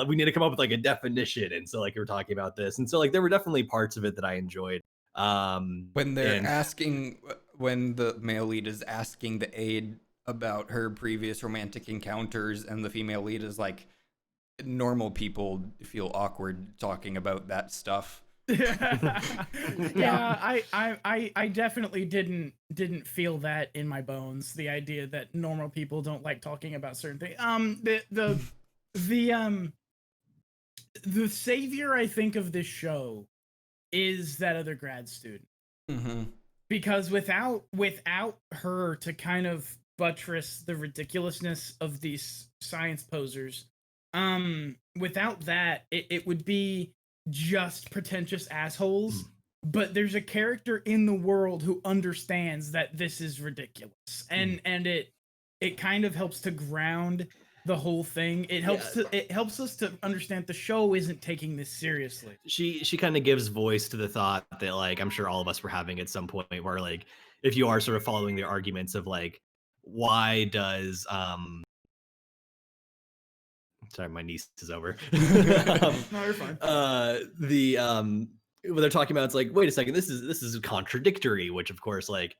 We need to come up with like a definition. And so like we were talking about this. And so like there were definitely parts of it that I enjoyed. When they're asking, when the male lead is asking the aide about her previous romantic encounters, and the female lead is like, normal people feel awkward talking about that stuff. Yeah, I definitely didn't feel that in my bones. The idea that normal people don't like talking about certain things. The savior, I think, of this show is that other grad student. Because without her to kind of buttress the ridiculousness of these science posers, without that, it would be just pretentious assholes. But there's a character in the world who understands that this is ridiculous, and it kind of helps to ground the whole thing. It helps us to understand the show isn't taking this seriously. She kind of gives voice to the thought that like I'm sure all of us were having at some point, where like if you are sort of following the arguments of like, why does sorry, my niece is over. No, you're fine. What they're talking about, it's like, wait a second, this is contradictory, which of course like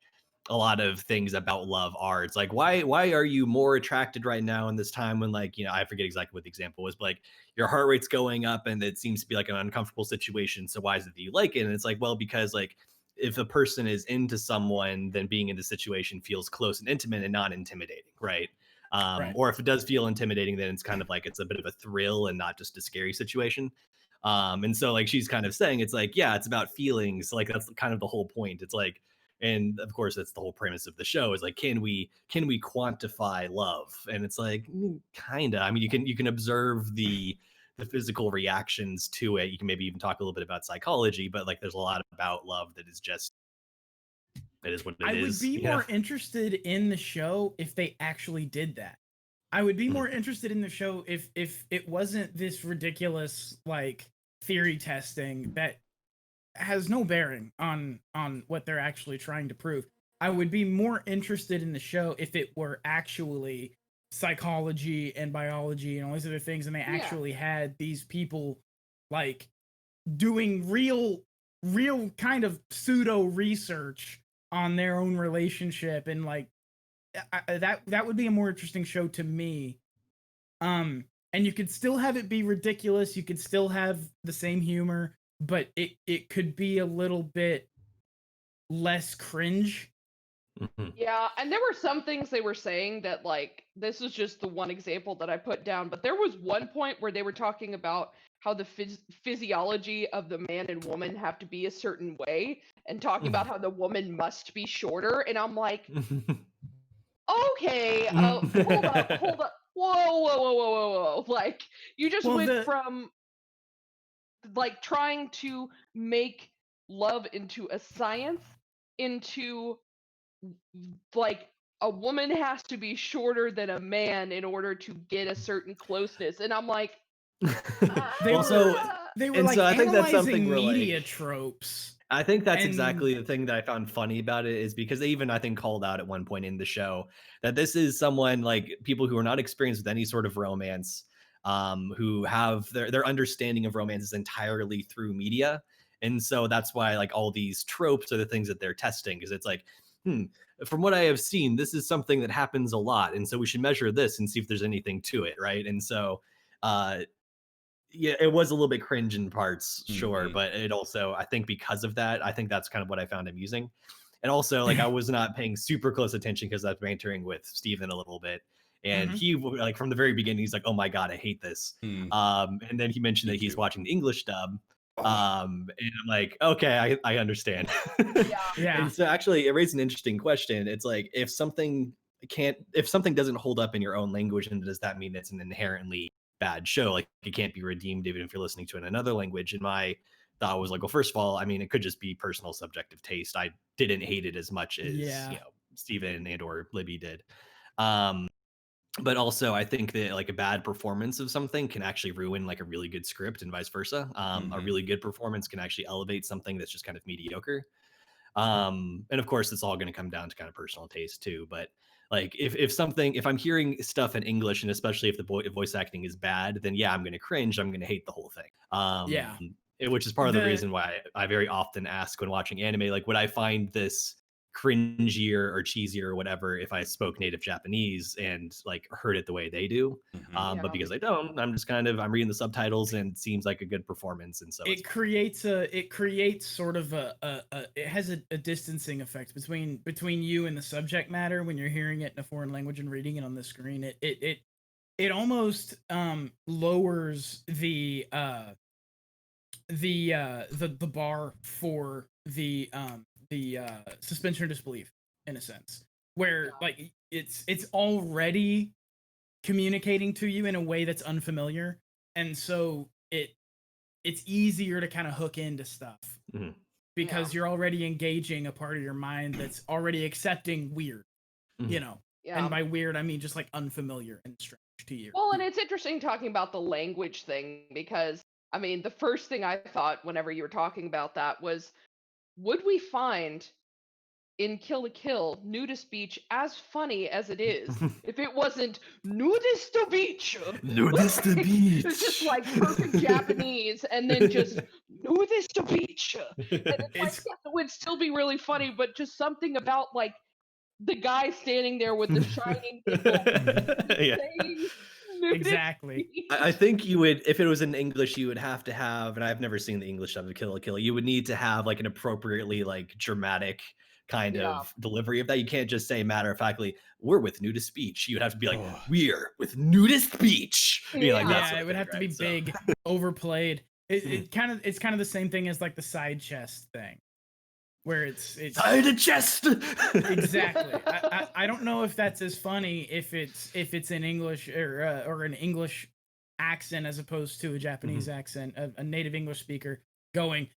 a lot of things about love are. It's like, why are you more attracted right now in this time when like, I forget exactly what the example was, but like your heart rate's going up and it seems to be like an uncomfortable situation, so why is it that you like it? And it's like, well, because like if a person is into someone, then being in the situation feels close and intimate and not intimidating, right? Right. Or if it does feel intimidating, then it's kind of like it's a bit of a thrill and not just a scary situation. And so like she's kind of saying, it's like, yeah, it's about feelings. Like that's kind of the whole point. It's like, and of course that's the whole premise of the show, is like, can we quantify love? And it's like, kind of. I mean, you can observe the physical reactions to it. You can maybe even talk a little bit about psychology, but like there's a lot about love that is just, it is what it is. I would be more interested in the show if they actually did that. I would be more interested in the show if it wasn't this ridiculous like theory testing that has no bearing on what they're actually trying to prove. I would be more interested in the show if it were actually psychology and biology and all these other things, and they actually had these people like doing real kind of pseudo research on their own relationship, and like that would be a more interesting show to me. And you could still have it be ridiculous, you could still have the same humor, but it could be a little bit less cringe. Yeah, and there were some things they were saying that like this is just the one example that I put down, but there was one point where they were talking about how the physiology of the man and woman have to be a certain way, and talking about how the woman must be shorter, and I'm like, okay, hold up, whoa. Like, you just went from like trying to make love into a science into like a woman has to be shorter than a man in order to get a certain closeness, and I'm like, They They were and like so I think that's something analyzing we're media like, tropes. I think that's And- exactly the thing that I found funny about it, is because they even, I think, called out at one point in the show that this is someone, like, people who are not experienced with any sort of romance, who have their understanding of romance is entirely through media. And so that's why, like, all these tropes are the things that they're testing, because it's like, from what I have seen, this is something that happens a lot, and so we should measure this and see if there's anything to it, right? And so yeah, it was a little bit cringe in parts, sure, but it also, I think because of that, I think that's kind of what I found amusing. And also, like, I was not paying super close attention because I was bantering with Steven a little bit, and he, like, from the very beginning, he's like, "Oh my god, I hate this." And then he mentioned that he's watching the English dub, and I'm like, okay, I understand. Yeah. And so actually, it raised an interesting question. It's like, if something doesn't hold up in your own language, then does that mean it's an inherently bad show? Like, it can't be redeemed even if you're listening to it in another language. And my thought was like, well, first of all, I mean, it could just be personal subjective taste. I didn't hate it as much as Steven and or Libby did. But also, I think that, like, a bad performance of something can actually ruin, like, a really good script, and vice versa. A really good performance can actually elevate something that's just kind of mediocre. And of course, it's all going to come down to kind of personal taste too. But like, if I'm hearing stuff in English, and especially if the voice acting is bad, then yeah, I'm going to cringe. I'm going to hate the whole thing. Which is part of the reason why I very often ask when watching anime, like, would I find this cringier or cheesier or whatever if I spoke native Japanese and, like, heard it the way they do? But because I don't, I'm just kind of, I'm reading the subtitles and it seems like a good performance, and so it creates sort of it has a distancing effect between you and the subject matter when you're hearing it in a foreign language and reading it on the screen. It almost lowers the bar for the suspension of disbelief, in a sense, where like it's already communicating to you in a way that's unfamiliar, and so it's easier to kind of hook into stuff because you're already engaging a part of your mind that's already accepting weird, and by weird I mean just like unfamiliar and strange to you. Well, and it's interesting talking about the language thing, because I mean, the first thing I thought whenever you were talking about that was, would we find in Kill la Kill nudist beach as funny as it is if it wasn't nudist beach? Nudist beach. It's just like perfect Japanese, and then just nudist beach. And it's like, it would still be really funny, but just something about, like, the guy standing there with the shining nipple. Exactly. I think you would, if it was in English, you would have to have, and I've never seen the English dub of Kill la Kill, you would need to have, like, an appropriately, like, dramatic kind of delivery of that. You can't just say matter of factly, we're with nudist beach. You would have to be like, we're with nudist beach. It would have to be big, overplayed. It's kind of the same thing as like the side chest thing, where it's side chest. Exactly. I don't know if that's as funny if it's in English or an English accent as opposed to a Japanese accent, a native English speaker going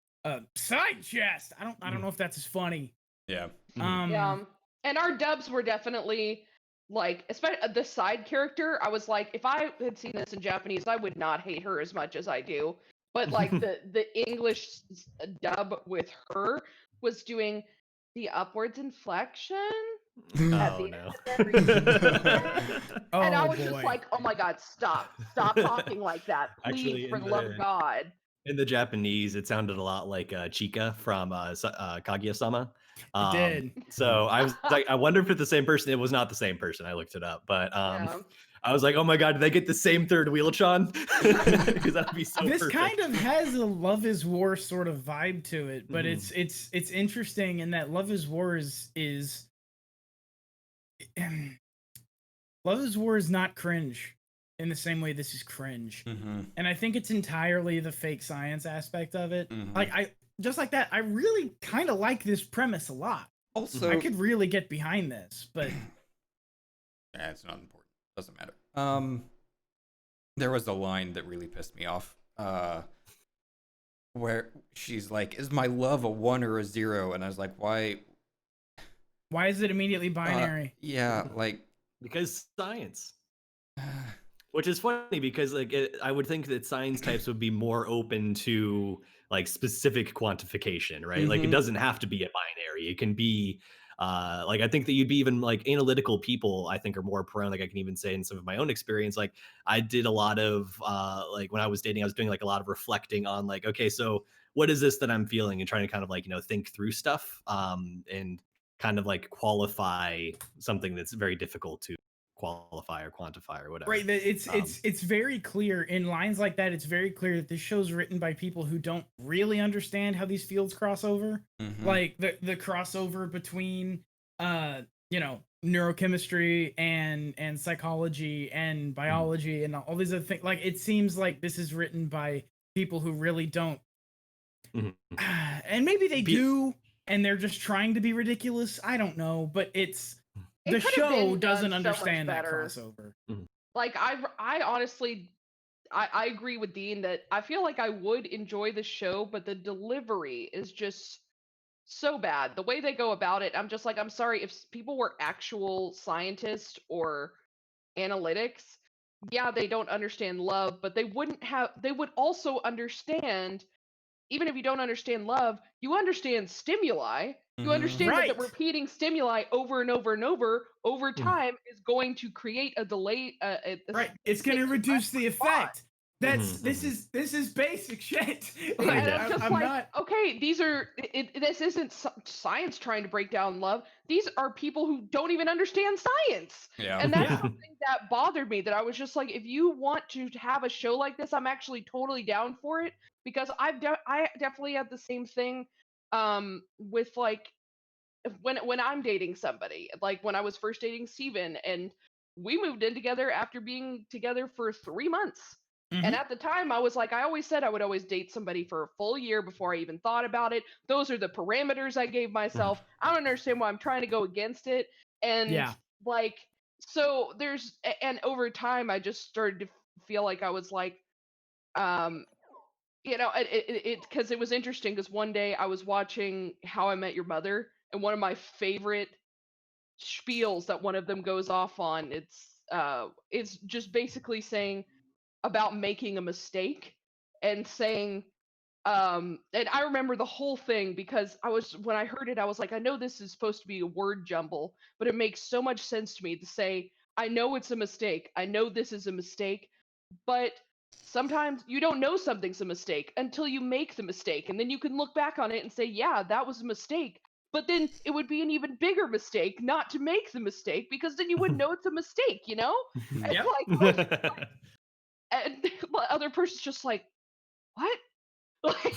side chest. I don't know if that's as funny. Yeah. And our dubs were definitely, like, especially the side character. I was like, if I had seen this in Japanese, I would not hate her as much as I do. But like the English dub with her was doing the upwards inflection. Oh no! And I was just like, oh my god, stop talking like that, please. Actually, for the love of God. In the Japanese, it sounded a lot like Chika from Kaguya-sama. It did. So I was like, I wonder if it's the same person. It was not the same person. I looked it up, but I was like, oh my god, did they get the same third wheel-chan? Because that'd be so. This perfect. kind of has a Love is War sort of vibe to it, but it's interesting in that Love is War is Love is War is not cringe in the same way this is cringe. Mm-hmm. And I think it's entirely the fake science aspect of it. Mhm. Like, I just like that, I really kind of like this premise a lot. Also, I could really get behind this, but yeah, it's not important. Doesn't matter. There was a line that really pissed me off. Where she's like, "Is my love a 1 or a 0?" And I was like, "Why? why is it immediately binary? Yeah, like, Because science. Which is funny because like I would think that science types would be more open to like specific quantification, right? Like it Mhm. doesn't have to be a binary. It can be like I think that you'd be even like analytical people I think are more prone, like I can even say in some of my own experience, like I did a lot of like when I was dating, I was doing like a lot of reflecting on like, okay, so what is this that I'm feeling and trying to kind of like, think through stuff and kind of like qualify something that's very difficult to qualify or quantify or whatever. Right, that it's very clear in lines like that. It's very clear that this show's written by people who don't really understand how these fields cross over. Mhm. Like the crossover between neurochemistry and psychology and biology and all these other things. Like it seems like this is written by people who really don't, Mhm. and maybe they do, and they're just trying to be ridiculous. I don't know, but it's It the could have been show done doesn't so much understand that better. crossover. Like I honestly I agree with Dean that I feel like I would enjoy the show, but the delivery is just so bad. The way they go about it, I'm just like, I'm sorry, if people were actual scientists or analytics, yeah, they don't understand love, but they would also understand, even if you don't understand love, you understand stimuli. You Mhm. understand that Right. repeating stimuli over and over and over time is going to create a delay. Right, it's gonna reduce the effect. Mhm, This is basic shit. And Like Yeah. I'm just I'm like, not. okay, this isn't science trying to break down love. These are people who don't even understand science. Yeah. And that's Yeah. something that bothered me, that I was just like, if you want to have a show like this, I'm actually totally down for it, because I definitely had the same thing with like when I'm dating somebody, like when I was first dating Steven, and we moved in together after being together for 3 months. And Mhm. at the time, I was like, I always said I would always date somebody for a full year before I even thought about it. Those are the parameters I gave myself. I don't understand why I'm trying to go against it. And Yeah. like, so and over time, I just started to feel like I was like, um, because it was interesting, because one day I was watching How I Met Your Mother, and one of my favorite spiels that one of them goes off on, it's just basically saying about making a mistake, and saying, and I remember the whole thing, because when I heard it, I was like, I know this is supposed to be a word jumble, but it makes so much sense to me to say, I know it's a mistake, I know this is a mistake, but sometimes you don't know something's a mistake until you make the mistake, and then you can look back on it and say, yeah, that was a mistake. But then it would be an even bigger mistake not to make the mistake, because then you wouldn't know it's a mistake, you know? And Yep. like most, and the other person's just like, what? Like,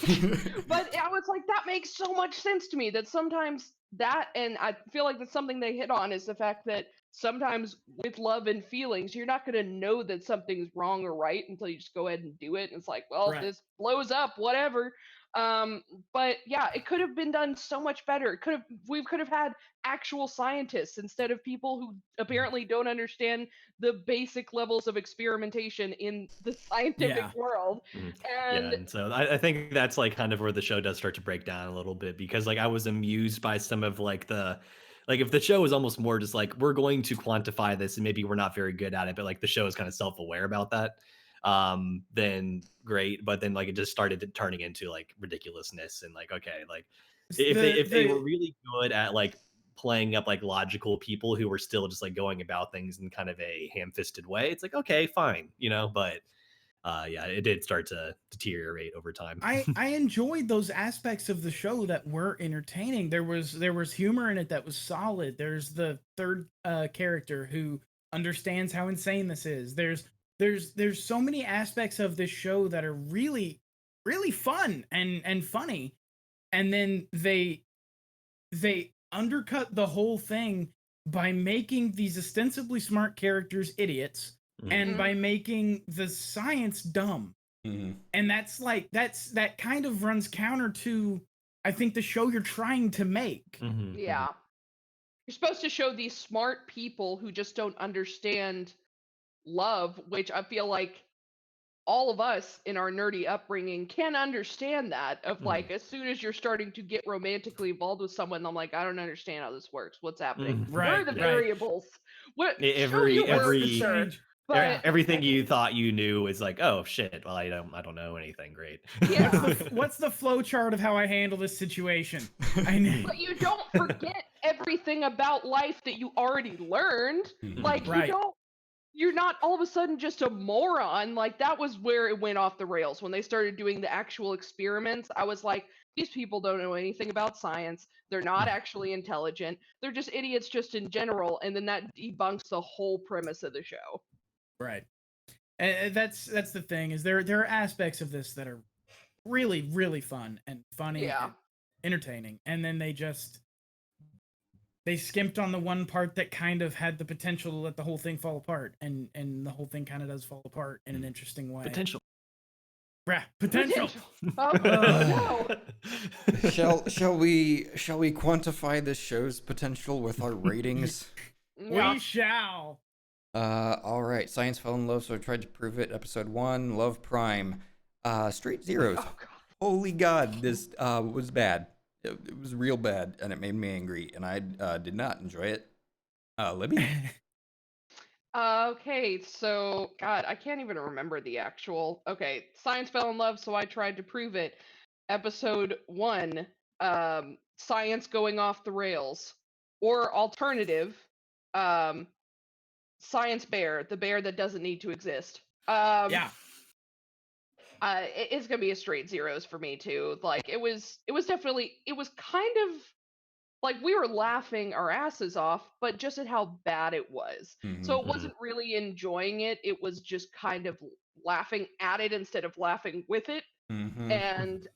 but I was like, that makes so much sense to me, that sometimes that, and I feel like that's something they hit on, is the fact that sometimes with love and feelings, you're not going to know that something's wrong or right until you just go ahead and do it. And it's like, well, if Right. this blows up, whatever. Um, but yeah, it could have been done so much better. We could have had actual scientists instead of people who apparently don't understand the basic levels of experimentation in the scientific Yeah. world. Yeah, And and so I think that's like kind of where the show does start to break down a little bit, because like I was amused by some of like the like if the show is almost more just like we're going to quantify this and maybe we're not very good at it, but like the show is kind of self-aware about that, then great. But then like it just started turning into like ridiculousness and like okay, like if they were really good at like playing up like logical people who were still just like going about things in kind of a ham-fisted way, it's like okay, fine, but yeah, it did start to deteriorate over time. I enjoyed those aspects of the show that were entertaining. There was humor in it that was solid. There's the third character who understands how insane this is. There's so many aspects of this show that are really really fun and funny, and then they undercut the whole thing by making these ostensibly smart characters idiots and by making the science dumb. And that kind of runs counter to, I think, the show you're trying to make. Yeah. You're supposed to show these smart people who just don't understand love, which I feel like all of us in our nerdy upbringing can understand that, of like, as soon as you're starting to get romantically involved with someone, I'm like, I don't understand how this works. What's happening? Where are the variables? What show me your words, sir. But everything you thought you knew is like, oh shit, well I don't know anything. Great. yeah. What's the flow chart of how I handle this situation? But you don't forget everything about life that you already learned. Like, you're not all of a sudden just a moron. Like, that was where it went off the rails when they started doing the actual experiments. I was like, these people don't know anything about science. They're not actually intelligent. They're just idiots just in general. And then that debunks the whole premise of the show. Right. And that's the thing, is there are aspects of this that are really, really fun and funny and entertaining. And then they skimped on the one part that kind of had the potential to let the whole thing fall apart, and the whole thing kind of does fall apart in an interesting way. Potential. Potential. Oh, no. Shall we quantify this show's potential with our ratings? We shall. All right. Science fell in love, so I tried to prove it. Episode 1, Love Prime. Straight zeros. Oh, God. Holy God, this was bad. It was real bad, and it made me angry, and I did not enjoy it. Libby? Okay, so, God, I can't even remember the actual. Okay, science fell in love, so I tried to prove it. Episode 1, science going off the rails. Or alternative, science bear, the bear that doesn't need to exist. It's gonna be a straight zeros for me too. Like, it was kind of like we were laughing our asses off, but just at how bad it was. So it wasn't really enjoying it. It was just kind of laughing at it instead of laughing with it. And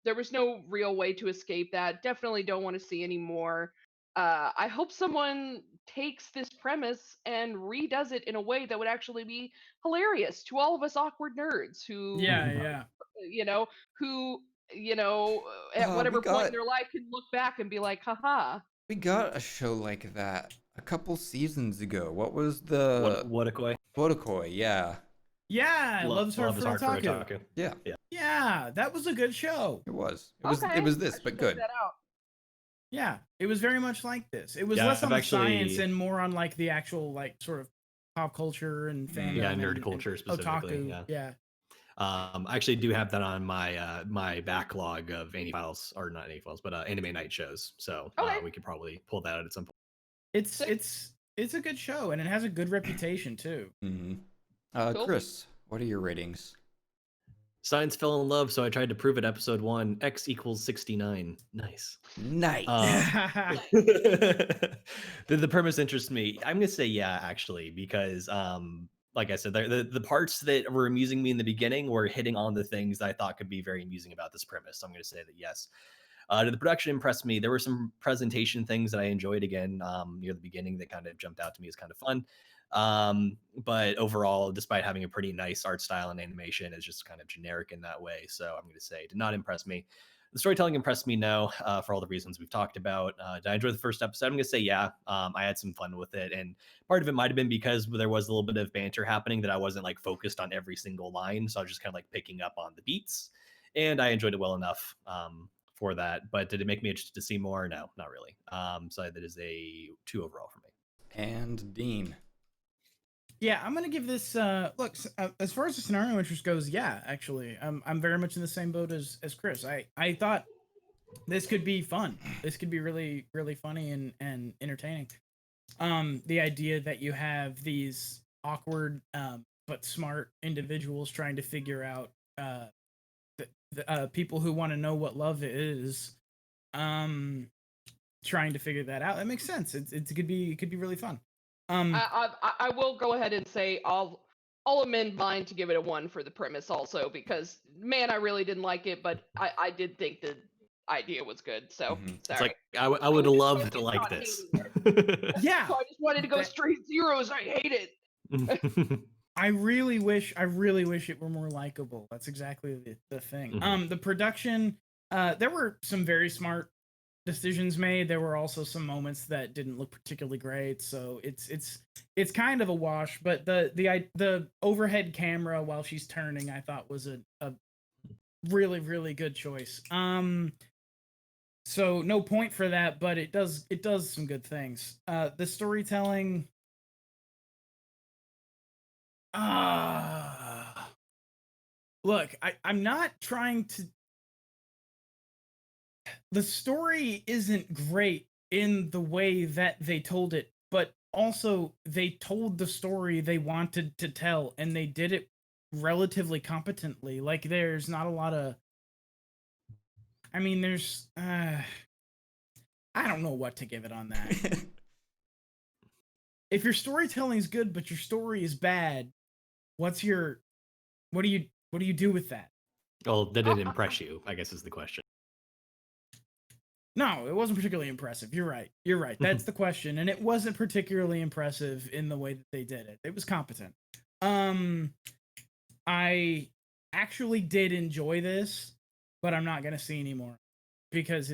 there was no real way to escape that. Definitely don't want to see any more. I hope someone takes this premise and redoes it in a way that would actually be hilarious to all of us awkward nerds who, at whatever point in their life can look back and be like, haha. We got a show like that a couple seasons ago. What was the... Wotakoi? Wotakoi, yeah. Yeah, Love's Hard for Otaku. Yeah. Yeah, that was a good show. It was. It was this, but good. That out. Yeah, it was very much like this. It was less on the science and more on like the actual like sort of pop culture and fandom. Yeah, nerd culture specifically. Otaku. Yeah. I actually do have that on my my backlog of AniFiles, or not AniFiles, but anime night shows. So we could probably pull that out at some point. It's a good show, and it has a good reputation too. Cool. Chris, what are your ratings? Science fell in love, so I tried to prove it. Episode 1, X equals 69. Nice. Did the premise interest me? I'm gonna say yeah, actually, because like I said, the parts that were amusing me in the beginning were hitting on the things that I thought could be very amusing about this premise. So I'm gonna say that yes. Did the production impress me? There were some presentation things that I enjoyed again near the beginning that kind of jumped out to me as kind of fun. But overall, despite having a pretty nice art style and animation, it's just kind of generic in that way. So I'm going to say did not impress me. The storytelling impressed me, no, for all the reasons we've talked about. Did I enjoy the first episode? I'm going to say yeah. I had some fun with it, and part of it might have been because there was a little bit of banter happening that I wasn't like focused on every single line, so I was just kind of like picking up on the beats, and I enjoyed it well enough for that. But did it make me interested to see more? No, not really. So that is a 2 overall for me. And Dean. Yeah, I'm gonna give this. Look, as far as the scenario interest goes, yeah, actually, I'm very much in the same boat as Chris. I thought this could be fun. This could be really, really funny and entertaining. The idea that you have these awkward but smart individuals trying to figure out the people who want to know what love is, trying to figure that out. That makes sense. It could be really fun. I will go ahead and say I'll amend mine to give it a 1 for the premise also, because man, I really didn't like it, but I did think that idea was good. So Mhm. It's sorry. like I would just love focused to like on this. Yeah. So I just wanted to go That- straight zeros. I hate it. I really wish it were more likable. That's exactly the thing. Mhm. The production, there were some very smart decisions made. There were also some moments that didn't look particularly great. So it's kind of a wash. But the overhead camera while she's turning, I thought was a really, really good choice. So no point for that, but it does some good things. The storytelling, look, I'm not trying to. The story isn't great in the way that they told it, but also they told the story they wanted to tell, and they did it relatively competently. Like, there's not a lot of. I mean, there's. I don't know what to give it on that. If your storytelling is good, but your story is bad, what do you do with that? Well, did it impress you? I guess is the question. No, it wasn't particularly impressive. You're right. That's the question, and it wasn't particularly impressive in the way that they did it. It was competent. I actually did enjoy this, but I'm not gonna see anymore because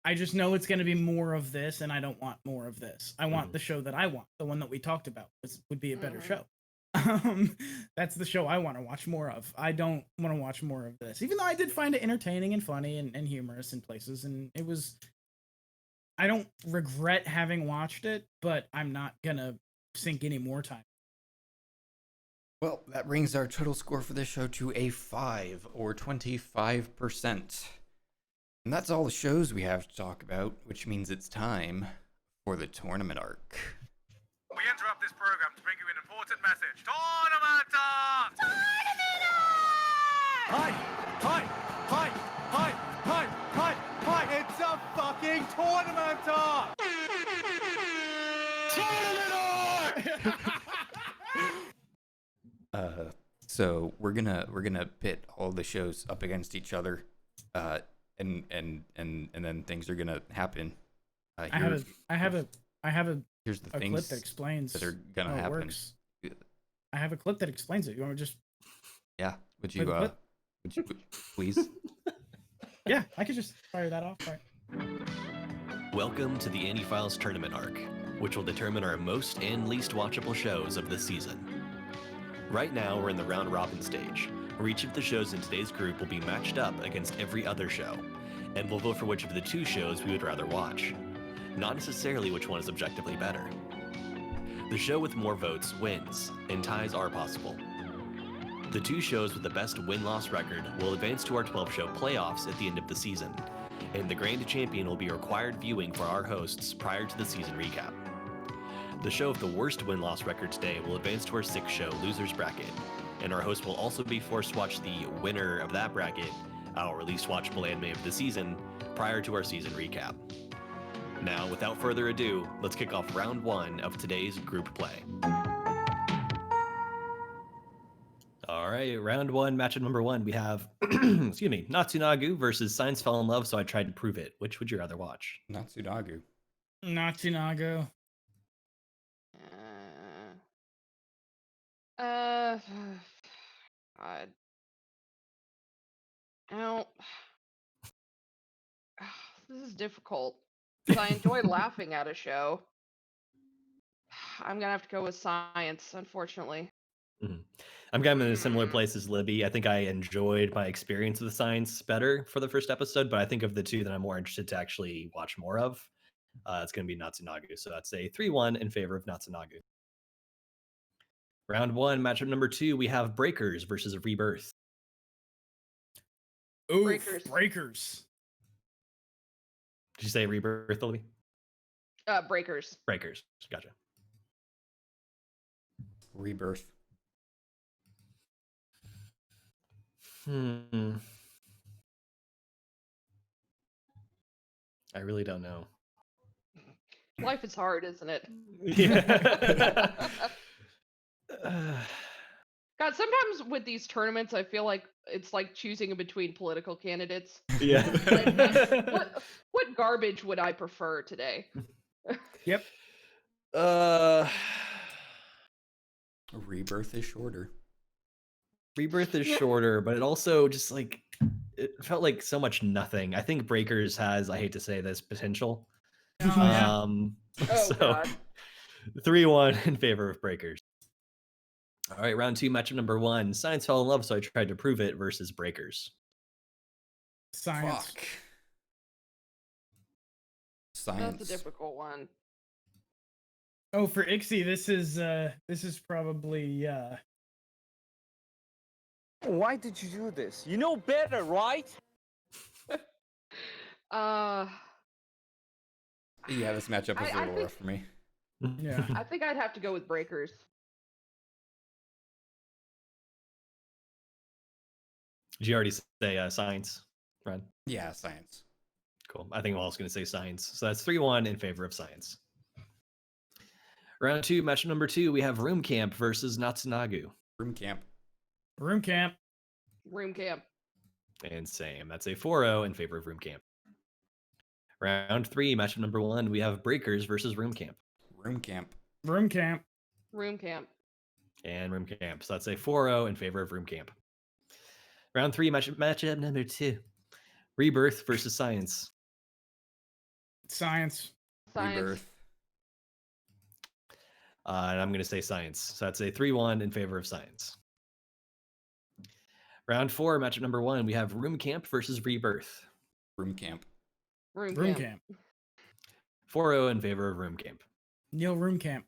I just know it's gonna be more of this, and I don't want more of this. I want the show that I want, the one that we talked about, would be a better show. That's the show I want to watch more of. I don't want to watch more of this, even though I did find it entertaining and funny and humorous in places, and it was. I don't regret having watched it, but I'm not gonna sink any more time. Well, that brings our total score for this show to a 5, or 25%. And that's all the shows we have to talk about, which means it's time for the tournament arc. We interrupt this program to bring you an important message. Tournament arc! Hi! Hi! Hi! Hi! Hi! Hi! Hi! It's a fucking tournament arc! Tournament arc! So we're gonna pit all the shows up against each other, and then things are gonna happen. I have a Here's the clip things that explains that are gonna how it happen. works. I have a clip that explains it. You want to just? Yeah. Would you please? Yeah, I could just fire that off. Right. Welcome to the AniFiles tournament arc, which will determine our most and least watchable shows of the season. Right now, we're in the round robin stage, where each of the shows in today's group will be matched up against every other show, and we'll vote for which of the two shows we would rather watch, not necessarily which one is objectively better. The show with more votes wins, and ties are possible. The two shows with the best win-loss record will advance to our 12-show playoffs at the end of the season, and the grand champion will be required viewing for our hosts prior to the season recap. The show with the worst win-loss record today will advance to our 6-show losers bracket, and our host will also be forced to watch the winner of that bracket, our least watchable anime of the season, prior to our season recap. Now, without further ado, let's kick off round 1 of today's group play. All right, round 1, matchup number 1. We have, excuse me, Natsunagu versus Science Fell in Love, So I Tried to Prove It. Which would you rather watch? Natsunagu. Natsunagu. God. Now, this is difficult because I enjoy laughing at a show. I'm gonna have to go with science, unfortunately. I'm kind of in a similar place as Libby. I think I enjoyed my experience with science better for the first episode, but I think of the two that I'm more interested to actually watch more of, it's going to be Natsunagu. So that's a 3-1 in favor of Natsunagu. Round 1, matchup number 2, we have Breakers versus Rebirth. Oof, Breakers. breakers. Did you say Rebirth, Libby? Breakers. Breakers. Gotcha. Rebirth. I really don't know. Life is hard, isn't it? Yeah. God, sometimes with these tournaments, I feel like it's like choosing between political candidates. Yeah. What garbage would I prefer today? Yep. Rebirth is shorter. Rebirth is shorter, but it also just like it felt like so much nothing. I think Breakers has, I hate to say this, potential. Oh, yeah. Oh, So God. 3-1 in favor of Breakers. All right, round 2, matchup number 1. Science fell in love, so I tried to prove it versus Breakers. Science. Fuck. Science. That's a difficult one. Oh, for Ixie, this is probably Why did you do this? You know better, right? Yeah, this matchup was a I little think- rough for me. yeah. I think I'd have to go with Breakers. Did you already say science, Ron? Yeah, science. Cool. I think I'm also going to say science. So that's 3-1 in favor of science. Round 2, matchup number 2, we have Room Camp versus Natsunagu. Room camp. Room camp. Room camp. And same. That's a 4-0 in favor of Room Camp. Round 3, matchup number 1, we have Breakers versus Room Camp. Room camp. Room camp. Room camp. And Room Camp. So that's a 4-0 in favor of Room Camp. Round 3, matchup number 2, Rebirth versus Science. Science. Science. Rebirth. And I'm going to say Science. So that's a 3-1 in favor of Science. Round 4, matchup number 1, we have Room Camp versus Rebirth. Room camp. Room Room camp. camp. 4-0 in favor of Room Camp. Neil room camp.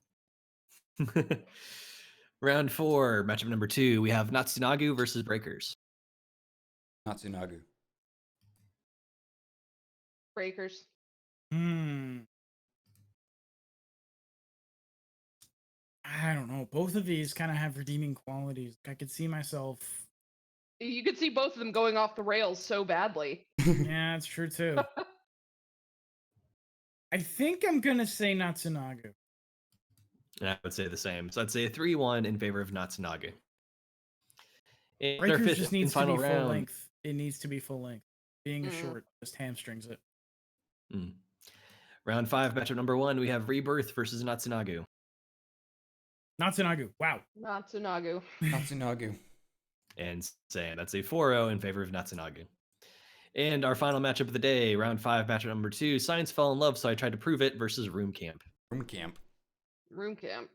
Round 4, matchup number 2, we have Natsunagu versus Breakers. Natsunagu. Breakers. I don't know. Both of these kind of have redeeming qualities. I could see myself. You could see both of them going off the rails so badly. Yeah, it's true too. I think I'm gonna say Natsunagu. And I would say the same. So I'd say 3-1 in favor of Natsunagu. In our Breakers fifth just and needs to be final full round. length. It needs to be full length. Being a Mm. short just hamstrings it. Round 5, matchup number 1, we have Rebirth versus Natsunagu. Natsunagu. Wow. Natsunagu. Natsunagu. And same. That's a 4-0 in favor of Natsunagu. And our final matchup of the day, round 5, matchup number 2, Science fell in love, so I tried to prove it versus Room Camp. Room camp. Room camp.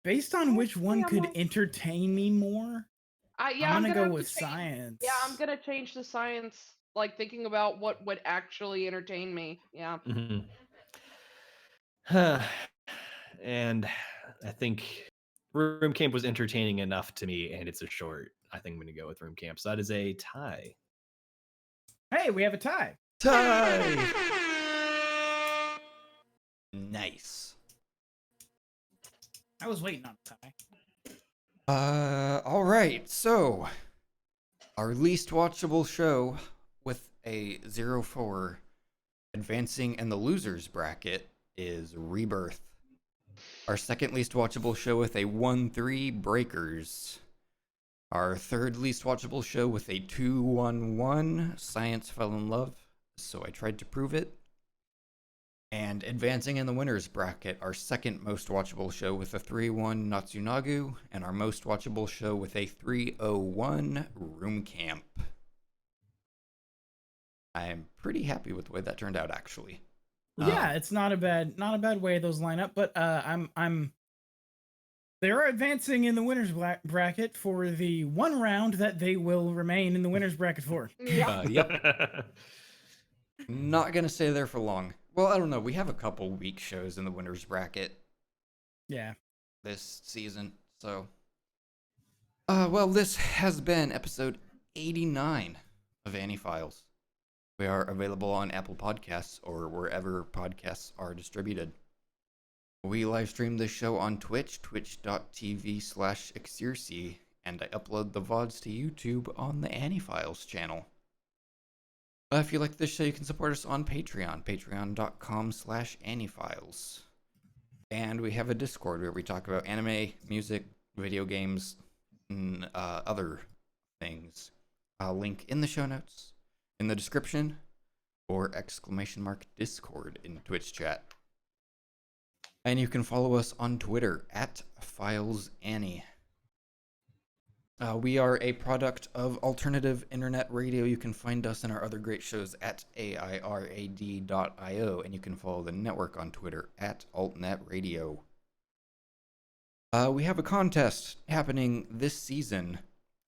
Based on which one I'm could like- entertain me more, Yeah, I'm gonna go have with to change- science. Yeah, I'm gonna change the science. Like thinking about what would actually entertain me. Yeah. And I think Room Camp was entertaining enough to me, and it's a short. I think I'm going to go with Room Camp. So that is a tie. Hey, we have a tie. Tie! Nice. I was waiting on a tie. All right. So, our least watchable show with a 0-4 advancing in the losers bracket is Rebirth. Our second least watchable show with a 1-3, Breakers. Our third least watchable show with a 2-1-1, Science fell in love, so I tried to prove it. And advancing in the winners bracket, our second most watchable show with a 3-1, Natsunagu, and our most watchable show with a 3-0-1, Room Camp. I'm pretty happy with the way that turned out, actually. Yeah, it's not a bad way those line up, but they are advancing in the winners bracket for the one round that they will remain in the winners bracket for. Yeah. Yep. Not gonna stay there for long. Well, I don't know. We have a couple weak shows in the winners bracket Yeah. this season, so. Well, this has been episode 89 of AniFiles. We are available on Apple Podcasts or wherever podcasts are distributed. We live stream this show on Twitch, twitch.tv/Exercy, and I upload the VODs to YouTube on the AniFiles channel. If you like this show, you can support us on Patreon, patreon.com/AniFiles. And we have a Discord where we talk about anime, music, video games, and other things. I'll link in the show notes, in the description, or !Discord in Twitch chat. And you can follow us on Twitter @FilesAnnie. We are a product of alternative internet radio. You can find us and our other great shows at AIRAD.io, and you can follow the network on Twitter @AltNetRadio. We have a contest happening this season.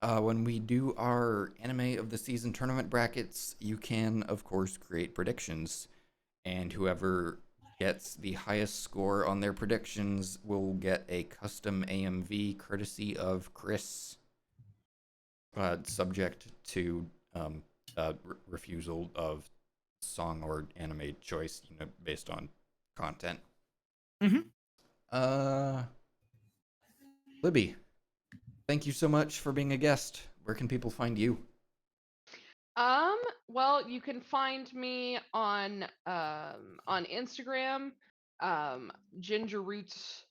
When we do our Anime of the Season tournament brackets, you can, of course, create predictions, and whoever gets the highest score on their predictions will get a custom AMV courtesy of Chris. Subject to refusal of song or anime choice, based on content. Libby, thank you so much for being a guest. Where can people find you? Well, you can find me on Instagram, Ginger Roots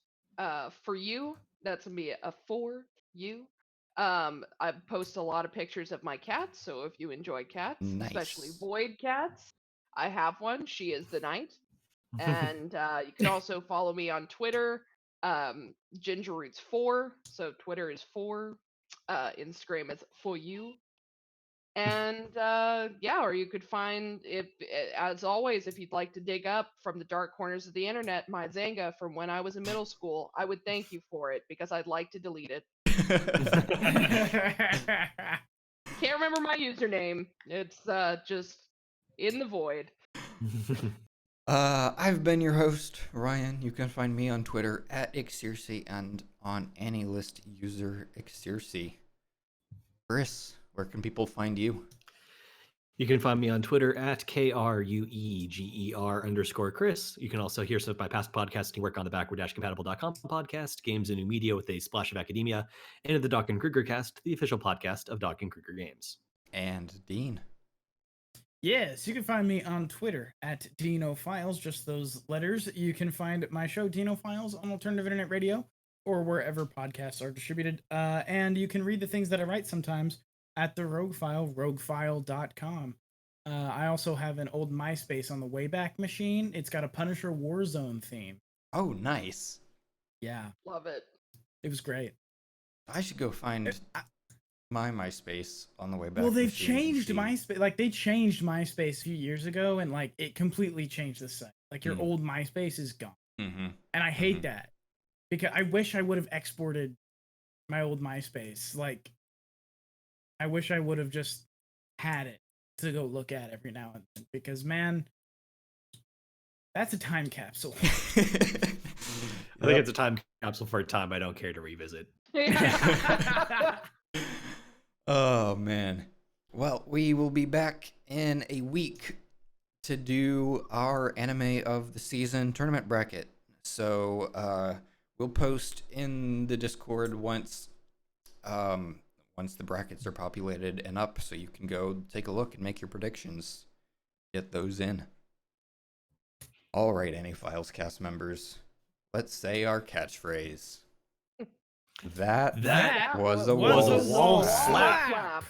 for you. That's gonna be a for you. I post a lot of pictures of my cats, so if you enjoy cats, especially Nice. void cats, I have one. She is the night. And you can also follow me on Twitter, GingerRoots4. So Twitter is 4, Instagram is for you. And yeah, or you could find, as always, if you'd like to dig up from the dark corners of the internet my Zanga from when I was in middle school, I would thank you for it because I'd like to delete it. Can't remember my username. It's just in the void. I've been your host, Ryan. You can find me on Twitter @Xerxes and on AniList user Xerxes. Chris, where can people find you? You can find me on Twitter @KRUEGER_Chris. You can also hear some of my past podcasting work on the backward-compatible.com podcast, Games and New Media with a Splash of Academia, and the Doc and Kruger cast, the official podcast of Doc and Kruger Games. And Dean. Yes, you can find me on Twitter @DinoFiles, just those letters. You can find my show Dino Files on Alternative Internet Radio or wherever podcasts are distributed. And you can read the things that I write sometimes at the Rogue File, roguefile.com. I also have an old MySpace on the Wayback Machine. It's got a Punisher Warzone theme. Oh, nice. Yeah. Love it. It was great. I should go find my MySpace on the way back. Well, they've changed MySpace. Like, they changed MySpace a few years ago, and, like, it completely changed the site. Like, your old MySpace is gone. Mm-hmm. And I hate that. Because I wish I would have exported my old MySpace. Like, I wish I would have just had it to go look at every now and then. Because, man, that's a time capsule. I think it's a time capsule for a time I don't care to revisit. Oh, man. Well, we will be back in a week to do our Anime of the Season tournament bracket. So, we'll post in the Discord once the brackets are populated and up, so you can go take a look and make your predictions. Get those in. All right, AniFiles cast members, let's say our catchphrase. That was a wall slap.